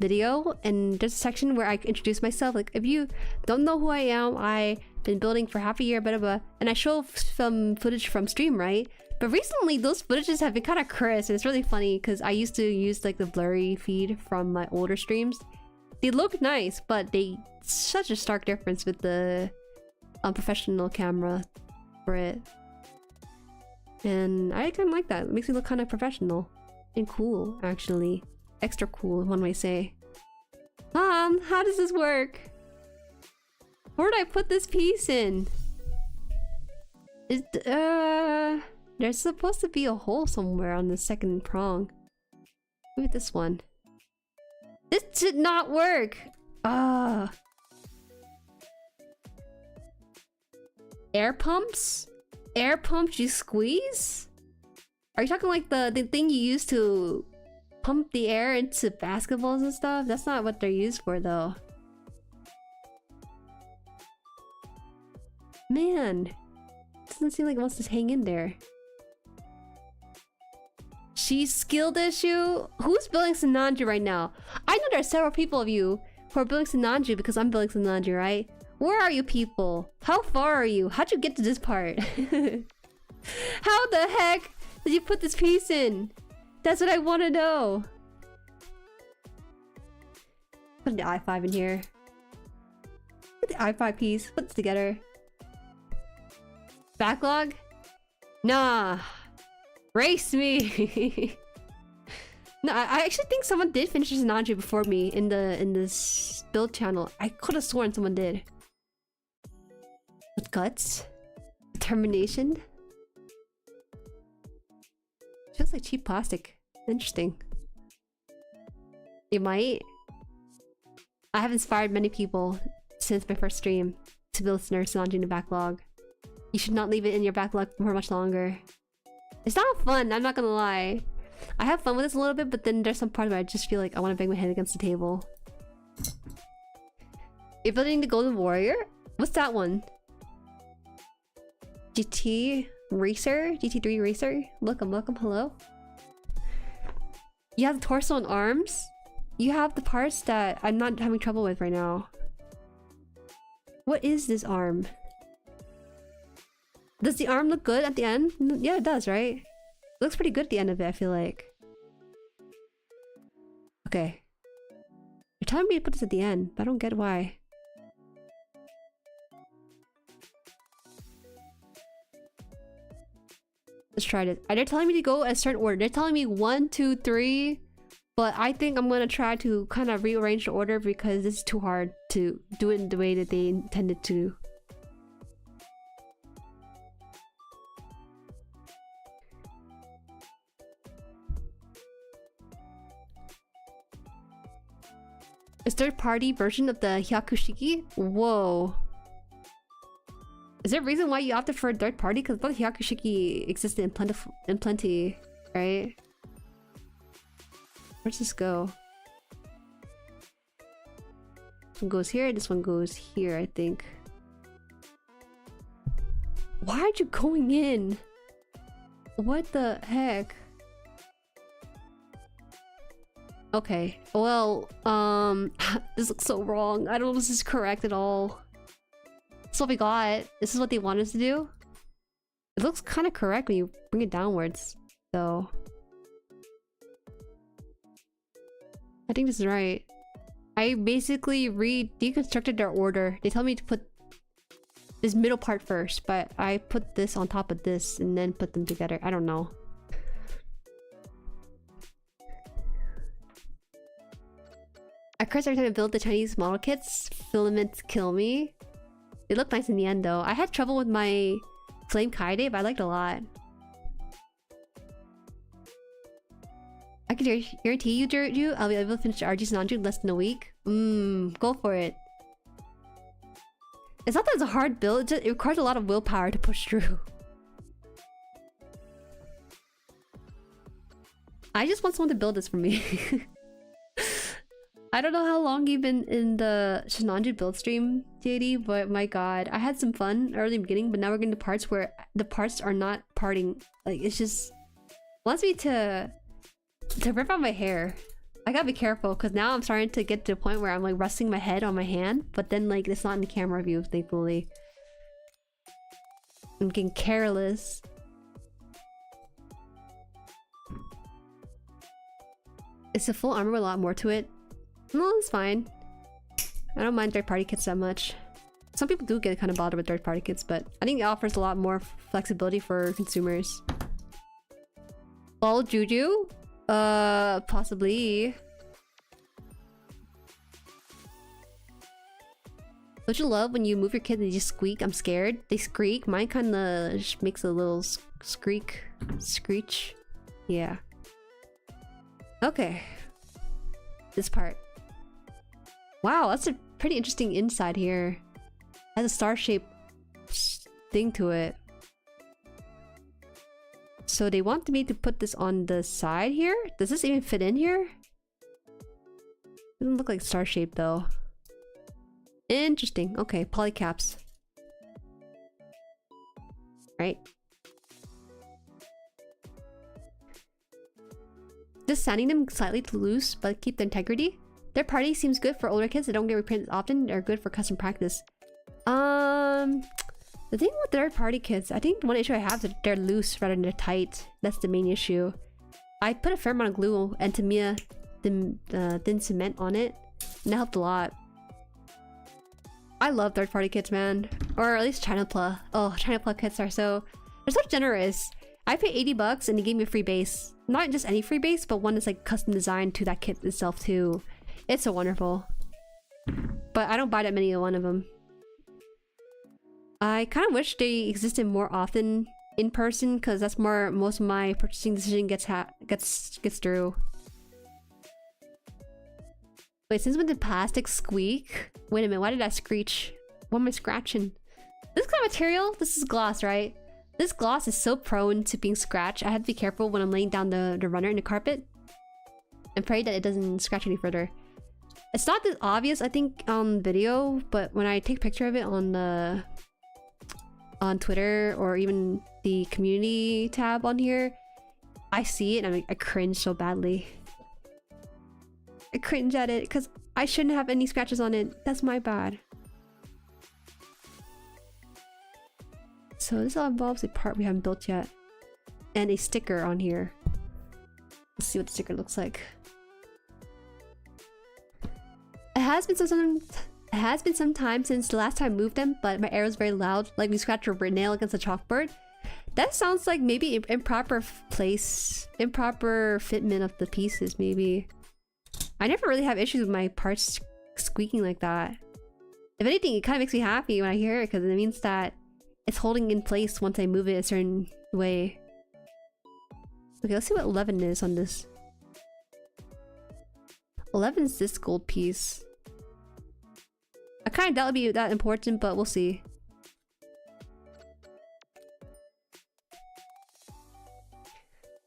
[SPEAKER 1] video and there's a section where I introduce myself. Like, if you don't know who I am, I've been building for half a year, blah, blah, blah. And I show some footage from stream, right? But recently, those footages have been kind of crisp, and it's really funny because I used to use like the blurry feed from my older streams. They look nice, but such a stark difference with the professional camera for it. And I kind of like that. It makes me look kind of professional and cool, actually. Extra cool, one might say. How does this work? Where did I put this piece in? There's supposed to be a hole somewhere on the second prong. Maybe this one. This did not work! Air pumps? Air pumps you squeeze? Are you talking like the thing you use to pump the air into basketballs and stuff? That's not what they're used for though. Man. Doesn't seem like it wants to hang in there. She's skilled issue? Who's building Sinanju right now? I know there are several people of you who are building Sinanju because I'm building Sinanju, right? Where are you people? How far are you? How'd you get to this part? How the heck did you put this piece in? That's what I want to know. Put the i5 in here. Put the i5 piece. Put this together. Backlog? Nah. Race me. No, I actually think someone did finish Sinanju before me in this build channel. I could have sworn someone did. With guts, determination. Feels like cheap plastic. Interesting. You might. I have inspired many people since my first stream to build Sinanju in the backlog. You should not leave it in your backlog for much longer. It's not fun, I'm not gonna lie. I have fun with this a little bit, but then there's some part where I just feel like I want to bang my head against the table. You're building the Golden Warrior? What's that one? GT Racer? GT3 Racer? Welcome, hello? You have the torso and arms? You have the parts that I'm not having trouble with right now. What is this arm? Does the arm look good at the end? Yeah, it does, right? It looks pretty good at the end of it, I feel like. Okay. You're telling me to put this at the end, but I don't get why. Let's try this. They're telling me to go a certain order. They're telling me 1, 2, 3. But I think I'm gonna try to kind of rearrange the order because this is too hard to do it in the way that they intended to. Is third-party version of the Hyakushiki? Whoa. Is there a reason why you opted for a third party? Because both Hyakushiki existed in plenty, right? Where's this go? This one goes here, this one goes here, I think. Why aren't you going in? What the heck? Okay. Well, this looks so wrong. I don't know if this is correct at all. This is what we got. This is what they want us to do. It looks kind of correct when you bring it downwards, though. I think this is right. I basically deconstructed their order. They told me to put this middle part first, but I put this on top of this and then put them together. I don't know. I curse every time I build the Chinese model kits. Filaments kill me. They look nice in the end though. I had trouble with my Flame Kaide, but I liked it a lot. I can guarantee you, Jueri, I'll be able to finish RG Sinanju in less than a week. Go for it. It's not that it's a hard build, it requires a lot of willpower to push through. I just want someone to build this for me. I don't know how long you've been in the Sinanju build stream, JD, but my god, I had some fun early in the beginning, but now we're getting to parts where the parts are not parting. Like, it's just... wants me to rip out my hair. I gotta be careful, because now I'm starting to get to a point where I'm like resting my head on my hand, but then like it's not in the camera view, thankfully. I'm getting careless. It's a full armor with a lot more to it. No, it's fine. I don't mind third-party kits that much. Some people do get kind of bothered with third-party kits, but I think it offers a lot more flexibility for consumers. Lol, Juju? Possibly. Don't you love when you move your kid and they just squeak? I'm scared. They squeak. Mine kind of makes a little screech. Yeah. Okay. This part. Wow, that's a pretty interesting inside here. It has a star-shaped thing to it. So they want me to put this on the side here? Does this even fit in here? Doesn't look like star-shaped though. Interesting. Okay, polycaps. Right. Just sanding them slightly loose, but keep the integrity. Their party seems good for older kids that don't get reprinted often. They're good for custom practice. The thing with third-party kits, I think one issue I have is that they're loose rather than they're tight. That's the main issue. I put a fair amount of glue and Tamiya thin cement on it, and that helped a lot. I love third-party kits, man. Or at least ChinaPla. Oh, ChinaPla kits are so... they're so generous. I paid 80 bucks and they gave me a free base. Not just any free base, but one that's like custom designed to that kit itself too. It's so wonderful. But I don't buy that many of one of them. I kind of wish they existed more often in person, because that's more most of my purchasing decision gets through. Wait, since when did plastic squeak? Wait a minute, why did I screech? What am I scratching? This kind of material, this is gloss, right? This gloss is so prone to being scratched. I have to be careful when I'm laying down the runner in the carpet and pray that it doesn't scratch any further. It's not that obvious, I think, on video, but when I take a picture of it on Twitter or even the community tab on here, I see it and I cringe so badly. I cringe at it because I shouldn't have any scratches on it. That's my bad. So this all involves a part we haven't built yet. And a sticker on here. Let's see what the sticker looks like. It has been some time since the last time I moved them, but my arrow's very loud, like we scratch a nail against a chalkboard. That sounds like maybe improper fitment of the pieces, maybe. I never really have issues with my parts squeaking like that. If anything, it kind of makes me happy when I hear it, because it means that it's holding in place once I move it a certain way. Okay, let's see what 11 is on this. 11 is this gold piece. I kind of doubt it'd be that important, but we'll see.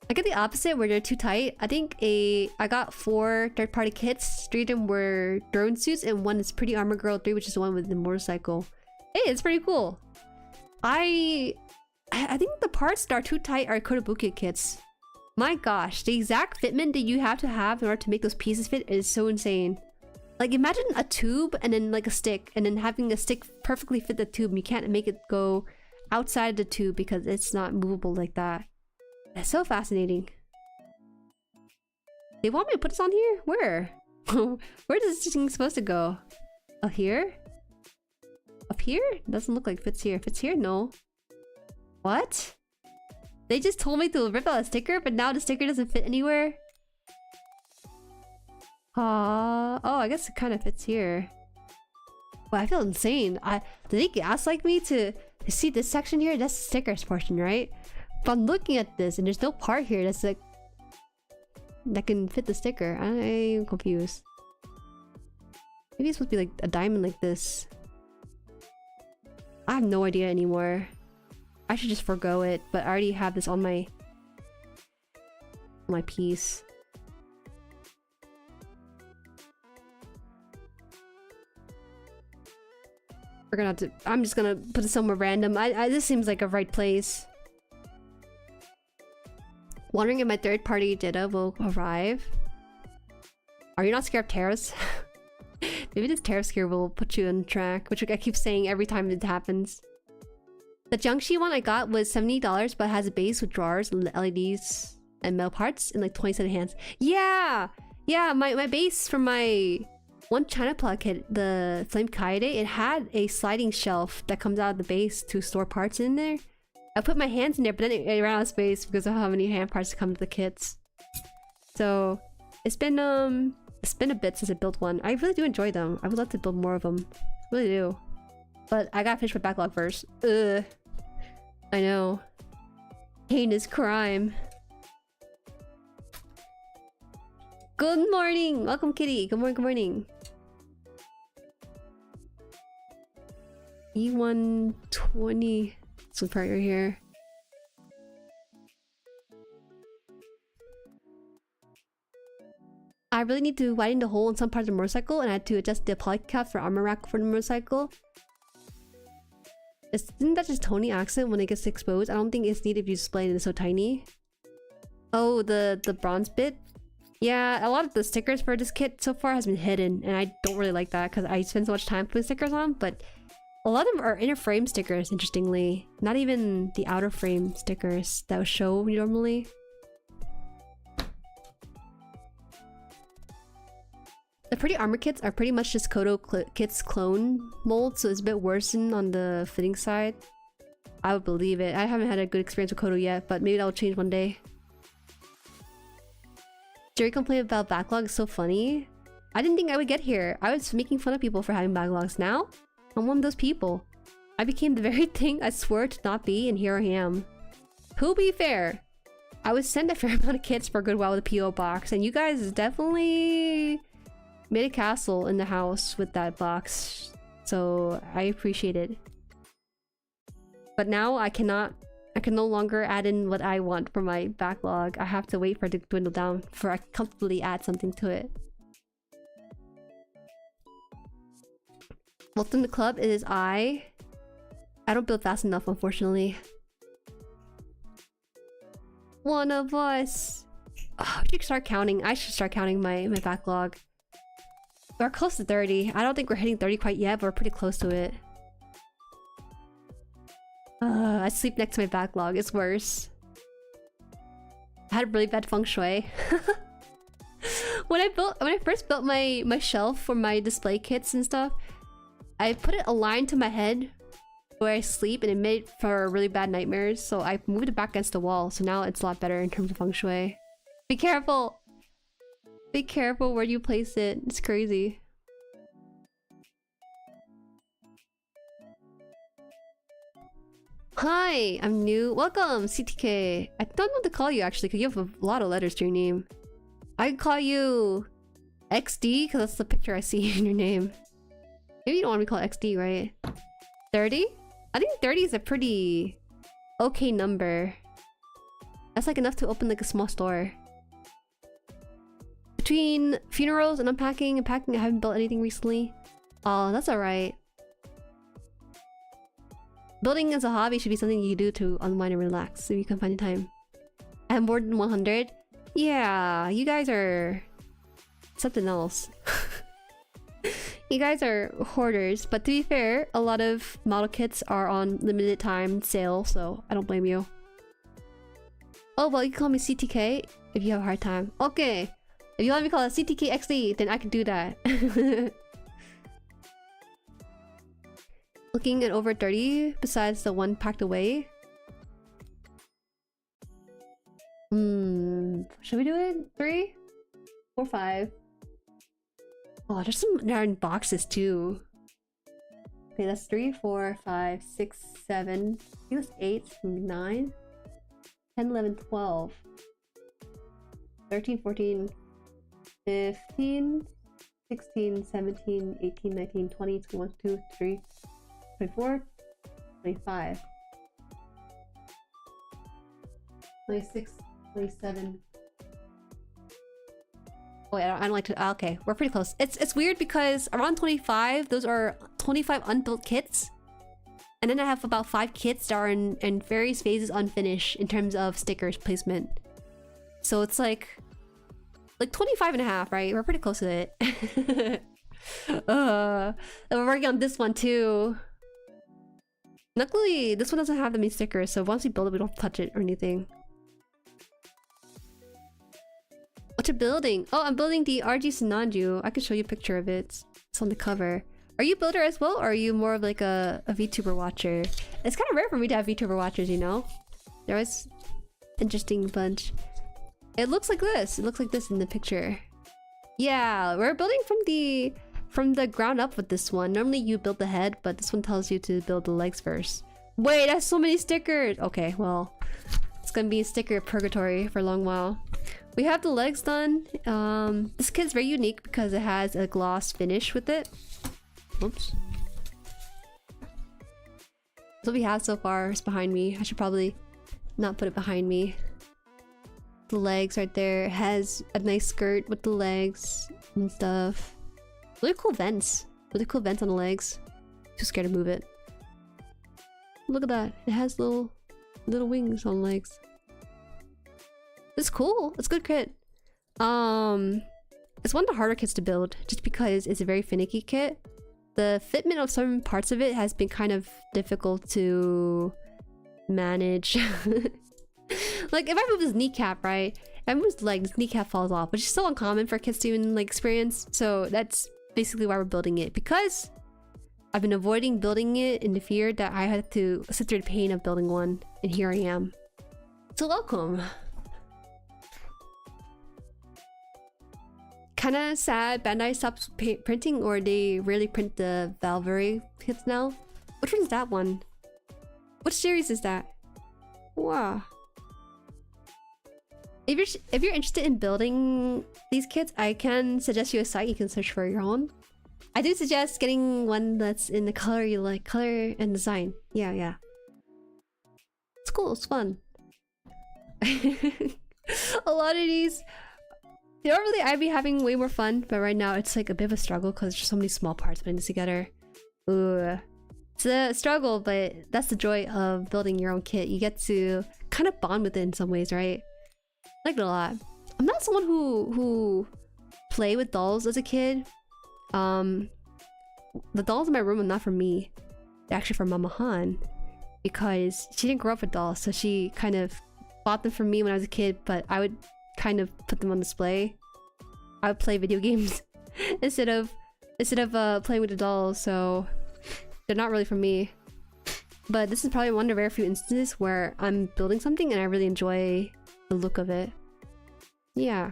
[SPEAKER 1] I get the opposite where they're too tight. I think I got 4 third-party kits. 3 of them were drone suits and 1 is Pretty Armor Girl 3, which is the one with the motorcycle. Hey, it's pretty cool. I think the parts that are too tight are Kotobuki kits. My gosh, the exact fitment that you have to have in order to make those pieces fit is so insane. Like imagine a tube and then like a stick, and then having a stick perfectly fit the tube. You can't make it go outside the tube because it's not movable like that. That's so fascinating. They want me to put this on here? Where? Where is this thing supposed to go? Up here? Up here? Doesn't look like it fits here. Fits here? No. What? They just told me to rip out a sticker, but now the sticker doesn't fit anywhere? Oh, I guess it kind of fits here. Well, I feel insane. Did they gaslight me to see this section here? That's the stickers portion, right? But I'm looking at this and there's no part here that's like that can fit the sticker. I'm confused. Maybe it's supposed to be like a diamond like this. I have no idea anymore. I should just forgo it, but I already have this on my piece. We're gonna have to. I'm just gonna put it somewhere random. This seems like a right place. Wondering if my third-party data will arrive. Are you not scared of tariffs? Maybe this tariff scare will put you on track, which I keep saying every time it happens. The Jiangxi one I got was $70, but has a base with drawers, LEDs, and metal parts, and like 27 hands. Yeah! Yeah, my base from my one China plug kit, the Flame Kaede, it had a sliding shelf that comes out of the base to store parts in there. I put my hands in there, but then it ran out of space because of how many hand parts come to the kits. So it's been a bit since I built one. I really do enjoy them. I would love to build more of them. I really do. But I gotta finish my backlog first. Ugh. I know. Heinous crime. Good morning! Welcome, Kitty. Good morning, good morning. E120. This part right here. I really need to widen the hole in some part of the motorcycle, and I had to adjust the poly cap for armor rack for the motorcycle. Isn't that just Tony accent when it gets exposed? I don't think it's needed if you display it and it's so tiny. Oh, the bronze bit? Yeah, a lot of the stickers for this kit so far has been hidden, and I don't really like that because I spend so much time putting stickers on, but a lot of them are inner frame stickers, interestingly. Not even the outer frame stickers that would show normally. The pretty armor kits are pretty much just Kodo kits clone mold, so it's a bit worse on the fitting side. I would believe it. I haven't had a good experience with Kodo yet, but maybe that will change one day. Jueri complained about backlog is so funny. I didn't think I would get here. I was making fun of people for having backlogs. Now, I'm one of those people. I became the very thing I swore to not be, and here I am. Who'll be fair? I was sent a fair amount of kits for a good while with a PO box, and you guys definitely made a castle in the house with that box, so I appreciate it. But now I can no longer add in what I want for my backlog. I have to wait for it to dwindle down before I can comfortably add something to it. Welcome to the club. It is I don't build fast enough, unfortunately. One of us. Oh, we should start counting. I should start counting my backlog. We're close to 30. I don't think we're hitting 30 quite yet, but we're pretty close to it. I sleep next to my backlog. It's worse. I had really bad feng shui. When I first built my shelf for my display kits and stuff, I put it aligned to my head where I sleep, and it made for really bad nightmares. So I moved it back against the wall. So now it's a lot better in terms of feng shui. Be careful. Be careful where you place it. It's crazy. Hi, I'm new. Welcome, CTK. I don't know what to call you actually, because you have a lot of letters to your name. I can call you XD, because that's the picture I see in your name. Maybe you don't want to be called XD, right? 30? I think 30 is a pretty okay number. That's like enough to open like a small store. Between funerals and unpacking and packing, I haven't built anything recently. Oh, that's alright. Building as a hobby should be something you do to unwind and relax if you can find the time. I have more than 100. Yeah, you guys are something else. You guys are hoarders, but to be fair, a lot of model kits are on limited time sale, so I don't blame you. Oh, well, you can call me CTK if you have a hard time. Okay, if you want me to call it CTK XD, then I can do that. Looking at over 30 besides the one packed away. Should we do it? 3? 4, 5. Oh, there's some there in boxes too. Okay, that's 3, 4, 5, 6, 7. I think that's 8, 9, 10, 11, 12, 13, 14, 15, 16, 17, 18, 19, 20, 21, 22, 23, 24, 25, 26, 27. Oh, wait, I don't like to. Okay, we're pretty close. It's weird because around 25, those are 25 unbuilt kits, and then I have about 5 kits that are in various phases unfinished in terms of stickers placement. So it's like 25 and a half, right? We're pretty close to it. And we're working on this one too. Luckily, this one doesn't have that many stickers, so once we build it, we don't touch it or anything. What you building? Oh, I'm building the RG Sinanju. I can show you a picture of it. It's on the cover. Are you a builder as well, or are you more of like a VTuber watcher? It's kind of rare for me to have VTuber watchers, you know? There was interesting bunch. It looks like this. It looks like this in the picture. Yeah, we're building from the ground up with this one. Normally you build the head, but this one tells you to build the legs first. Wait, that's so many stickers! Okay, well, it's gonna be sticker purgatory for a long while. We have the legs done. This kit's very unique because it has a gloss finish with it. Oops. That's what we have so far. It's behind me. I should probably not put it behind me. The legs right there. It has a nice skirt with the legs and stuff. Really cool vents. Really cool vents on the legs. Too scared to move it. Look at that. It has little wings on the legs. It's cool. It's a good kit. It's one of the harder kits to build just because it's a very finicky kit. The fitment of some parts of it has been kind of difficult to manage. Like if I move this kneecap, right? If I move his leg, this kneecap falls off, which is so uncommon for kids to even like experience. So that's basically why we're building it, because I've been avoiding building it in the fear that I had to sit through the pain of building one, and here I am. So welcome. Kinda sad Bandai stopped printing, or they rarely print the Valkyrie kits now. Which one's that one? Which series is that? Wow. If you're interested in building these kits, I can suggest you a site you can search for your own. I do suggest getting one that's in the color you like, color and design. Yeah. It's cool, it's fun. A lot of these, normally I'd be having way more fun, but right now it's like a bit of a struggle because there's so many small parts putting this together. Ooh. It's a struggle, but that's the joy of building your own kit. You get to kind of bond with it in some ways, right? I like it a lot. I'm not someone who played with dolls as a kid. The dolls in my room are not for me. They're actually for Mama Han, because she didn't grow up with dolls, so she kind of bought them for me when I was a kid, but I would kind of put them on display. I would play video games instead of playing with the dolls, so they're not really for me. But this is probably one of the very few instances where I'm building something and I really enjoy the look of it. Yeah.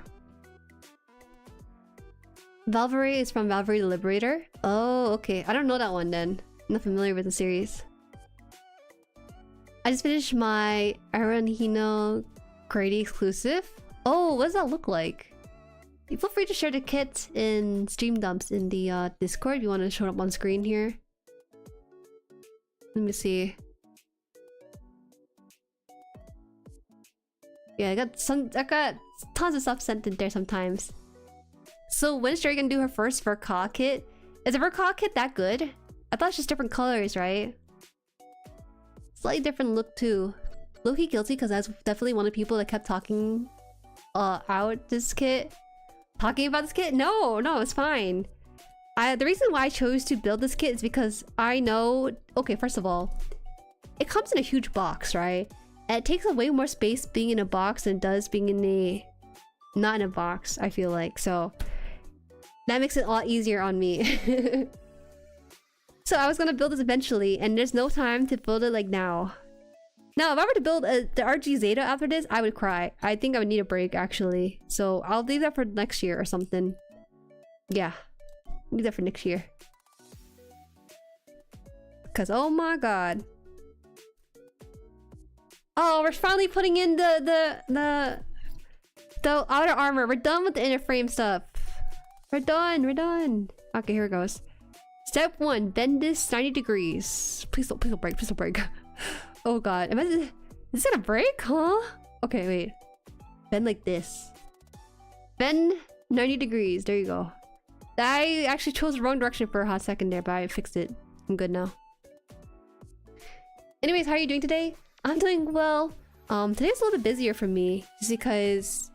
[SPEAKER 1] Valkyrie is from Valkyrie the Liberator. Oh, okay. I don't know that one then. I'm not familiar with the series. I just finished my Aaron Hino Grady exclusive. Oh, what does that look like? Feel free to share the kit in stream dumps in the Discord if you want to show it up on screen here. Let me see. Yeah, I got tons of stuff sent in there sometimes. So when's Jueri gonna do her first Verka kit? Is the Verka kit that good? I thought it's just different colors, right? Slightly different look too. low-key guilty because I was definitely one of the people that kept talking out this kit. Talking about this kit? No, it's fine. The reason why I chose to build this kit is because I know... Okay, first of all, it comes in a huge box, right? And it takes up way more space being in a box than it does being in a... not in a box, I feel like. So that makes it a lot easier on me. So I was gonna build this eventually, and there's no time to build it like now. Now, if I were to build the RG Zeta after this, I would cry. I think I would need a break, actually. So I'll leave that for next year or something. Yeah. Leave that for next year. Because, oh my god. Oh, we're finally putting in the outer armor. We're done with the inner frame stuff. We're done. Okay, here it goes. Step 1, bend this 90 degrees. Please don't break, please don't break. Oh god, is this gonna break, huh? Okay, wait. Bend like this. Bend 90 degrees, there you go. I actually chose the wrong direction for a hot second there, but I fixed it. I'm good now. Anyways, how are you doing today? I'm doing well. Today's a little bit busier for me, just because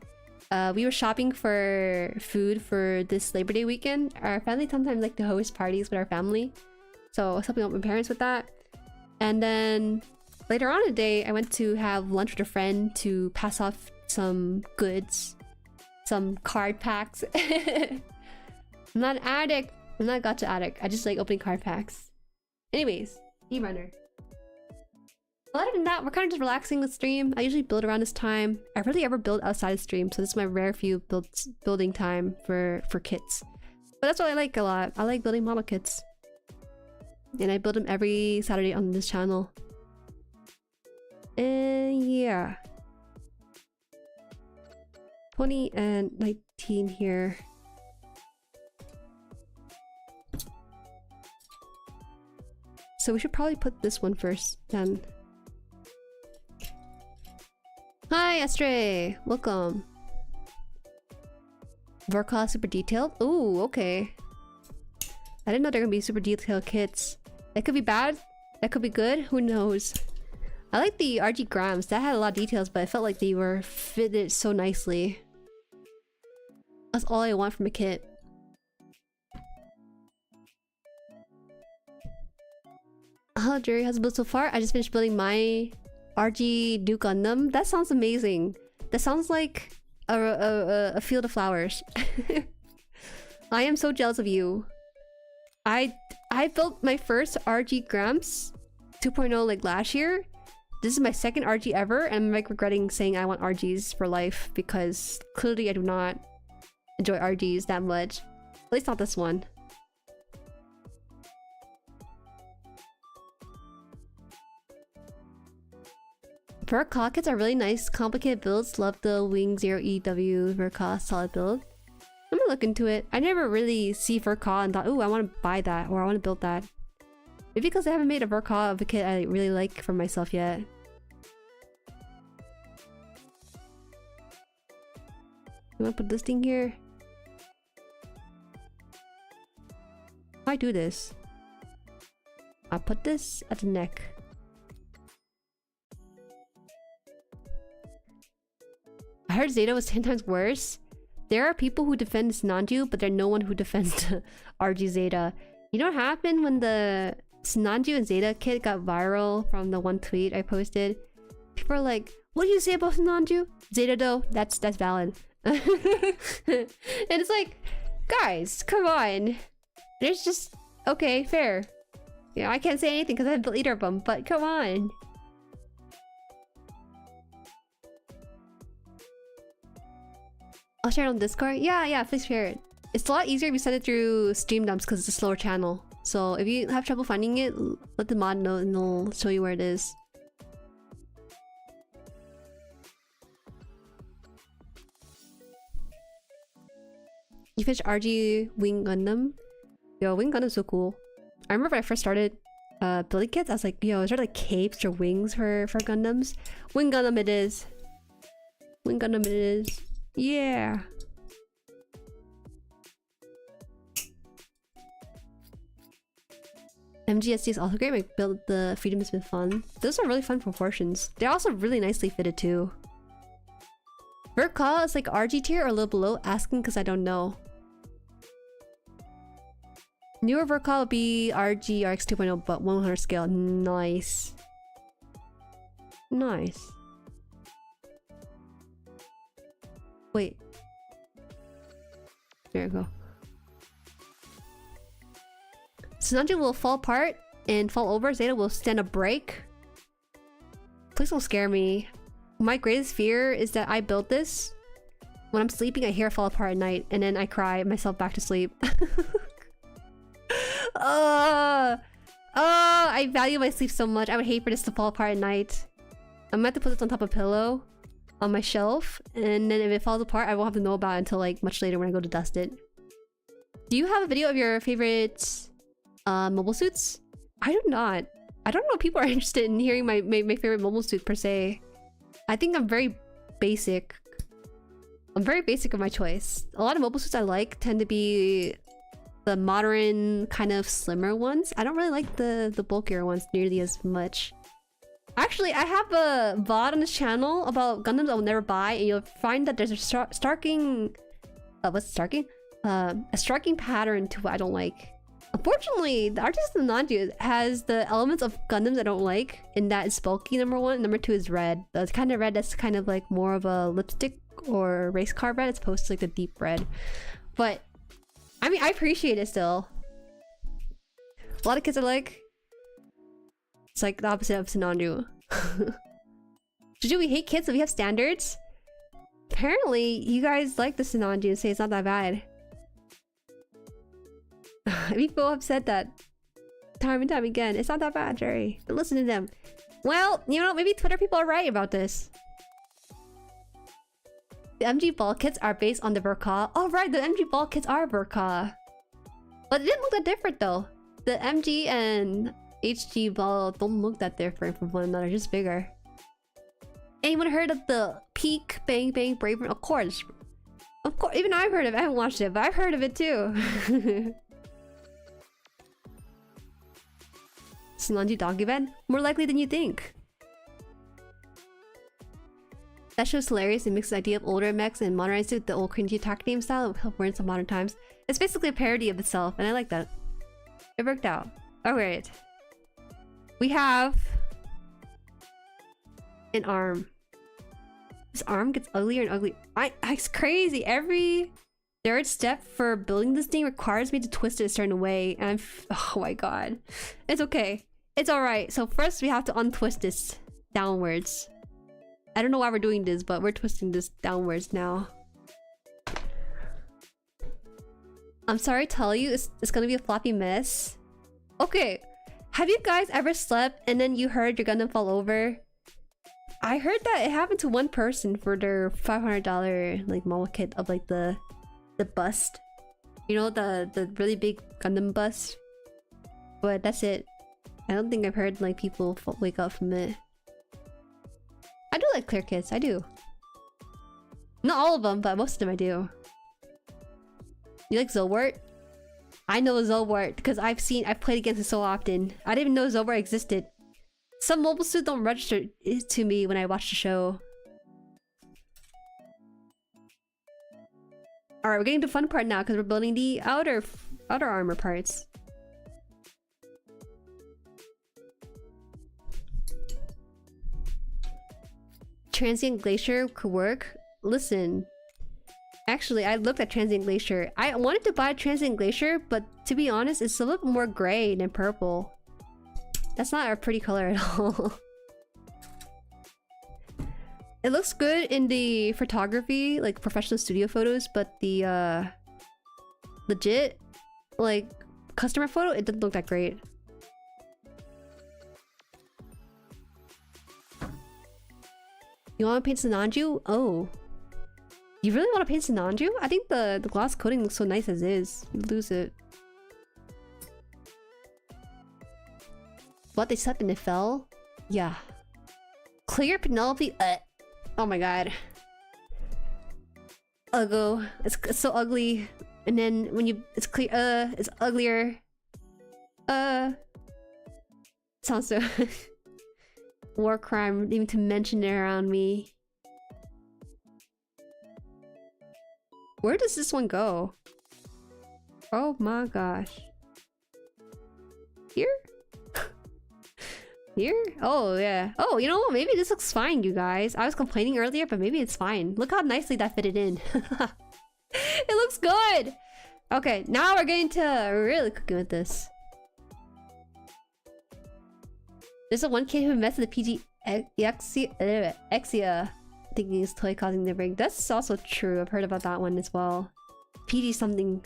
[SPEAKER 1] we were shopping for food for this Labor Day weekend. Our family sometimes like to host parties with our family, so I was helping out my parents with that. And then later on in the day, I went to have lunch with a friend to pass off some goods, some card packs. I'm not an addict. I'm not a gacha addict. I just like opening card packs. Anyways, e-runner. Other than that, we're kind of just relaxing the stream. I usually build around this time. I rarely ever build outside of stream, so this is my rare few building time for kits. But that's what I like a lot. I like building model kits. And I build them every Saturday on this channel. And yeah. 20 and 19 here. So we should probably put this one first, then. Hi, Astray! Welcome. Vorka super detailed? Ooh, okay. I didn't know they're gonna be super detailed kits. That could be bad. That could be good. Who knows? I like the RG grams. That had a lot of details, but I felt like they were fitted so nicely. That's all I want from a kit. How Jueri has built so far? I just finished building my RG Duke Gundam. That sounds amazing. That sounds like a field of flowers. I am so jealous of you. I built my first RG Gramps 2.0 like last year. This is my second RG ever, and I'm like regretting saying I want RGs for life because clearly I do not enjoy RGs that much. At least not this one. Verka kits are really nice, complicated builds. Love the Wing 0EW Verka solid build. I'm gonna look into it. I never really see Verka and thought, ooh, I want to buy that or I want to build that. Maybe because I haven't made a Verka of a kit I really like for myself yet. You want to put this thing here? How do I do this? I'll put this at the neck. I heard Zeta was 10 times worse. There are people who defend Sinanju, but there's no one who defends the RG Zeta. You know what happened when the Sinanju and Zeta kit got viral from the one tweet I posted? People are like, what do you say about Sinanju? Zeta though, that's valid. And it's like, guys, come on. There's just... Okay, fair. You know, I can't say anything because I have the leader of them, but come on. I'll share it on Discord. Yeah, please share it. It's a lot easier if you send it through Stream Dumps because it's a slower channel. So if you have trouble finding it, let the mod know and they'll show you where it is. You finished RG Wing Gundam? Yo, Wing Gundam's so cool. I remember when I first started building kits, I was like, yo, is there like capes or wings for Gundams? Wing Gundam it is. Wing Gundam it is. Yeah. MGSD is also great. My build the freedom has been fun. Those are really fun proportions. They're also really nicely fitted too. Vertical is like RG tier or a little below. Asking because I don't know. Newer Vertical would be RG RX 2.0, but 100 scale. Nice. Nice. Wait. There we go. Sinanju will fall apart and fall over. Zeta will stand a break. Please don't scare me. My greatest fear is that I built this. When I'm sleeping, I hear it fall apart at night, and then I cry myself back to sleep. I value my sleep so much. I would hate for this to fall apart at night. I'm gonna have to put this on top of a pillow on my shelf, and then if it falls apart, I won't have to know about it until like much later when I go to dust it. Do you have a video of your favorite mobile suits? I do not. I don't know if people are interested in hearing my favorite mobile suit per se. I think I'm very basic. I'm very basic of my choice. A lot of mobile suits I like tend to be the modern kind of slimmer ones. I don't really like the bulkier ones nearly as much. Actually, I have a VOD on this channel about Gundams I'll never buy, and you'll find that there's a striking pattern to what I don't like. Unfortunately, the artist in Sinanju has the elements of Gundams I don't like, in that it's bulky, number one, and number two is red. The kind of red that's kind of like more of a lipstick or race car red as opposed to like the deep red. But I mean, I appreciate it still. A lot of kids are like, it's like the opposite of Sinanju. Juju, we hate kids, so we have standards. Apparently, you guys like the Sinanju and say it's not that bad. People have said that time and time again. It's not that bad, Jueri. But listen to them. Well, you know, maybe Twitter people are right about this. The MG ball kits are based on the Verka. Oh right, the MG ball kits are Verka. But it didn't look that different though. The MG and HG ball don't look that different from one another, just bigger. Anyone heard of the Peak Bang Bang Brave? Of course. Of course, even I've heard of it. I haven't watched it, but I've heard of it too. Sinanju dog event? More likely than you think. That show's hilarious. It mixes the idea of older mechs and modernized it with the old cringy attack name style of help words of modern times. It's basically a parody of itself, and I like that. It worked out. Alright. We have an arm. This arm gets uglier and uglier. It's crazy. Every third step for building this thing requires me to twist it a certain way, and oh my god. It's okay. It's alright. So first we have to untwist this downwards. I don't know why we're doing this, but we're twisting this downwards now. I'm sorry to tell you, it's gonna be a floppy mess. Okay, have you guys ever slept and then you heard your Gundam fall over? I heard that it happened to one person for their $500 like model kit of like the bust. You know, the really big Gundam bust. But that's it. I don't think I've heard like people wake up from it. I do like clear kits, I do. Not all of them, but most of them I do. You like Zolwart? I know Zolwart because I've played against it so often. I didn't even know Zolwart existed. Some mobile suits don't register it to me when I watch the show. Alright, we're getting to the fun part now because we're building the outer armor parts. Transient Glacier could work. Listen, actually, I looked at Transient Glacier. I wanted to buy Transient Glacier, but to be honest, it's a little more gray than purple. That's not a pretty color at all. It looks good in the photography, like professional studio photos, but the legit, like customer photo, it didn't look that great. You want to paint Sinanju? Oh. You really want to paint Sinanju? I think the gloss coating looks so nice as is. You lose it. What, they slept and it fell? Yeah. Clear Penelope? Oh my god. Uggo. It's so ugly. And then when you... It's clear... It's uglier. Sounds so... War crime, even to mention it around me. Where does this one go? Oh my gosh. Here? Here? Oh, yeah. Oh, you know what? Maybe this looks fine, you guys. I was complaining earlier, but maybe it's fine. Look how nicely that fitted in. It looks good! Okay, now we're getting to really cooking with this. There's a one kid who messed with the PG Exia thinking his toy causing the break. That's also true. I've heard about that one as well. PG something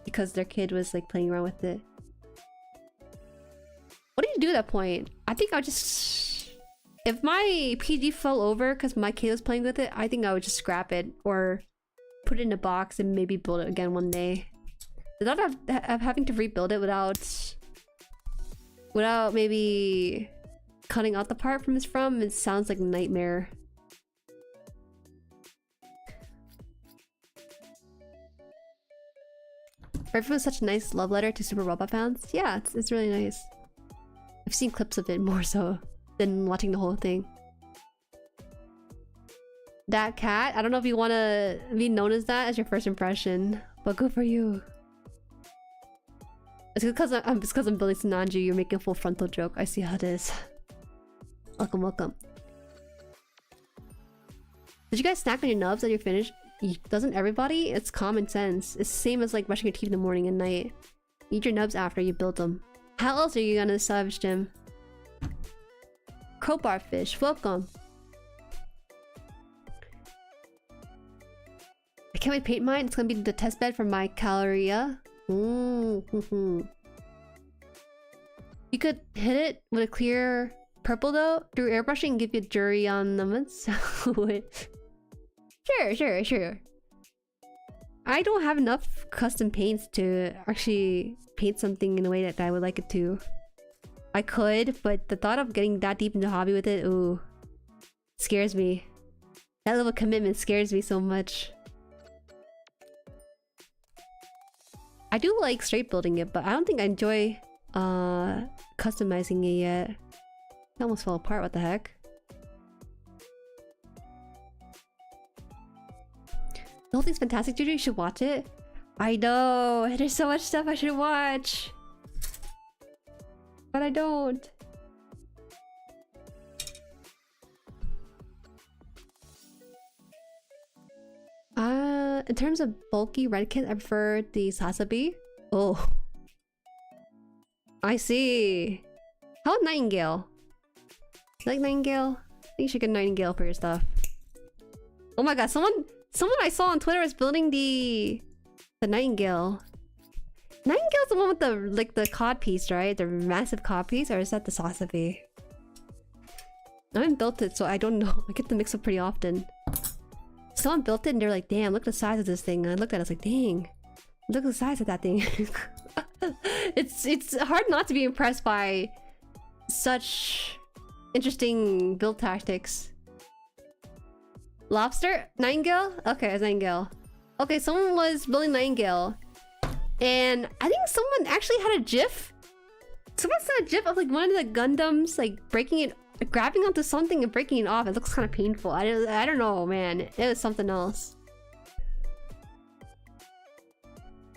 [SPEAKER 1] because their kid was like playing around with it. What do you do at that point? I think I'll just... If my PG fell over because my kid was playing with it, I think I would just scrap it or put it in a box and maybe build it again one day. The thought of having to rebuild it without maybe cutting out the part from it sounds like a nightmare. Rift was such a nice love letter to Super Robot fans. Yeah, it's really nice. I've seen clips of it more so than watching the whole thing. That cat, I don't know if you want to be known as that as your first impression, but good for you. It's because I'm building Sinanju, you're making a full frontal joke. I see how it is. Welcome, welcome. Did you guys snack on your nubs when you're finished? Doesn't everybody? It's common sense. It's the same as like brushing your teeth in the morning and night. Eat your nubs after you build them. How else are you gonna salvage them? Crowbar fish, welcome. I can't wait to paint mine. It's gonna be the test bed for my Caloria. You could hit it with a clear purple though through airbrushing and give you Juerihan numbers. Sure. I don't have enough custom paints to actually paint something in a way that I would like it to. I could, but the thought of getting that deep into the hobby with it, ooh, scares me. That level of commitment scares me so much. I do like straight building it, but I don't think I enjoy customizing it yet. It almost fell apart, what the heck? The whole thing's fantastic, Juju. You should watch it. I know, there's so much stuff I should watch. But I don't. In terms of bulky red kit, I prefer the Sasabi. Oh. I see. How about Nightingale? You like Nightingale? I think you should get Nightingale for your stuff. Oh my god, someone I saw on Twitter was building the Nightingale. Nightingale's the one with the cod piece, right? The massive cod piece, or is that the Sasabi? I haven't built it, so I don't know. I get the mix up pretty often. Someone built it and they're like, damn, look at the size of this thing. And I looked at it, I was like, dang, look at the size of that thing. It's hard not to be impressed by such interesting build tactics. Lobster? Nightingale? Okay, it's Nightingale. Okay, someone was building Nightingale. And I think someone actually had a GIF. Someone sent a GIF of like one of the Gundams like breaking it, grabbing onto something and breaking it off. It looks kind of painful. I don't know, man. It was something else.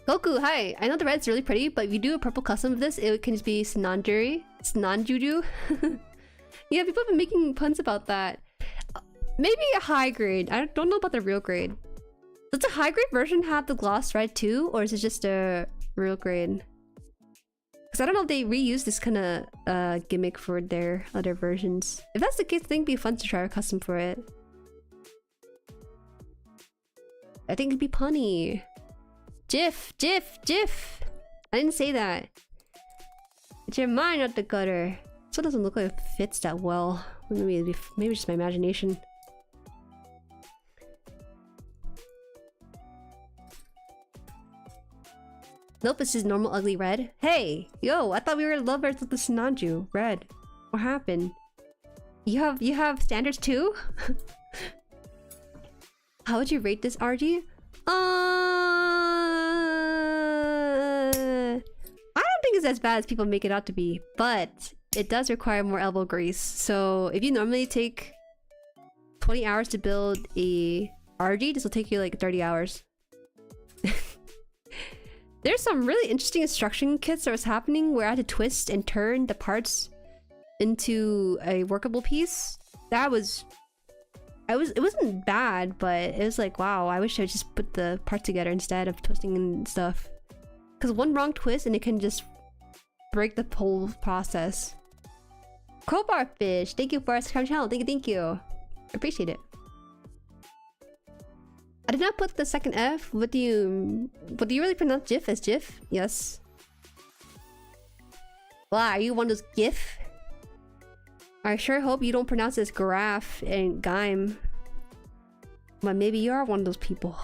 [SPEAKER 1] Goku, hi. I know the red's really pretty, but if you do a purple custom of this, it can just be Sinanjuju. Yeah, people have been making puns about that. Maybe a high grade. I don't know about the real grade. Does the high grade version have the gloss red too, or is it just a real grade? Because I don't know if they reuse this kind of gimmick for their other versions. If that's the case, I think it'd be fun to try a custom for it. I think it'd be punny. Jif! I didn't say that. It's your mind, not the gutter. This one doesn't look like it fits that well. Maybe just my imagination. Nope, this is normal ugly red. Hey! Yo, I thought we were lovers with the Sinanju. Red. What happened? You have standards too? How would you rate this, RG? I don't think it's as bad as people make it out to be, but it does require more elbow grease. So if you normally take 20 hours to build a RG, this will take you like 30 hours. There's some really interesting instruction kits that was happening where I had to twist and turn the parts into a workable piece. It wasn't bad, but it was like, wow, I wish I just put the part together instead of twisting and stuff. Because one wrong twist and it can just break the whole process. Crowbar Fish, thank you for our subscribe channel. Thank you. Appreciate it. I did not put the second F. What do you really pronounce GIF as GIF? Yes. Wow, are you one of those GIF? I sure hope you don't pronounce this graph and Gime. But maybe you are one of those people.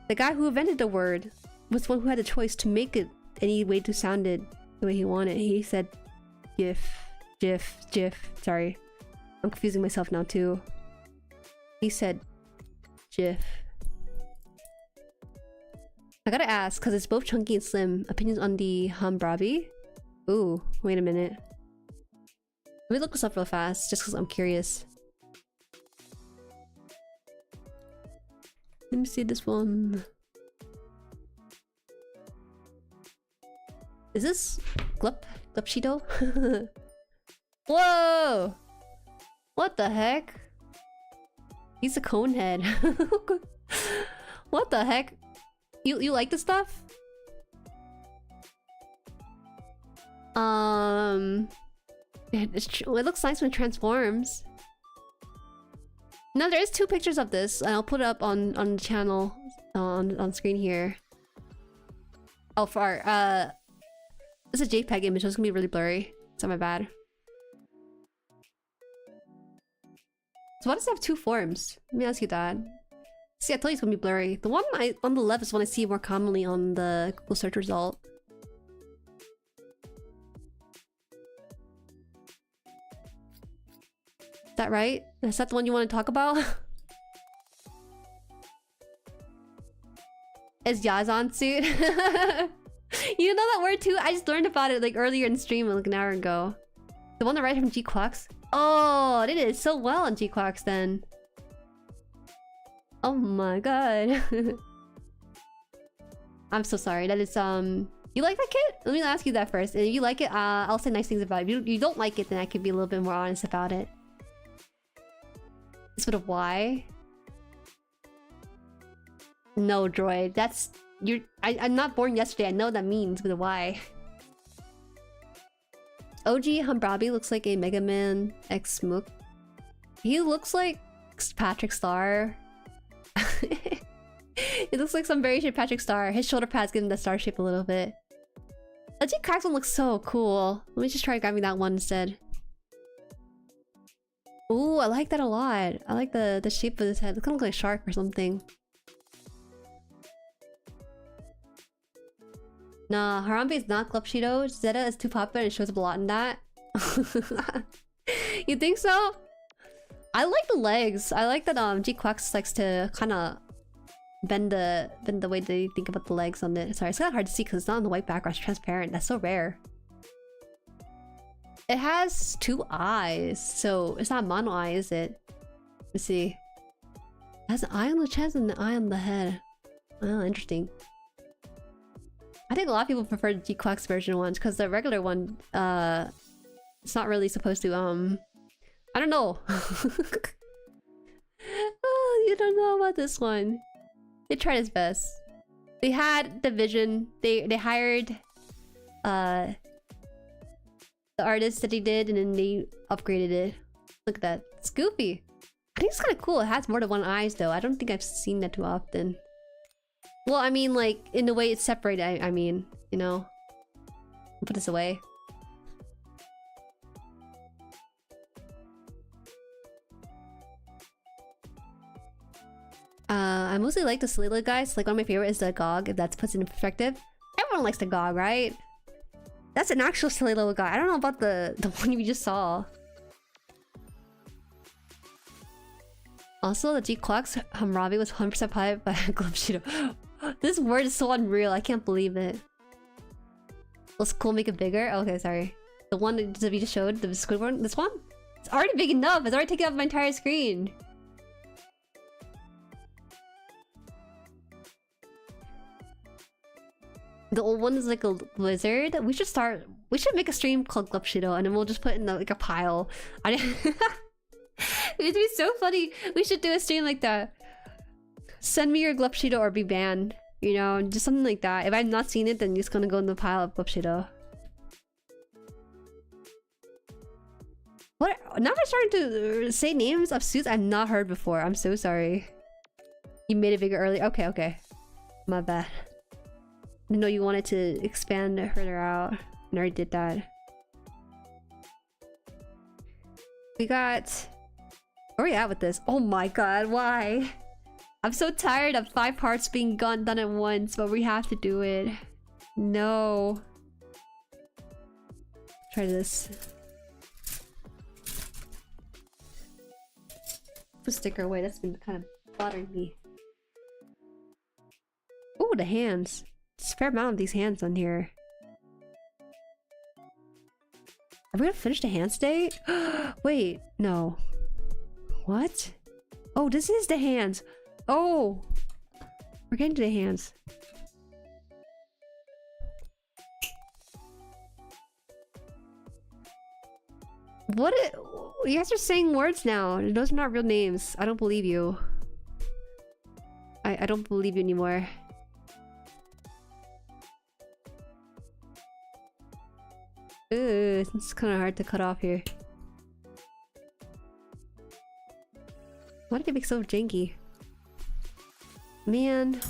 [SPEAKER 1] The guy who invented the word was the one who had the choice to make it any way to sound it the way he wanted. He said GIF, GIF, GIF. Sorry. I'm confusing myself now too. He said GIF. I gotta ask, because it's both chunky and slim. Opinions on the Hambrabi? Ooh, wait a minute. Let me look this up real fast, just because I'm curious. Let me see this one. Is this Glupshido? Whoa! What the heck? He's a cone head. What the heck? You like this stuff? It looks nice when it transforms. No, there is 2 pictures of this, and I'll put it up on the channel on screen here. Oh, it's a JPEG image, so it's gonna be really blurry. It's not my bad. So why does it have 2 forms? Let me ask you that. See, I told you it's gonna be blurry. The one on the left is one I see more commonly on the Google search result. Is that right? Is that the one you want to talk about? Is Yazan suit? You know that word too? I just learned about it like earlier in stream like an hour ago. The one that right from G-Quacks? Oh, they did it so well on G-Quacks then. Oh my god. I'm so sorry. That is you like that kit? Let me ask you that first. And if you like it, I'll say nice things about it. If you don't like it, then I could be a little bit more honest about it. It's with a Y. No, droid. That's I'm not born yesterday. I know what that means with a Y. OG Hambrabi looks like a Mega Man X Smook. He looks like Patrick Star. It looks like some variation of Patrick Star. His shoulder pads give him the star shape a little bit. The G-Cracks one looks so cool. Let me just try grabbing that one instead. Ooh, I like that a lot. I like the shape of his head. It kind of looks like a shark or something. Nah, Harambe is not Glupshido. Zeta is too popular and shows up a lot in that. You think so? I like the legs. I like that G-Quacks likes to kind of bend the way they think about the legs on it. Sorry, it's kind of hard to see because it's not on the white background. It's transparent. That's so rare. It has 2 eyes, so it's not mono eye, is it? Let's see. It has an eye on the chest and an eye on the head. Oh, interesting. I think a lot of people prefer the G-Quacks version ones because the regular one, it's not really supposed to, I don't know. Oh, you don't know about this one. They tried his best. They had the vision. They hired the artist that they did, and then they upgraded it. Look at that. It's goofy. I think it's kind of cool. It has more than 1 eyes though. I don't think I've seen that too often. Well, I mean, like in the way it's separated. I mean, you know. I'll put this away. I mostly like the Salila guys. Like one of my favorite is the Gog, if that's puts it in perspective. Everyone likes the Gog, right? That's an actual Salila guy. I don't know about the one we just saw. Also, the G-Quacks Hamrabi was 100% piped by Glupshido. This word is so unreal. I can't believe it. Let's cool make it bigger. Okay, sorry. The one that we just showed, the squid one, this one? It's already big enough. It's already taking up my entire screen. The old one is like a lizard. We should make a stream called Glupshido and then we'll just put in like a pile. It'd be so funny. We should do a stream like that. Send me your Glupshido or be banned. You know, just something like that. If I've not seen it, then it's gonna go in the pile of Glupshido. What? Now they're starting to say names of suits I've not heard before. I'm so sorry. You made it bigger early. Okay, okay. My bad. I know you wanted to expand further out. I already did that. We got... Where are we at with this? Oh my god, why? I'm so tired of 5 parts being done at once, but we have to do it. No. Try this. Put sticker away. That's been kind of bothering me. Oh, the hands. There's a fair amount of these hands on here. Are we gonna finish the hands today? Wait, no. What? Oh, this is the hands. Oh, we're getting to the hands. What? You guys are saying words now. Those are not real names. I don't believe you. I don't believe you anymore. Ooh, it's kind of hard to cut off here. Why did it make so janky? Man.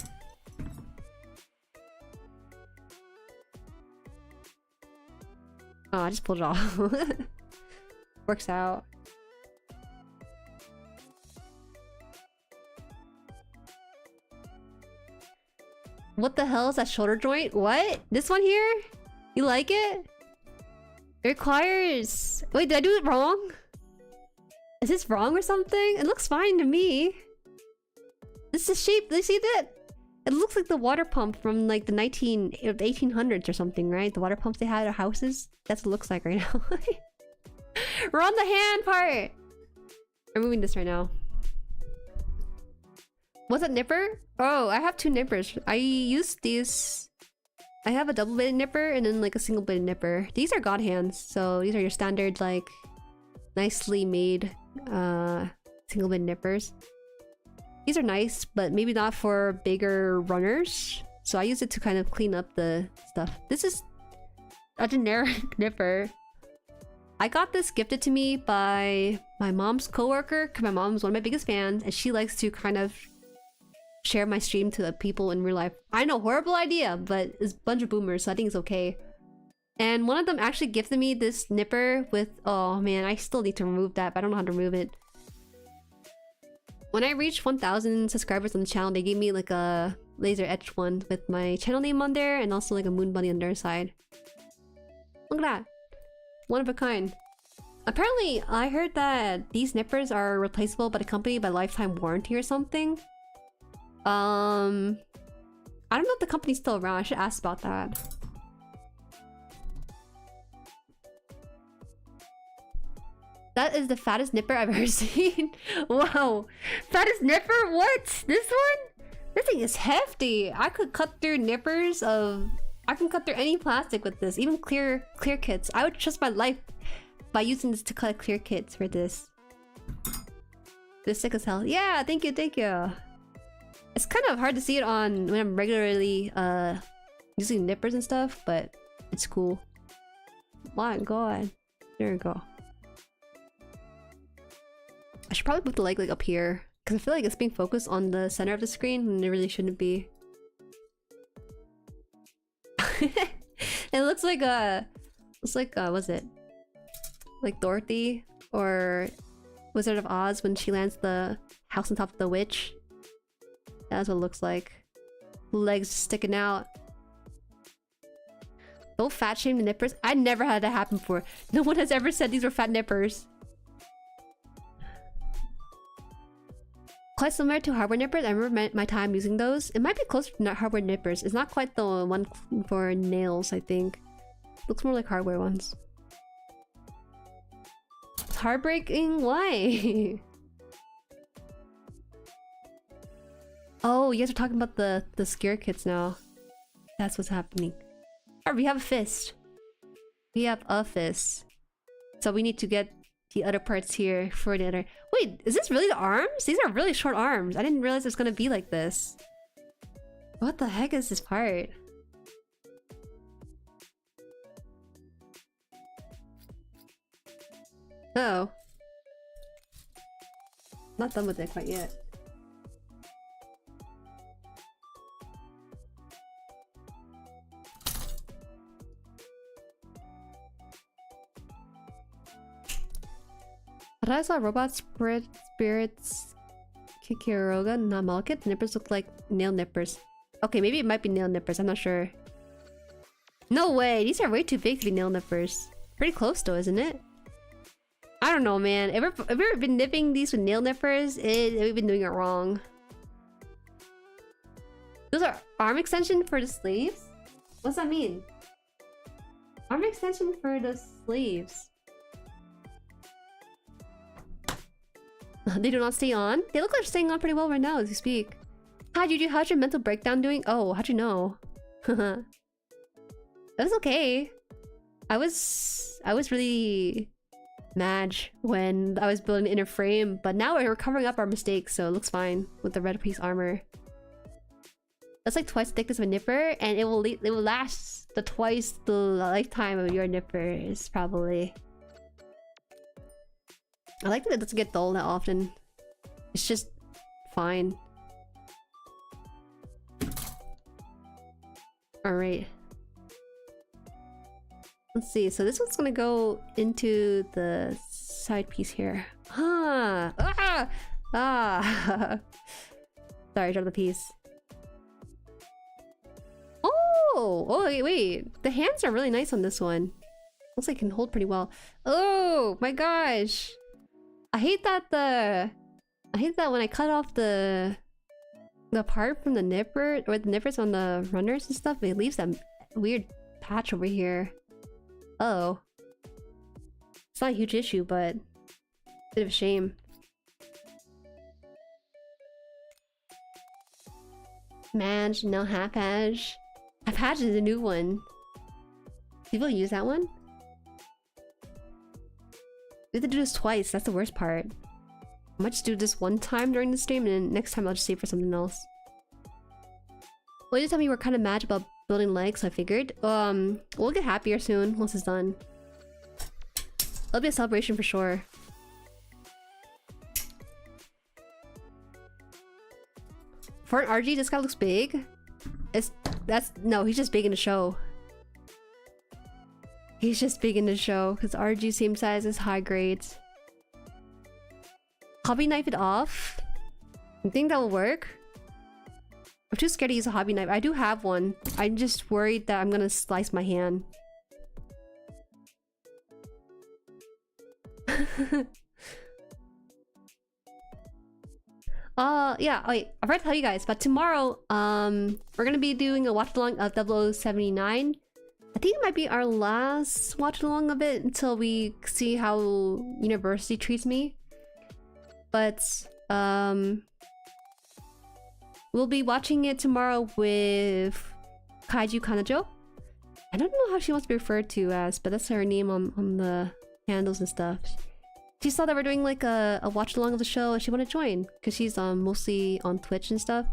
[SPEAKER 1] Oh, I just pulled it off. Works out. What the hell is that shoulder joint? What? This one here? You like it? It requires... Wait, did I do it wrong? Is this wrong or something? It looks fine to me. This is shape. Do you see that? It looks like the water pump from like the 1800s or something, right? The water pumps they had at our houses. That's what it looks like right now. We're on the hand part. I'm moving this right now. What's that nipper? Oh, I have 2 nippers. I use these. I have a double-bladed nipper and then like a single-bladed nipper. These are god hands, so these are your standard like nicely made single-bladed nippers. These are nice, but maybe not for bigger runners. So I use it to kind of clean up the stuff. This is a generic nipper. I got this gifted to me by my mom's coworker, because my mom's one of my biggest fans, and she likes to kind of share my stream to the people in real life. I know, horrible idea, but it's a bunch of boomers, so I think it's okay. And one of them actually gifted me this nipper with... Oh man, I still need to remove that, but I don't know how to remove it. When I reached 1,000 subscribers on the channel, they gave me like a laser etched one with my channel name on there and also like a moon bunny on their side. Look at that. One of a kind. Apparently, I heard that these nippers are replaceable by the company by lifetime warranty or something. I don't know if the company's still around. I should ask about that. That is the fattest nipper I've ever seen. Wow. Fattest nipper? What? This one? This thing is hefty. I could cut through nippers of... I can cut through any plastic with this. Even clear kits. I would trust my life by using this to cut clear kits for this. This is sick as hell. Yeah, thank you, thank you. It's kind of hard to see it on when I'm regularly using nippers and stuff, but it's cool. My god. There we go. I should probably put the leg like up here because I feel like it's being focused on the center of the screen and it really shouldn't be. It looks like what's it? Like Dorothy or Wizard of Oz when she lands the house on top of the witch. That's what it looks like. Legs sticking out. Don't fat shame the nippers. I never had that happen before. No one has ever said these were fat nippers. Quite similar to hardware nippers. I remember my time using those. It might be close to hardware nippers. It's not quite the one for nails, I think. Looks more like hardware ones. heartbreaking. Why? Oh, you guys are talking about the scare kits now. That's what's happening. Alright, we have a fist. We have a fist. So we need to get the other parts here for the other... Wait, is this really the arms? These are really short arms. I didn't realize it was gonna be like this. What the heck is this part? Oh. Not done with it quite yet. But I saw robot spirits Kikiroga, not Malkit. Nippers look like nail nippers. Okay, maybe it might be nail nippers, I'm not sure. No way! These are way too big to be nail nippers. Pretty close though, isn't it? I don't know, man. If we've ever been nipping these with nail nippers, we've been doing it wrong. Those are arm extension for the sleeves? What's that mean? Arm extension for the sleeves. They do not stay on? They look like they're staying on pretty well right now as you speak. How'd your mental breakdown doing? Oh, how'd you know? It was okay. I was really mad when I was building the inner frame, but now we're covering up our mistakes, so it looks fine with the red piece armor. That's like twice the thickness of a nipper, and it will last twice the lifetime of your nippers, probably. I like that it doesn't get dull that often. It's just fine. Alright. Let's see. So this one's gonna go into the side piece here. Huh. Ah! Ah! Sorry, I dropped the piece. Oh! Oh, wait. The hands are really nice on this one. Looks like it can hold pretty well. Oh my gosh! I hate that when I cut off the part from the nipper, or the nippers on the runners and stuff, it leaves that weird patch over here. Oh. It's not a huge issue, but a bit of a shame. Madge, no half-hash. Half-hash is a new one. People use that one? We have to do this twice, that's the worst part. I might just do this one time during the stream, and then next time I'll just save for something else. Well, you tell me you were kind of mad about building legs, so I figured. We'll get happier soon, once it's done. It'll be a celebration for sure. For an RG, this guy looks big. No, he's just big in the show. He's just big in the show, because RG same size as high grades. Hobby knife it off? You think that will work? I'm too scared to use a hobby knife. I do have one. I'm just worried that I'm gonna slice my hand. Yeah, wait, I forgot to tell you guys, but tomorrow, we're gonna be doing a watch along of 0079. I think it might be our last watch along of it until we see how university treats me. But, we'll be watching it tomorrow with Kaiju Kanajo. I don't know how she wants to be referred to as, but that's her name on the handles and stuff. She saw that we're doing like a watch along of the show and she wanted to join because she's mostly on Twitch and stuff.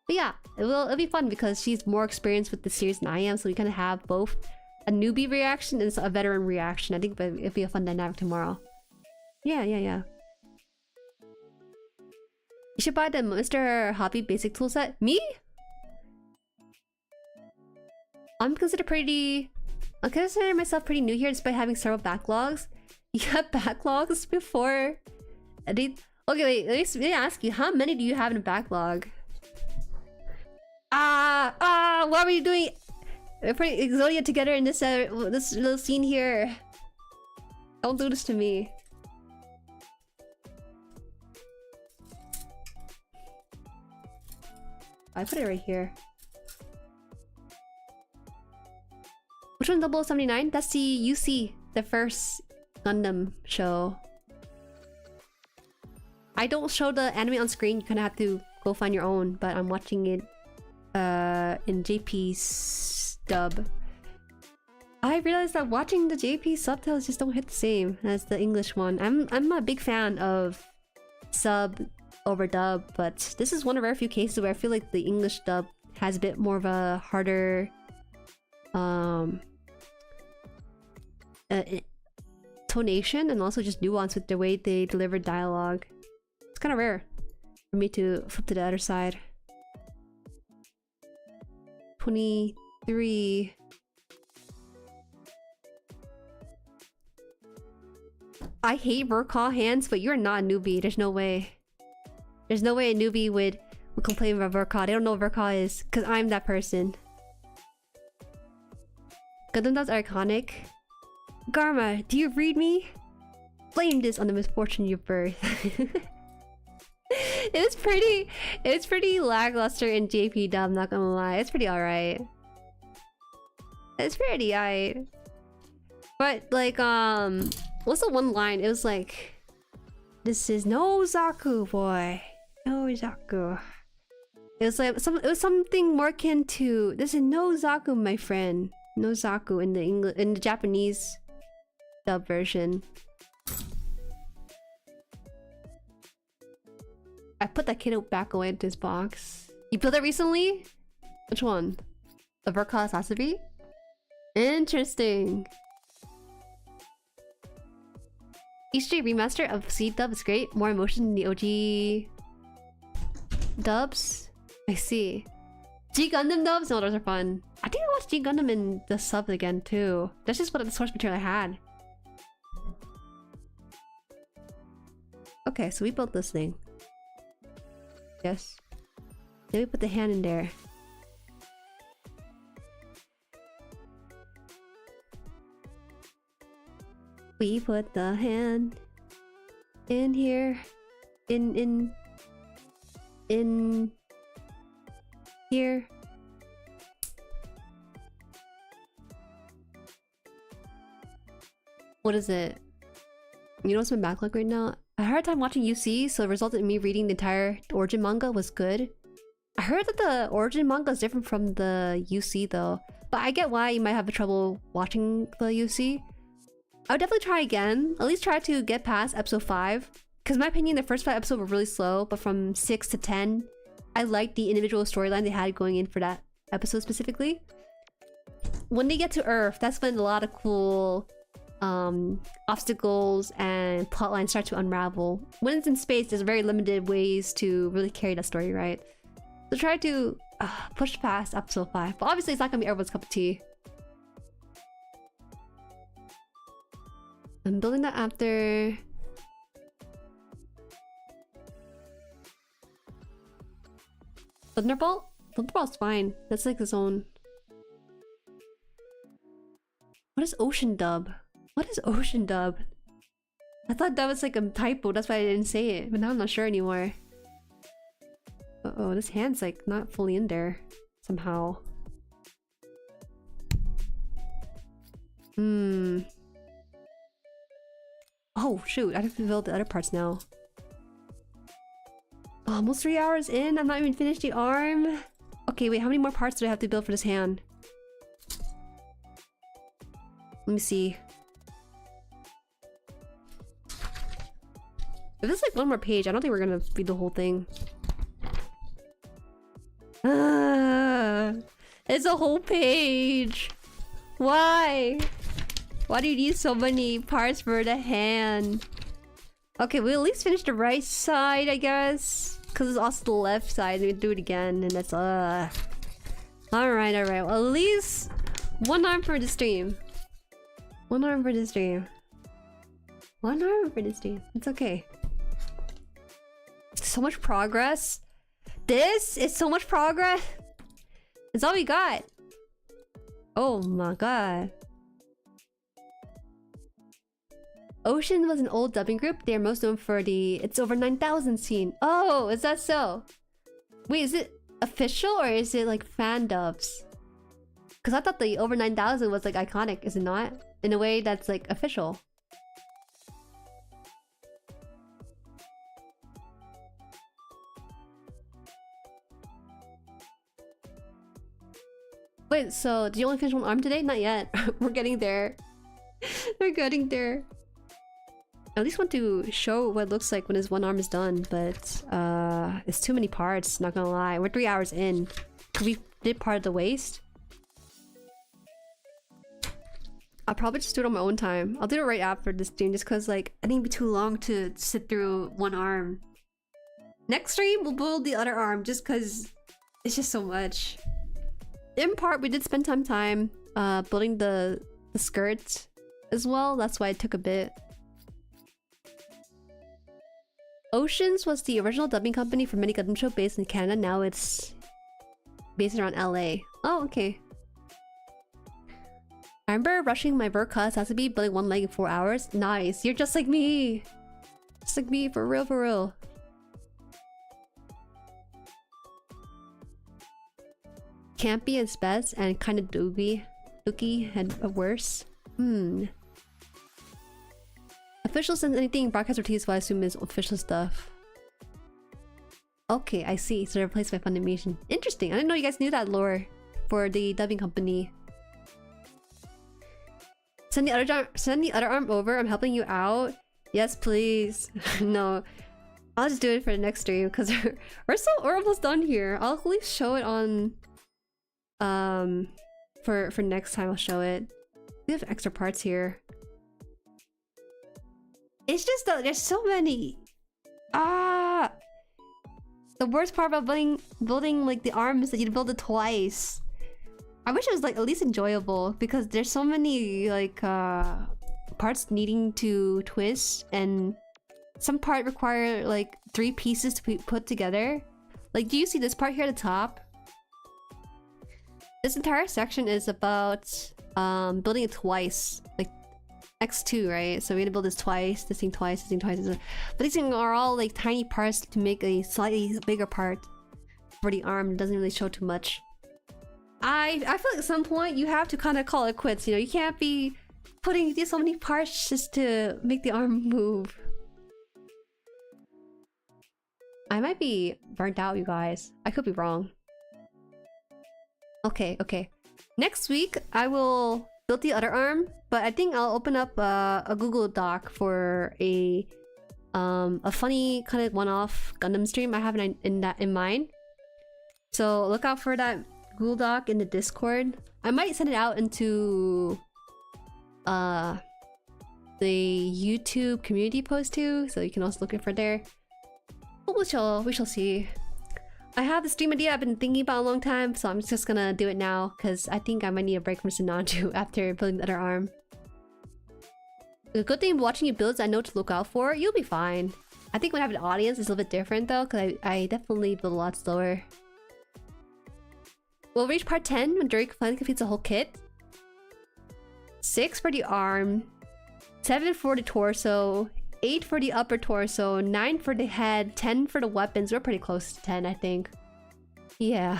[SPEAKER 1] But yeah, it'll be fun because she's more experienced with the series than I am, so we kind of have both a newbie reaction and a veteran reaction. I think it'll be a fun dynamic tomorrow. Yeah. You should buy the Mr. Hobby basic tool set. Me? I'm considered myself pretty new here despite having several backlogs. You have backlogs before? Okay, wait, let me ask you, how many do you have in a backlog? What are we doing? We're putting Exodia together in this little scene here. Don't do this to me. I put it right here. Which one? 0079? That's the UC, the first Gundam show. I don't show the anime on screen. You kind of have to go find your own. But I'm watching it in JP's dub. I realized that watching the JP subtitles just don't hit the same as the English one. I'm a big fan of sub over dub, but this is one of a few cases where I feel like the English dub has a bit more of a harder tonation and also just nuance with the way they deliver dialogue. It's kind of rare for me to flip to the other side. 23. I hate Verkaw hands, but you're not a newbie. There's no way. There's no way a newbie would complain about Verkaw. They don't know what Verkaw is, because I'm that person. Gundam dubs are iconic. Garma, do you read me? Blame this on the misfortune of your birth. It's pretty lackluster in JP dub, not gonna lie. It's pretty alright. It's pretty alright. But like, what's the one line? It was like, this is no Zaku, boy. No Zaku. It was like it was something more akin to, this is no Zaku, my friend. No Zaku in the Japanese dub version. I put that kid back away into his box. You built it recently? Which one? The Verkaw Sasabi? Interesting. HD remaster of C dub is great. More emotion than the OG dubs. I see. G Gundam dubs? No, those are fun. I think I watched G Gundam in the sub again too. That's just what the source material I had. Okay, so we built this thing. Yes. Then we put the hand in there. We put the hand in here. In here. What is it? You know what's my backlog right now? I had a hard time watching UC, so it resulted in me reading the entire Origin manga was good. I heard that the Origin manga is different from the UC though, but I get why you might have trouble watching the UC. I would definitely try again, at least try to get past episode 5. Because in my opinion, the first 5 episodes were really slow, but from 6 to 10, I liked the individual storyline they had going in for that episode specifically. When they get to Earth, that's when a lot of cool obstacles and plotlines start to unravel. When it's in space, there's very limited ways to really carry that story, right? So try to push past episode 5. But obviously it's not gonna be everyone's cup of tea. I'm building that after. Thunderbolt? Thunderbolt's fine. That's like his own. What is Ocean Dub? What is Ocean Dub? I thought that was like a typo, that's why I didn't say it, but now I'm not sure anymore. Uh-oh, this hand's like not fully in there somehow. Oh shoot, I have to build the other parts now. Oh, almost 3 hours in, I'm not even finished the arm. Okay, wait, how many more parts do I have to build for this hand? Let me see. If it's like one more page, I don't think we're gonna read the whole thing. It's a whole page. Why? Why do you need so many parts for the hand? Okay, we'll at least finish the right side, I guess. Because it's also the left side. We do it again, and that's Alright, alright. Well, at least one arm for the stream. One arm for the stream. One arm for the stream. It's okay. So much progress. This is so much progress. It's all we got. Oh my god. Ocean was an old dubbing group. They are most known for the It's Over 9,000 scene. Oh, is that so? Wait, is it official or is it like fan dubs? Because I thought the Over 9,000 was like iconic, is it not? In a way that's like official. Wait, so did you only finish one arm today? Not yet. We're getting there. We're getting there. I at least want to show what it looks like when his one arm is done, but it's too many parts, not gonna lie. We're 3 hours in. We did part of the waist. I'll probably just do it on my own time. I'll do it right after this stream just because like I think it'd be too long to sit through one arm. Next stream we'll build the other arm just because it's just so much. In part we did spend some time building the skirt as well. That's why it took a bit. Oceans was the original dubbing company for many Gundam show based in Canada. Now it's based around LA. Oh, okay. I remember rushing my vert cuts. Has to be building one leg in 4 hours. Nice. You're just like me. Just like me, for real, for real. Campy is best and kind of doogie and worse. Official sends anything broadcast or tease, what I assume is official stuff. Okay, I see. So they're replaced by Funimation. Interesting. I didn't know you guys knew that lore for the dubbing company. Send the other arm over. I'm helping you out. Yes, please. No, I'll just do it for the next stream because we're almost done here. I'll at least show it on for next time. I'll show it. We have extra parts here. It's just that there's so many. The worst part about building like the arm is that you build it twice. I wish it was like at least enjoyable because there's so many like parts needing to twist, and some part require like 3 pieces to be put together. Like, do you see this part here at the top? This entire section is about building it twice, like X2, right? So we're gonna build this twice, this thing twice, this thing twice. But these things are all like tiny parts to make a slightly bigger part for the arm. It doesn't really show too much. I feel like at some point you have to kind of call it quits. You know, you can't be putting so many parts just to make the arm move. I might be burnt out, you guys. I could be wrong. Okay. Next week I will build the other arm, but I think I'll open up a Google Doc for a funny kind of one-off Gundam stream. I have in mind. So look out for that Google Doc in the Discord. I might send it out into the YouTube community post too, so you can also look it for there. But we shall see. I have the stream idea I've been thinking about a long time, so I'm just gonna do it now because I think I might need a break from Sinanju after building the other arm. The good thing watching you build is I know what to look out for. You'll be fine. I think when I have an audience it's a little bit different though, because I definitely build a lot slower. We'll reach part 10 when Jueri finally completes the whole kit. 6 for the arm, 7 for the torso, 8 for the upper torso, 9 for the head, 10 for the weapons. We're pretty close to 10, I think. Yeah.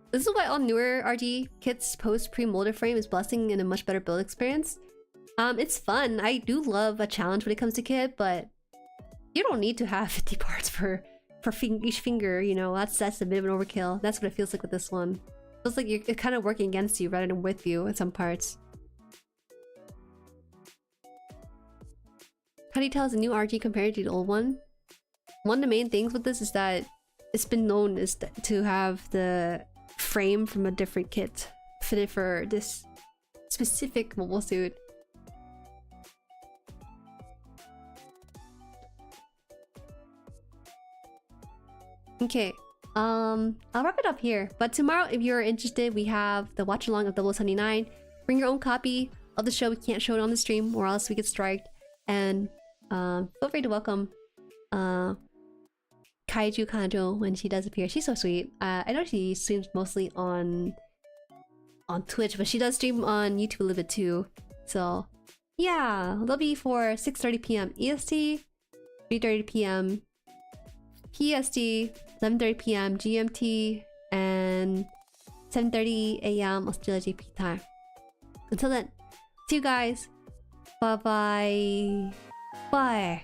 [SPEAKER 1] This is why all newer RG kits post pre-molded frame is blessing in a much better build experience. It's fun. I do love a challenge when it comes to kit, but you don't need to have 50 parts for each finger, you know. That's a bit of an overkill. That's what it feels like with this one. It feels like you're kind of working against you rather than with you in some parts. How do you tell it's a new RG compared to the old one? One of the main things with this is that it's been known to have the frame from a different kit fitted for this specific mobile suit. Okay, I'll wrap it up here. But tomorrow, if you're interested, we have the watch along of 0079. Bring your own copy of the show. We can't show it on the stream or else we get striked. And feel free to welcome Kaiju Kanjo when she does appear. She's so sweet. I know she streams mostly on Twitch, but she does stream on YouTube a little bit too. So yeah, they'll be for 6:30 p.m. EST, 3:30 p.m. PST, 11:30 p.m. GMT, and 7:30 a.m. Australia JP time. Until then, see you guys. Bye bye. Bye.